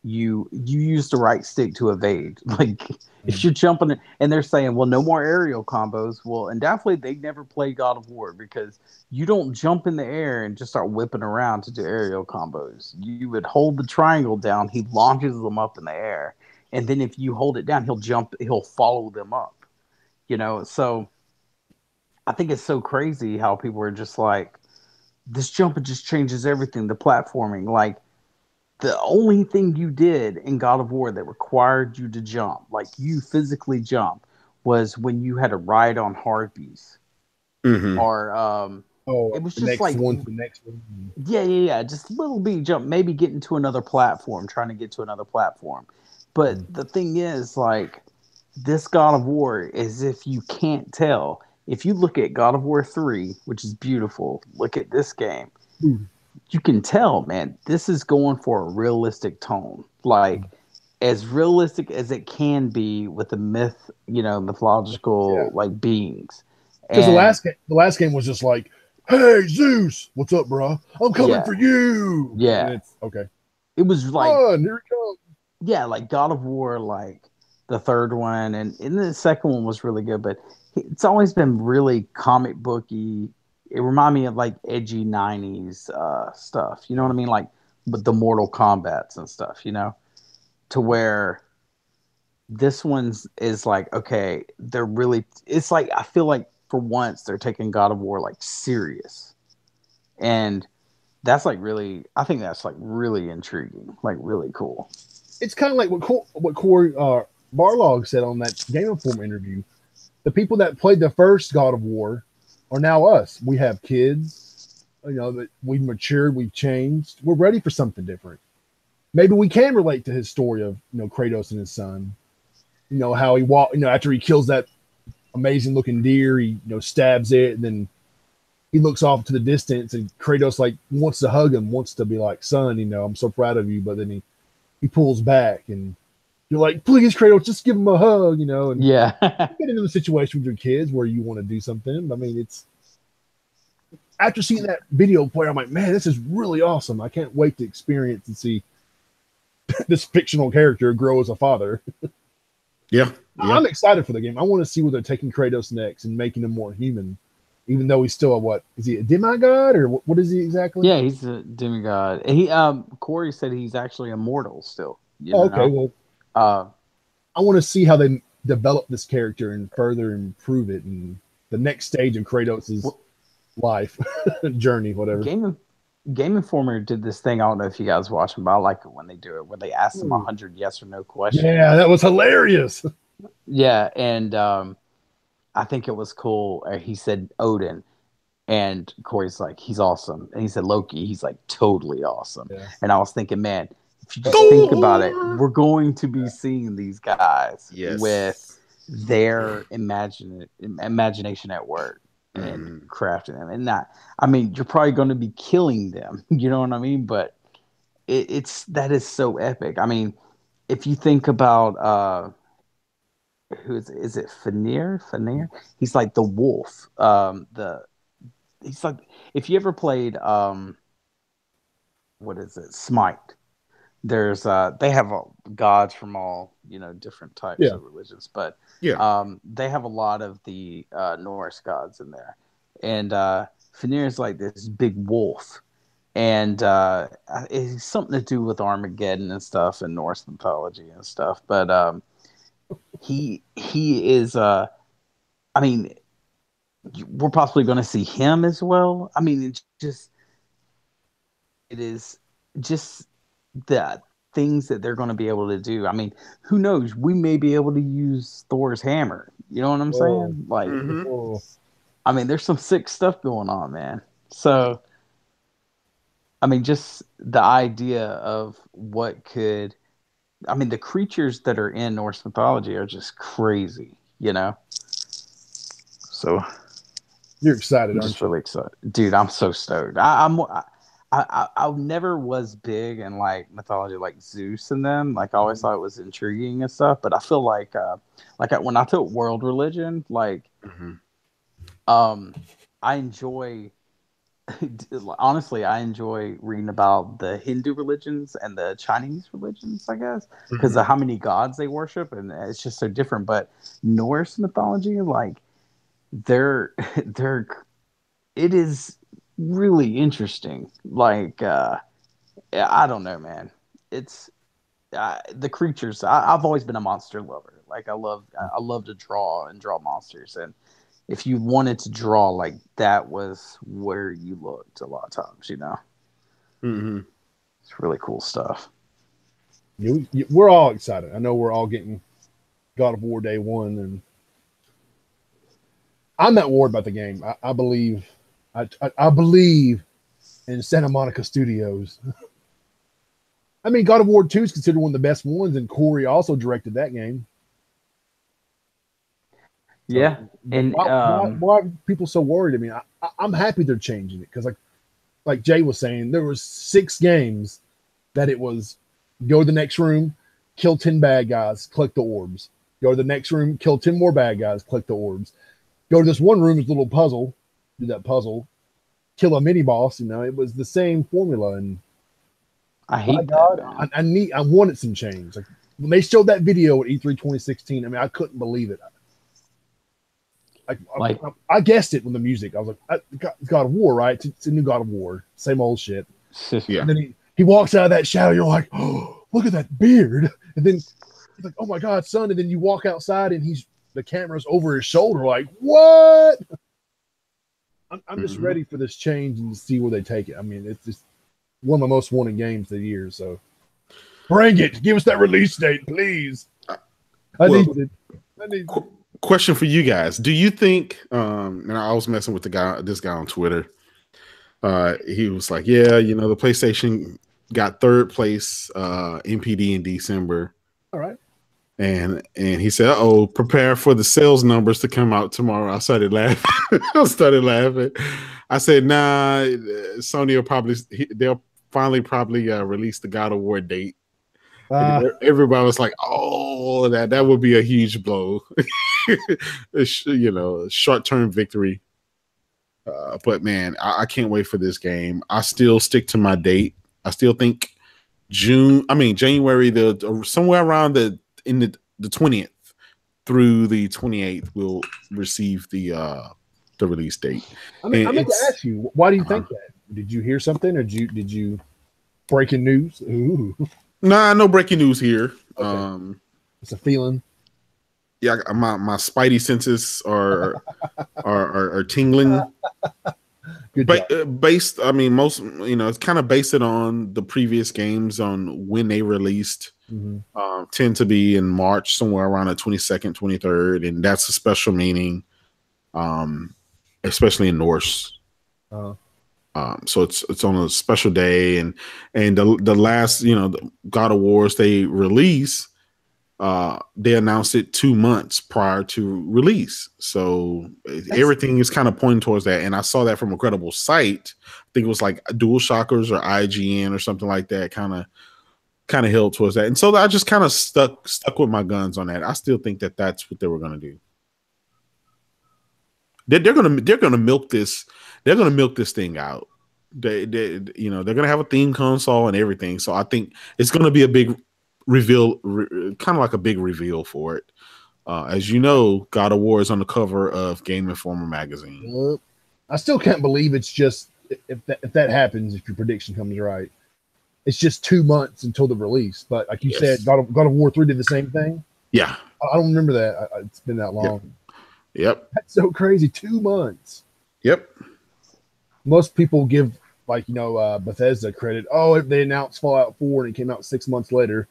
S2: you use the right stick to evade. Like, if you're jumping and they're saying, well, no more aerial combos. Well, and definitely they never play God of War because you don't jump in the air and just start whipping around to do aerial combos. You would hold the triangle down. He launches them up in the air. And then if you hold it down, he'll follow them up. You know, so I think it's so crazy how people are just like, this jump, it just changes everything. The platforming, like the only thing you did in God of War that required you to jump, like you physically jump, was when you had to ride on harpies.
S3: Mm-hmm.
S2: Or it was just like
S1: the next one.
S2: Yeah. Just a little bit jump, maybe getting to another platform, trying to get to another platform. But the thing is, like, this God of War is, if you can't tell, if you look at God of War 3, which is beautiful, look at this game, you can tell, man, this is going for a realistic tone. Like, as realistic as it can be with the mythological, like, beings.
S1: Because the last game was just like, hey, Zeus, what's up, bro? I'm coming for you.
S2: Yeah.
S1: Okay.
S2: It was like,
S1: here it comes.
S2: Yeah, like God of War, like the third one, and the second one was really good, but it's always been really comic booky. It reminded me of like edgy 90s stuff. You know what I mean? Like with the Mortal Kombats and stuff, you know? To where this one's is like, okay, they're really, it's like, I feel like for once they're taking God of War like serious. And that's like really, I think that's like really intriguing, like really cool.
S1: It's kind of like what Corey Barlog said on that Game Informer interview. The people that played the first God of War are now us. We have kids, you know, that we've matured, we've changed. We're ready for something different. Maybe we can relate to his story of, you know, Kratos and his son. You know, how he walked, you know, after he kills that amazing looking deer, he, you know, stabs it, and then he looks off to the distance, and Kratos like wants to hug him, wants to be like, son, you know, I'm so proud of you, but then he pulls back, and you're like, please, Kratos, just give him a hug, you know. And
S2: yeah,
S1: you get into a situation with your kids where you want to do something. I mean, it's after seeing that video play, I'm like, man, this is really awesome. I can't wait to experience and see this fictional character grow as a father.
S3: Yeah.
S1: I'm excited for the game. I want to see where they're taking Kratos next and making him more human, even though he's still is he a demigod or what is he exactly?
S2: Yeah, he's a demigod. Corey said he's actually immortal still.
S1: Okay, well,
S2: I
S1: want to see how they develop this character and further improve it and the next stage of Kratos's life journey, whatever.
S2: Game Informer did this thing. I don't know if you guys watch them, but I like it when they do it, where they ask them 100 yes or no questions.
S1: Yeah, that was hilarious.
S2: Yeah, and I think it was cool. He said Odin, and Corey's like, he's awesome. And he said Loki, he's like totally awesome. Yeah. And I was thinking, man, if you just think about it, we're going to be seeing these guys with their imagination at work and crafting them. And you're probably going to be killing them. You know what I mean? But that is so epic. I mean, if you think about who is it? Fenrir? He's like the wolf. He's like, if you ever played what is it? Smite. There's they have gods from all different types of religions, but they have a lot of the Norse gods in there, and Fenrir is like this big wolf, and it's something to do with Armageddon and stuff and Norse mythology and stuff, but he is I mean, we're possibly going to see him as well. I mean, it is just the things that they're going to be able to do. I mean, who knows? We may be able to use Thor's hammer. You know what I'm saying? Like, I mean, there's some sick stuff going on, man. So, I mean, just the idea of the creatures that are in Norse mythology are just crazy, So,
S1: you're excited,
S2: I'm just really excited, dude. I'm so stoked. I never was big in like mythology, like Zeus and them. Like I always thought it was intriguing and stuff. But I feel like when I took world religion, I enjoy. Honestly, I enjoy reading about the Hindu religions and the Chinese religions, I guess, because of how many gods they worship, and it's just so different. But Norse mythology, like it is really interesting. Like I don't know, man. It's the creatures. I've always been a monster lover. Like I love to draw monsters, and if you wanted to draw, like that was where you looked a lot of times. It's really cool stuff.
S1: We're all excited. I know we're all getting God of War Day 1, and I'm not worried about the game. I believe in Santa Monica Studios. I mean, God of War 2 is considered one of the best ones, and Corey also directed that game.
S2: Yeah, and
S1: why are people so worried? I mean, I'm happy they're changing it because, like Jay was saying, there was 6 games that it was go to the next room, kill 10 bad guys, collect the orbs. Go to the next room, kill 10 more bad guys, collect the orbs. Go to this one room, it's a little puzzle, do that puzzle, kill a mini boss. It was the same formula, and
S2: I hate
S1: God,
S2: that.
S1: I wanted some change. Like when they showed that video at E3 2016, I mean, I couldn't believe it. I guessed it with the music. I was like, God of War, right? It's a new God of War. Same old shit.
S3: Yeah.
S1: And then he walks out of that shadow. You're like, oh, look at that beard. And then he's like, oh my God, son. And then you walk outside and the camera's over his shoulder. Like, what? I'm just ready for this change and to see where they take it. I mean, it's just one of my most wanted games of the year. So bring it. Give us that release date, please. I need it.
S3: Question for you guys. Do you think and I was messing with this guy on Twitter. He was like, yeah, the PlayStation got 3rd place NPD in December.
S1: All right.
S3: And he said, prepare for the sales numbers to come out tomorrow. I started laughing. I said, nah, Sony they'll finally release the God of War date. Everybody was like, oh, that would be a huge blow. Short-term victory. But man, I can't wait for this game. I still stick to my date. I still think January somewhere around the 20th through the 28th we'll receive the release date.
S1: I meant to ask you, why do you think that? Did you hear something, or did you breaking news? Ooh.
S3: Nah, no breaking news here.
S1: Okay. It's a feeling.
S3: Yeah, my spidey senses are tingling.
S1: Good job.
S3: Based, most it's kind of based it on the previous games on when they released. Tend to be in March, somewhere around the 22nd, 23rd, and that's a special meaning, especially in Norse. So it's on a special day, and the last the God of Wars they release, they announced it 2 months prior to release, so everything is kind of pointing towards that. And I saw that from a credible site. I think it was like Dual Shockers or IGN or something like that, kind of held towards that. And so I just kind of stuck with my guns on that. I still think that that's what they were going to do. They're gonna milk this. They're gonna milk this thing out. They're gonna have a theme console and everything. So I think it's gonna be a big reveal, kind of like a big reveal for it. As you know, God of War is on the cover of Game Informer magazine.
S1: I still can't believe it's just if that happens, if your prediction comes right, it's just 2 months until the release. But like you said, God of War 3 did the same thing.
S3: Yeah,
S1: I don't remember that. It's been that long.
S3: Yep.
S1: That's so crazy. 2 months.
S3: Yep.
S1: Most people give Bethesda credit. Oh, they announced Fallout 4 and it came out 6 months later.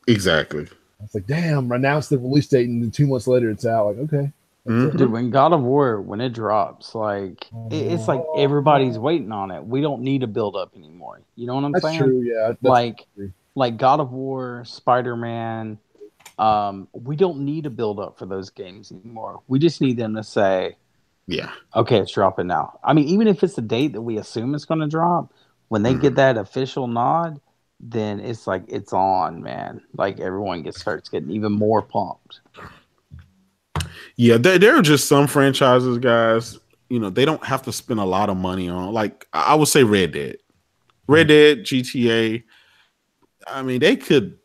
S3: Exactly.
S1: It's like, damn, announced the release date and then 2 months later it's out. Like, okay.
S2: Dude, when God of War, when it drops, like it's like everybody's waiting on it. We don't need a build up anymore. You know what I'm saying?
S1: That's true, yeah.
S2: Like God of War, Spider-Man, we don't need a build up for those games anymore. We just need them to say,
S3: yeah,
S2: okay, it's dropping now. I mean, even if it's the date that we assume it's going to drop, when they get that official nod, then it's like it's on, man. Like everyone starts getting even more pumped.
S3: Yeah, there are just some franchises, guys. They don't have to spend a lot of money on. Like I would say, Red Dead, GTA. I mean, they could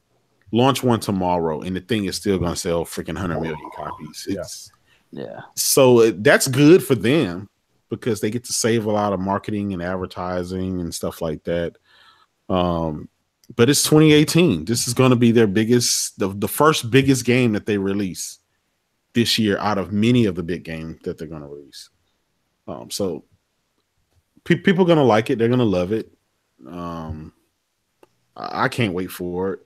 S3: launch one tomorrow, and the thing is still going to sell freaking 100 million copies. So that's good for them because they get to save a lot of marketing and advertising and stuff like that. But it's 2018. This is going to be their biggest, the first biggest game that they release this year out of many of the big games that they're going to release. So people are going to like it. They're going to love it. I can't wait for it.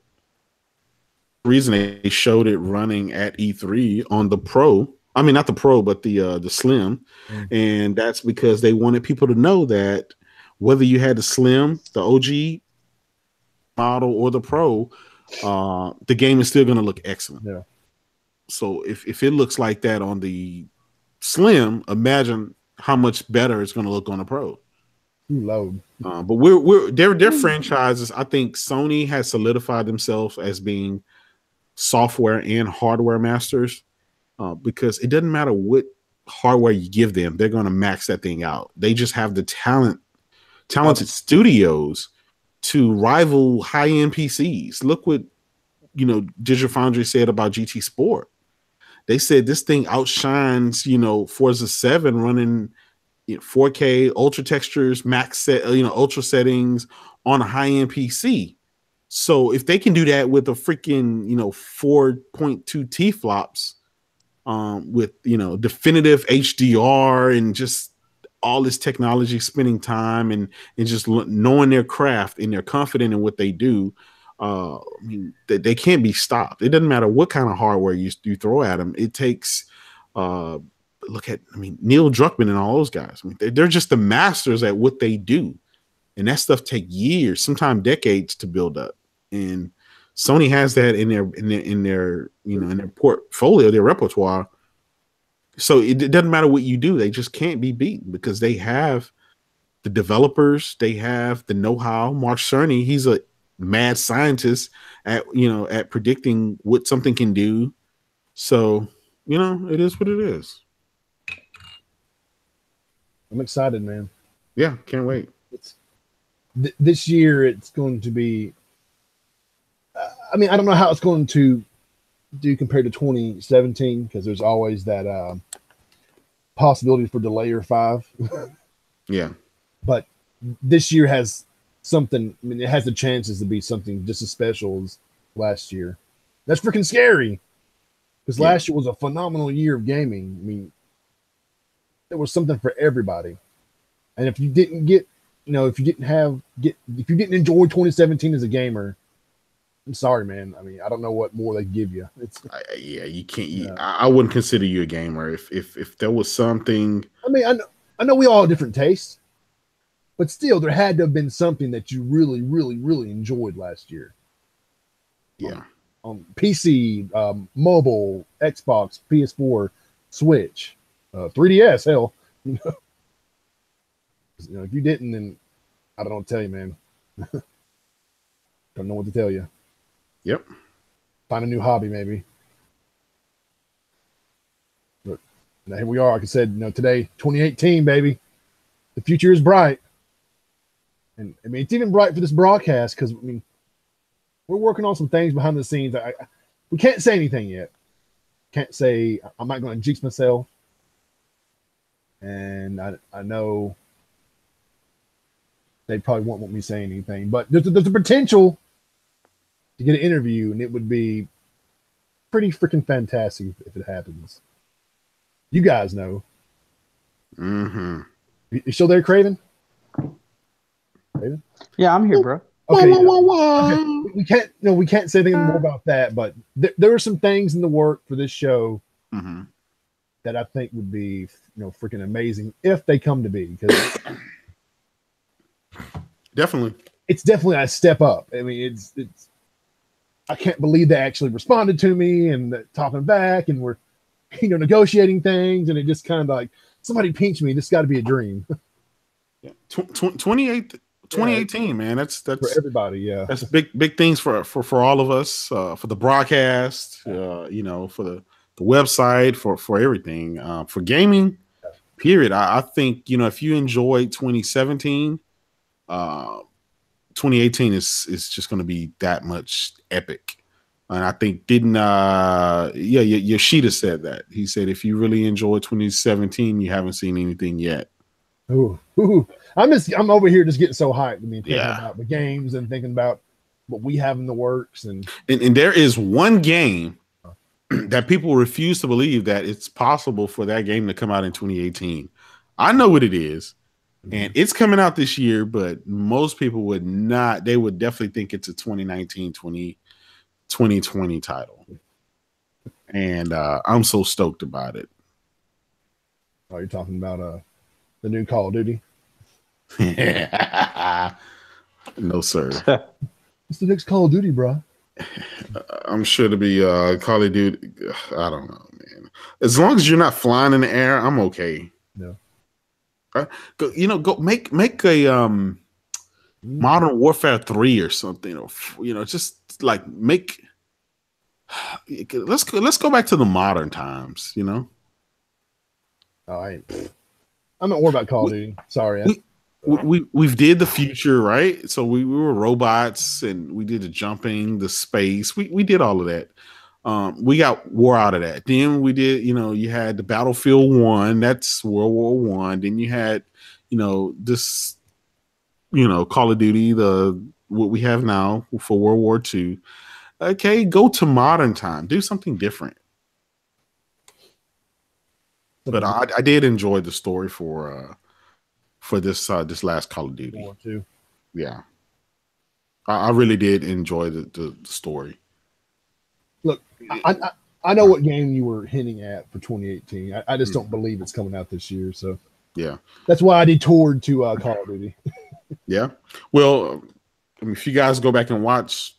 S3: The reason they showed it running at E3 on the Pro, I mean, not the Pro, but the Slim. And that's because they wanted people to know that whether you had the Slim, the OG model, or the Pro, the game is still going to look excellent.
S1: Yeah. So
S3: if it looks like that on the Slim, imagine how much better it's going to look on the Pro.
S1: Load.
S3: But they're franchises. I think Sony has solidified themselves as being software and hardware masters, because it doesn't matter what hardware you give them, they're going to max that thing out. They just have the talented studios to rival high-end PCs. Look what Digital Foundry said about GT Sport. They said this thing outshines Forza 7 running 4K ultra textures, max set, ultra settings on a high-end PC. So if they can do that with a freaking 4.2 T flops, with definitive HDR and just all this technology, spending time and just knowing their craft, and they're confident in what they do, I mean, they can't be stopped. It doesn't matter what kind of hardware you throw at them. It takes look at Neil Druckmann and all those guys. I mean, they're just the masters at what they do, and that stuff take years, sometimes decades to build up. And Sony has that in their portfolio, their repertoire. So it doesn't matter what you do; they just can't be beaten because they have the developers, they have the know-how. Mark Cerny, he's a mad scientist at predicting what something can do. So it is what it is.
S1: I'm excited, man.
S3: Yeah, can't wait.
S1: This year it's going to be I mean, I don't know how it's going to do compared to 2017 because there's always that possibility for delay or 5.
S3: Yeah.
S1: But this year has something. I mean, it has the chances to be something just as special as last year. That's freaking scary because last year was a phenomenal year of gaming. I mean, there was something for everybody. And if you didn't get, if you didn't enjoy 2017 as a gamer, I'm sorry, man. I mean, I don't know what more they give you.
S3: You can't. I wouldn't consider you a gamer if there was something.
S1: I mean, I know we all have different tastes, but still, there had to have been something that you really, really, really enjoyed last year.
S3: Yeah.
S1: On PC, mobile, Xbox, PS4, Switch, 3DS, hell. If you didn't, then I don't know what to tell you, man. Don't know what to tell you.
S3: Yep.
S1: Find a new hobby, maybe. But now here we are. Like I said, today, 2018, baby. The future is bright. And I mean, it's even bright for this broadcast because, I mean, we're working on some things behind the scenes. We can't say anything yet. Can't say, I'm not going to jinx myself. And I know they probably won't want me saying anything, but there's a potential to get an interview, and it would be pretty freaking fantastic if it happens. You guys know.
S3: Mm-hmm.
S1: You still there, Craven?
S2: Craven? Yeah, I'm here, bro.
S1: Okay, okay. We can't say anything more about that, but there are some things in the work for this show that I think would be, freaking amazing if they come to be. Because
S3: definitely,
S1: it's definitely a step up. I mean, it's. I can't believe they actually responded to me and talking back, and we're, negotiating things, and it just kind of like somebody pinch me. This got to be a dream.
S3: Yeah, 2018, man. That's
S1: for everybody. Yeah,
S3: that's big things for all of us. For the broadcast, for the website, for everything, for gaming. Period. I think if you enjoyed 2017, 2018 is just going to be that much epic. And I think Yoshida said that. He said if you really enjoyed 2017, you haven't seen anything yet.
S1: Ooh. I'm over here just getting so hyped. I mean, thinking about the games and thinking about what we have in the works, and
S3: there is one game that people refuse to believe that it's possible for that game to come out in 2018. I know what it is, and it's coming out this year, but most people would not. They would definitely think it's a 2019, 2020 title. And I'm so stoked about it.
S1: Oh, you're talking about the new Call of Duty?
S3: No, sir.
S1: It's the next Call of Duty, bro.
S3: I'm sure to be Call of Duty. I don't know, man. As long as you're not flying in the air, I'm okay.
S1: No.
S3: Go make a Modern Warfare 3 or something, or just like make. Let's go back to the modern times.
S1: I'm not worried about Call of Duty. Sorry.
S3: We've did the future, right? So we were robots, and we did the jumping, the space. We did all of that. We got war out of that. Then we did, you had the Battlefield 1, that's World War 1. Then you had, this, Call of Duty, what we have now for World War 2. Okay, go to modern time, do something different. But I did enjoy the story for this last Call of Duty.
S1: War 2.
S3: Yeah, I really did enjoy the story.
S1: Look, I know what game you were hinting at for 2018. I just don't believe it's coming out this year. So
S3: yeah,
S1: that's why I detoured to Call of Duty.
S3: Yeah, well, if you guys go back and watch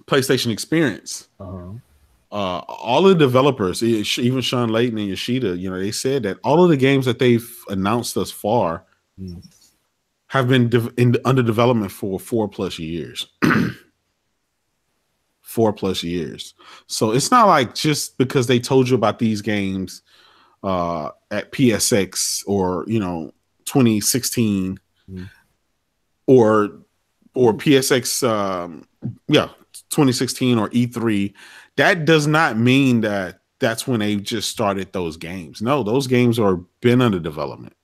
S3: PlayStation Experience, all the developers, even Sean Layton and Yoshida, they said that all of the games that they've announced thus far have been under development for 4+ years. 4+ years. So it's not like just because they told you about these games at PSX or 2016 or PSX 2016 or E3, that does not mean that that's when they just started those games. No, those games are been under development.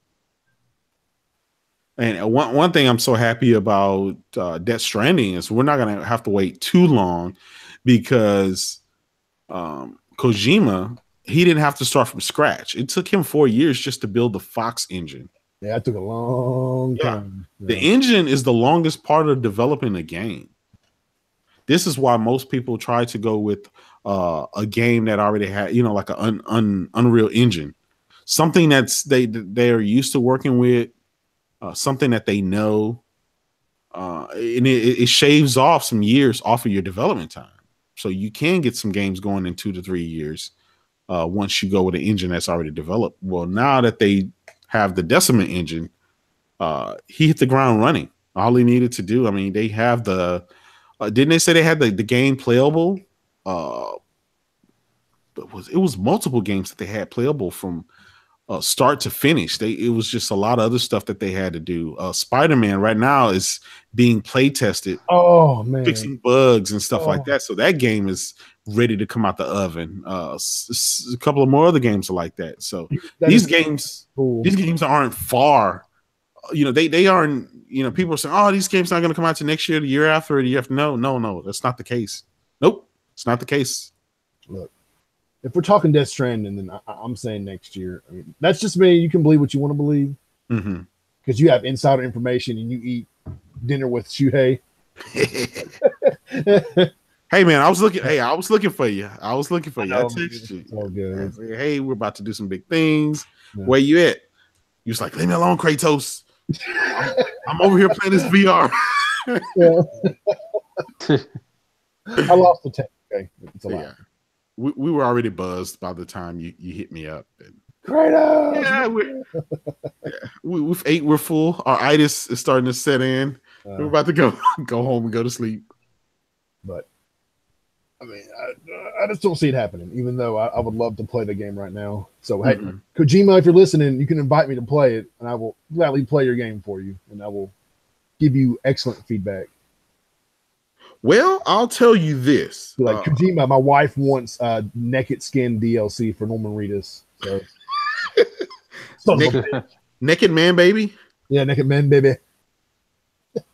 S3: And one thing I'm so happy about Death Stranding is we're not going to have to wait too long because Kojima, he didn't have to start from scratch. It took him 4 years just to build the Fox engine.
S1: Yeah, it took a long time. Yeah.
S3: The engine is the longest part of developing a game. This is why most people try to go with a game that already had, like an Unreal Engine, something that's they're used to working with, something that they know, and it shaves off some years off of your development time. So you can get some games going in 2 to 3 years once you go with an engine that's already developed. Well, now that they have the Decima engine, he hit the ground running. All he needed to do, I mean, they have the didn't they say they had the game playable? But it was multiple games that they had playable from start to finish. It was just a lot of other stuff that they had to do. Spider-Man right now is being play tested.
S1: Oh man,
S3: fixing bugs and stuff like that. So that game is ready to come out the oven. A couple of more other games are like that. So these games aren't far. They aren't. People are saying, "Oh, these games not going to come out to next year, the year after, or the year after." No, that's not the case. Nope, it's not the case.
S1: Look, if we're talking Death Stranding, then I'm saying next year. I mean, that's just me. You can believe what you want to believe because you have insider information and you eat dinner with Shuhei.
S3: Hey man, I was looking for you. I texted you.
S1: It's all good.
S3: Said, hey, we're about to do some big things. Yeah. Where you at? You was like, leave me alone, Kratos. I'm over here playing this VR.
S1: I lost the tech. Okay, it's a lot.
S3: Yeah. We were already buzzed by the time you hit me up.
S1: Kratos.
S3: Yeah, we've ate. We're full. Our itis is starting to set in. We're about to go home and go to sleep.
S1: But I mean, I just don't see it happening. Even though I would love to play the game right now. So hey, Kojima, if you're listening, you can invite me to play it, and I will gladly play your game for you, and I will give you excellent feedback.
S3: Well, I'll tell you this.
S1: Like Kojima, my wife wants Naked Skin DLC for Norman Reedus. So
S3: Naked Man Baby?
S1: Yeah, Naked Man Baby.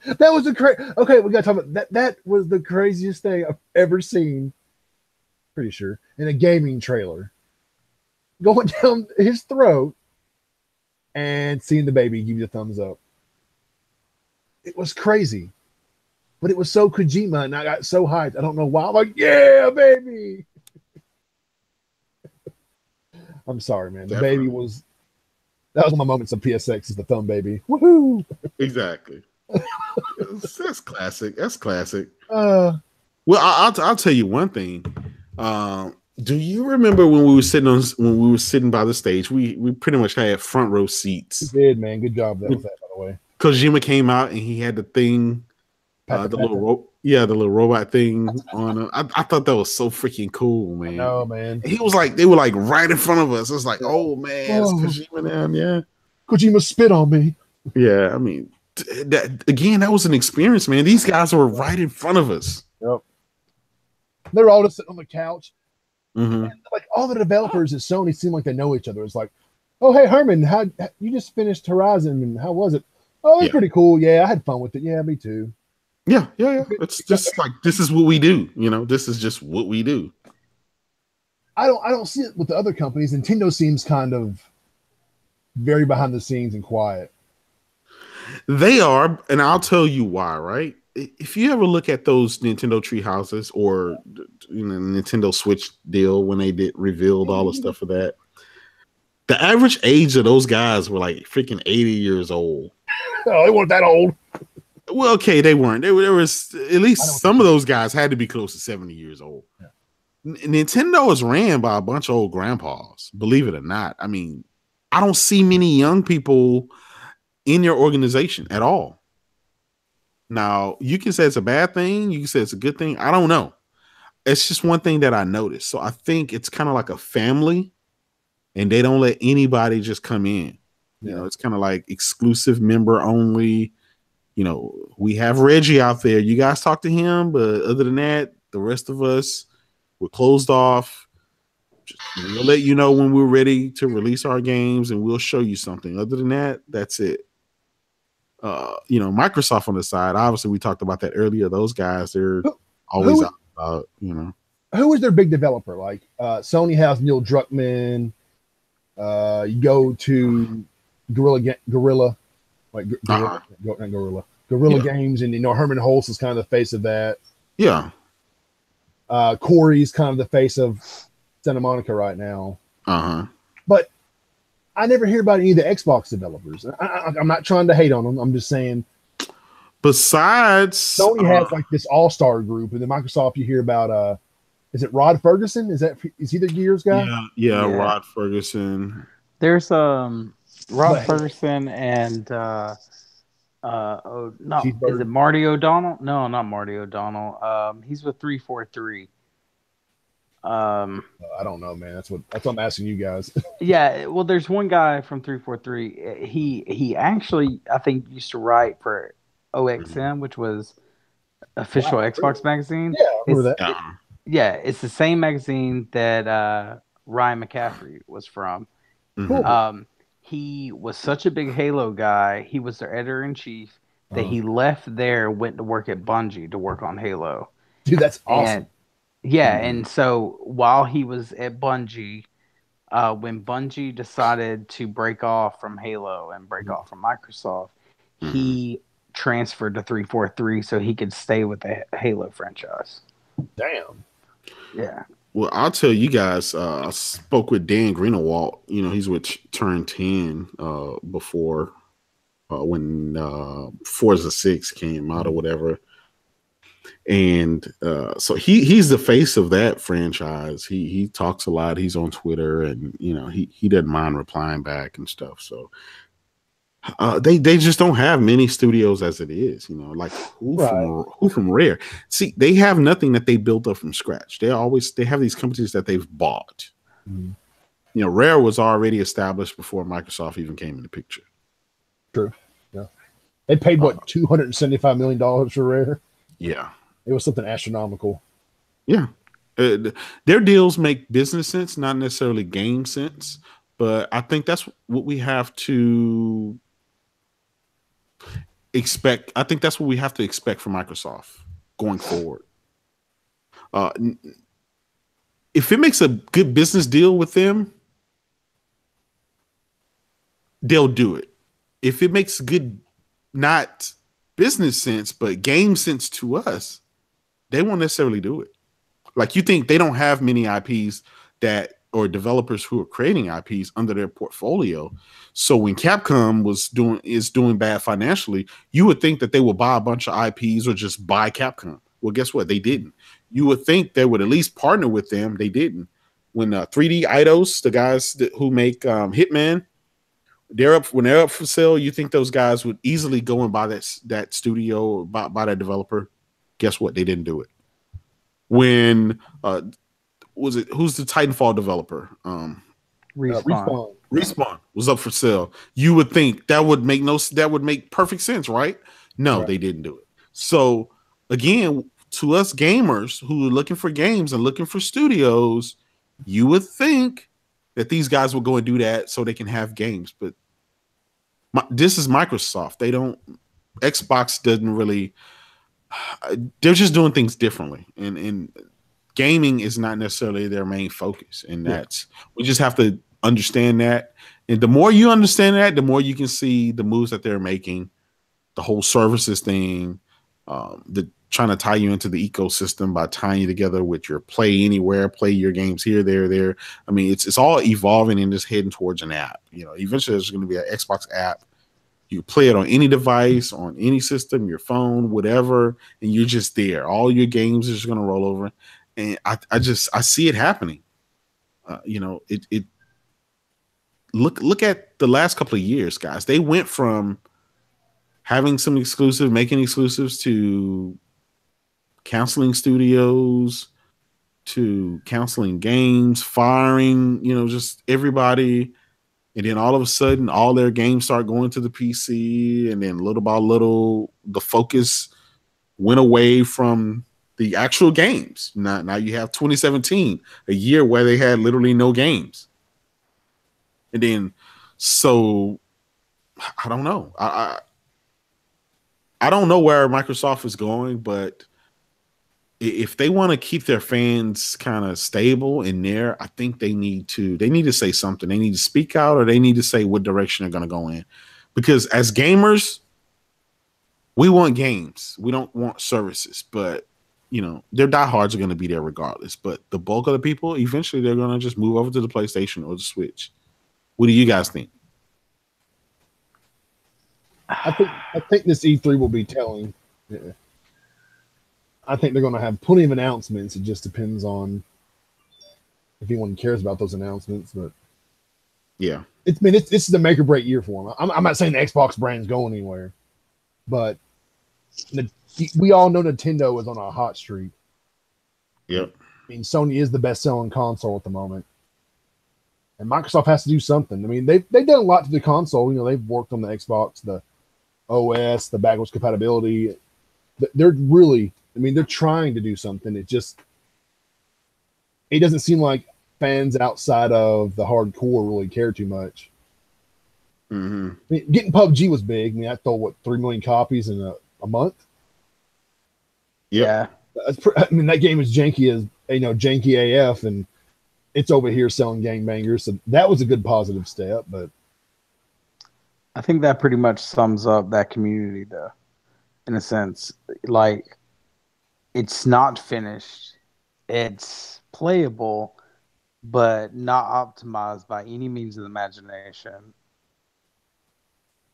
S1: That was okay, we gotta talk about that. That was the craziest thing I've ever seen. Pretty sure in a gaming trailer, going down his throat and seeing the baby give you a thumbs up. It was crazy, but it was so Kojima, and I got so hyped. I don't know why. I'm like, yeah, baby. I'm sorry, man. The baby was. That was one of my moments of PSX. Is the thumb baby? Woohoo!
S3: Exactly. That's classic. That's classic. Well, I'll tell you one thing. Do you remember when we were sitting by the stage? We pretty much had front row seats.
S1: You did, man. Good job. That was that, by the way.
S3: Kojima came out and he had the thing, the little robot thing on. I thought that was so freaking cool, man.
S1: No, man.
S3: And he was like, they were like right in front of us. It was like, oh man, it's Kojima now. Yeah,
S1: Kojima spit on me.
S3: Yeah, I mean. That was an experience, man. These guys were right in front of us.
S1: Yep. They were all just sitting on the couch. And like all the developers at Sony seem like they know each other. It's like, oh, hey, Herman, how you just finished Horizon and how was it? Oh, it's pretty cool. Yeah, I had fun with it. Yeah, me too.
S3: Yeah. It's just like this is what we do. This is just what we do.
S1: I don't see it with the other companies. Nintendo seems kind of very behind the scenes and quiet.
S3: They are, and I'll tell you why, right? If you ever look at those Nintendo tree houses or Nintendo Switch deal when they revealed all the stuff for that, the average age of those guys were like freaking 80 years old.
S1: Oh, they weren't that old.
S3: Well, okay, they weren't. There was at least some of those guys had to be close to 70 years old. Yeah. Nintendo is ran by a bunch of old grandpas, believe it or not. I mean, I don't see many young people in your organization at all. Now, you can say it's a bad thing. You can say it's a good thing. I don't know. It's just one thing that I noticed. So I think it's kind of like a family, and they don't let anybody just come in. It's kind of like exclusive member only. We have Reggie out there. You guys talk to him, but other than that, The rest of us, we're closed off. We'll let you know when we're ready to release our games, and we'll show you something. Other than that, that's it. Microsoft on the side, obviously we talked about that earlier. Those guys, they're always out about,
S1: Who is their big developer? Like Sony has Neil Druckmann. You go to Guerrilla Games, and Herman Hulst is kind of the face of that.
S3: Yeah.
S1: Corey's kind of the face of Santa Monica right now. But I never hear about any of the Xbox developers. I'm not trying to hate on them. I'm just saying.
S3: Besides,
S1: Sony has like this all-star group, and then Microsoft, you hear about is it Rod Ferguson? Is he the Gears guy?
S3: Yeah. Rod Ferguson.
S2: There's Rod Ferguson and is it Marty O'Donnell? No, not Marty O'Donnell. He's with 343.
S1: I don't know, man. That's what I'm asking you guys.
S2: Yeah, well, there's one guy from 343. He actually, I think, used to write for OXM, which was official Xbox magazine.
S1: Yeah, I remember that.
S2: It's the same magazine that Ryan McCaffrey was from.
S1: Cool.
S2: He was such a big Halo guy. He was their editor-in-chief that he left there, went to work at Bungie to work on Halo.
S1: Dude, that's awesome.
S2: And so while he was at Bungie, when Bungie decided to break off from Halo and break off from Microsoft, he transferred to 343 so he could stay with the Halo franchise.
S1: Damn.
S2: Yeah.
S3: Well, I'll tell you guys, I spoke with Dan Greenawalt. He's with Turn 10 before when Forza 6 came out or whatever. And so he's the face of that franchise. He talks a lot. He's on Twitter, and he doesn't mind replying back and stuff. So they just don't have many studios as it is. Like who from Rare. See, they have nothing that they built up from scratch. They have these companies that they've bought. Rare was already established before Microsoft even came in the picture.
S1: True. Yeah. They paid $275 million for Rare.
S3: Yeah.
S1: It was something astronomical.
S3: Yeah. Their deals make business sense, not necessarily game sense. But I think that's what we have to expect. I think that's what we have to expect from Microsoft going forward. If it makes a good business deal with them, they'll do it. If it makes good, not business sense, but game sense to us, they won't necessarily do it. Like, you think they don't have many IPs or developers who are creating IPs under their portfolio. So when Capcom is doing bad financially, you would think that they would buy a bunch of IPs or just buy Capcom. Well, guess what? They didn't. You would think they would at least partner with them. They didn't. When 3D Eidos, the guys who make Hitman, when they're up for sale, you think those guys would easily go and buy that studio or buy that developer. Guess what? They didn't do it. When who's the Titanfall developer? Respawn was up for sale. You would think that would make perfect sense, right? No, right. They didn't do it. So again, to us gamers who are looking for games and looking for studios, you would think that these guys will go and do that so they can have games. But this is Microsoft. Xbox doesn't really. They're just doing things differently, and gaming is not necessarily their main focus. And we just have to understand that. And the more you understand that, the more you can see the moves that they're making, the whole services thing, trying to tie you into the ecosystem by tying you together with your play anywhere, play your games here, there. I mean, it's all evolving and just heading towards an app. Eventually there's going to be an Xbox app. You play it on any device, on any system, your phone, whatever, and you're just there. All your games are just going to roll over. And I see it happening. Look at the last couple of years, guys. They went from having some making exclusives, to canceling studios, to canceling games, firing, just everybody. And then all of a sudden, all their games start going to the PC. And then little by little, the focus went away from the actual games. Now you have 2017, a year where they had literally no games. And then, so I don't know. I don't know where Microsoft is going, but if they want to keep their fans kind of stable in there, I think they need to say something. They need to speak out, or they need to say what direction they're going to go in. Because as gamers, we want games. We don't want services, but their diehards are going to be there regardless. But the bulk of the people, eventually they're going to just move over to the PlayStation or the Switch. What do you guys think?
S1: I think this E3 will be telling. Yeah. I think they're going to have plenty of announcements. It just depends on if anyone cares about those announcements. But
S3: yeah,
S1: this is the make or break year for them. I'm not saying the Xbox brand's going anywhere, but we all know Nintendo is on a hot streak.
S3: Yep.
S1: I mean, Sony is the best selling console at the moment, and Microsoft has to do something. I mean, they've done a lot to the console. They've worked on the Xbox, the OS, the backwards compatibility. They're really. I mean, they're trying to do something. It doesn't seem like fans outside of the hardcore really care too much.
S3: Mm-hmm.
S1: I mean, getting PUBG was big. I mean, I sold 3 million copies in a month.
S2: Yeah.
S1: I mean, that game is janky as janky AF, and it's over here selling gangbangers. So that was a good positive step. But
S2: I think that pretty much sums up that community, though, in a sense. Like, it's not finished. It's playable, but not optimized by any means of the imagination.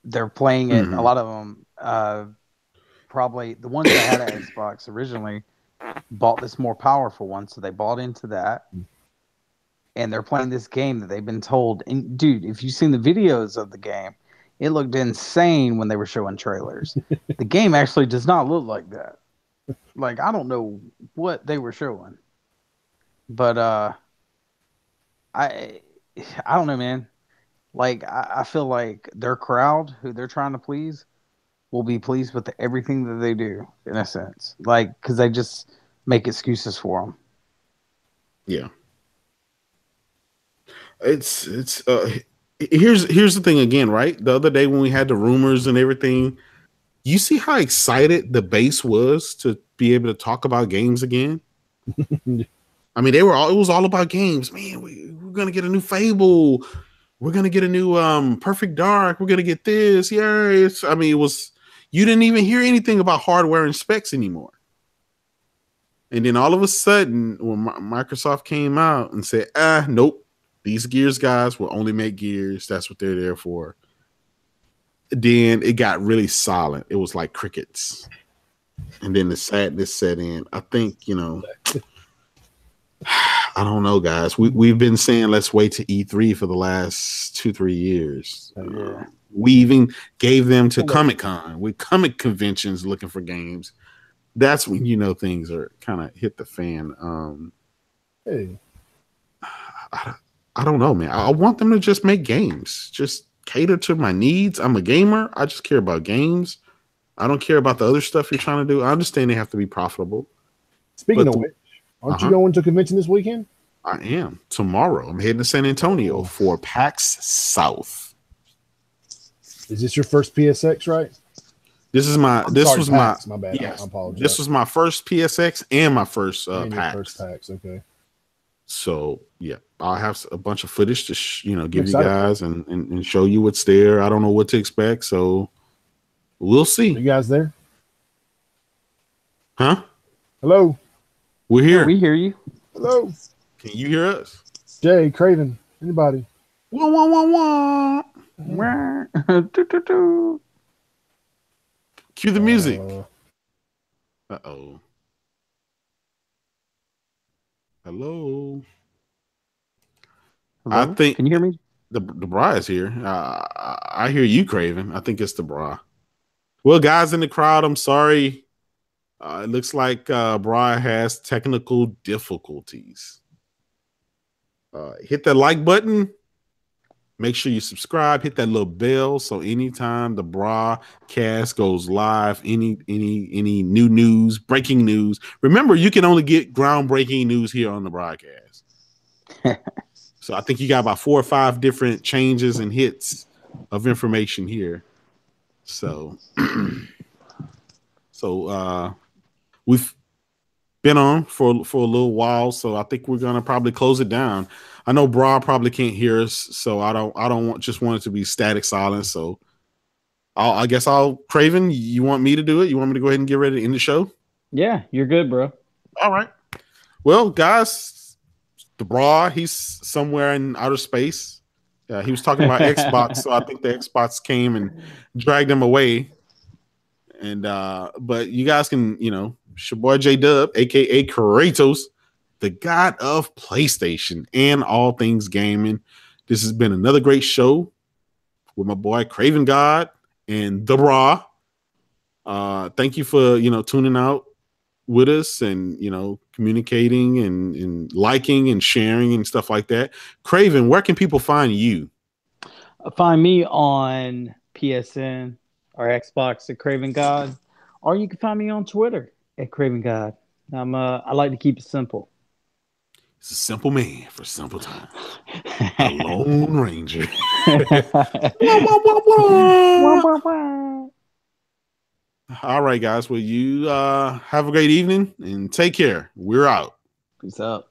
S2: They're playing it. A lot of them, probably the ones that had an Xbox originally, bought this more powerful one, so they bought into that. And they're playing this game that they've been told. And dude, if you've seen the videos of the game, it looked insane when they were showing trailers. The game actually does not look like that. Like, I don't know what they were showing, but I don't know, man. Like, I feel like their crowd, who they're trying to please, will be pleased with everything that they do, in a sense. Like, because they just make excuses for them.
S3: Yeah. It's here's the thing again, right? The other day when we had the rumors and everything, you see how excited the base was to be able to talk about games again. I mean, it was all about games. Man, we're gonna get a new Fable. We're gonna get a new Perfect Dark. We're gonna get this. Yeah, it was. You didn't even hear anything about hardware and specs anymore. And then all of a sudden, when Microsoft came out and said, nope, these Gears guys will only make Gears. That's what they're there for. Then it got really silent. It was like crickets. And then the sadness set in. I think, I don't know, guys. We've been saying let's wait to E3 for the last 2-3 years.
S2: Yeah.
S3: We even gave them to Comic-Con. With comic conventions looking for games. That's when things are kind of hit the fan.
S1: Hey.
S3: I don't know, man. I want them to just make games. Just cater to my needs. I'm a gamer. I just care about games. I don't care about the other stuff you're trying to do. I understand they have to be profitable.
S1: Speaking of which, aren't you going to a convention this weekend?
S3: I am. Tomorrow, I'm heading to San Antonio for PAX South.
S1: Is this your first PSX, right?
S3: This was
S1: PAX, my bad.
S3: Yes,
S1: I apologize.
S3: This was my first PSX and my first PAX.
S1: First PAX, okay.
S3: So yeah, I'll have a bunch of footage to give you guys and show you what's there. I don't know what to expect, so we'll see.
S1: Are you guys there?
S3: Huh?
S1: Hello.
S3: We're here.
S2: Yeah, we hear you.
S1: Hello.
S3: Can you hear us?
S1: Jay, Craven, anybody?
S3: Wah, wah, wah, wah. Cue the music. Uh-oh. Hello.
S2: Hello?
S3: I think.
S2: Can you hear me?
S3: The Brah is here. I hear you, Craven. I think it's the Brah. Well, guys in the crowd, I'm sorry. It looks like Brah has technical difficulties. Hit the like button Make sure you subscribe, hit that little bell, so anytime the BRAHCast goes live, any new news, breaking news. Remember, you can only get groundbreaking news here on the BRAHCast. So I think you got about 4 or 5 different changes and hits of information here. So, we've been on for a little while, so I think we're gonna probably close it down. I know Brah probably can't hear us, so I don't want it to be static silence. So I guess Craven, you want me to do it? You want me to go ahead and get ready to end the show?
S2: Yeah, you're good, bro.
S3: All right. Well, guys, the Brah, he's somewhere in outer space. He was talking about Xbox, so I think the Xbox came and dragged him away. And but you guys can, it's your boy J Dub, aka Kratos, the god of PlayStation and all things gaming. This has been another great show with my boy Craven God and the Brah. Thank you for tuning out with us and communicating and liking and sharing and stuff like that. Craven, where can people find you?
S2: Find me on PSN or Xbox at Craven God, or you can find me on Twitter at Craven God. I like to keep it simple.
S3: It's a simple man for simple time. A Lone Ranger. All right, guys. Well, you have a great evening and take care. We're out.
S2: Peace out.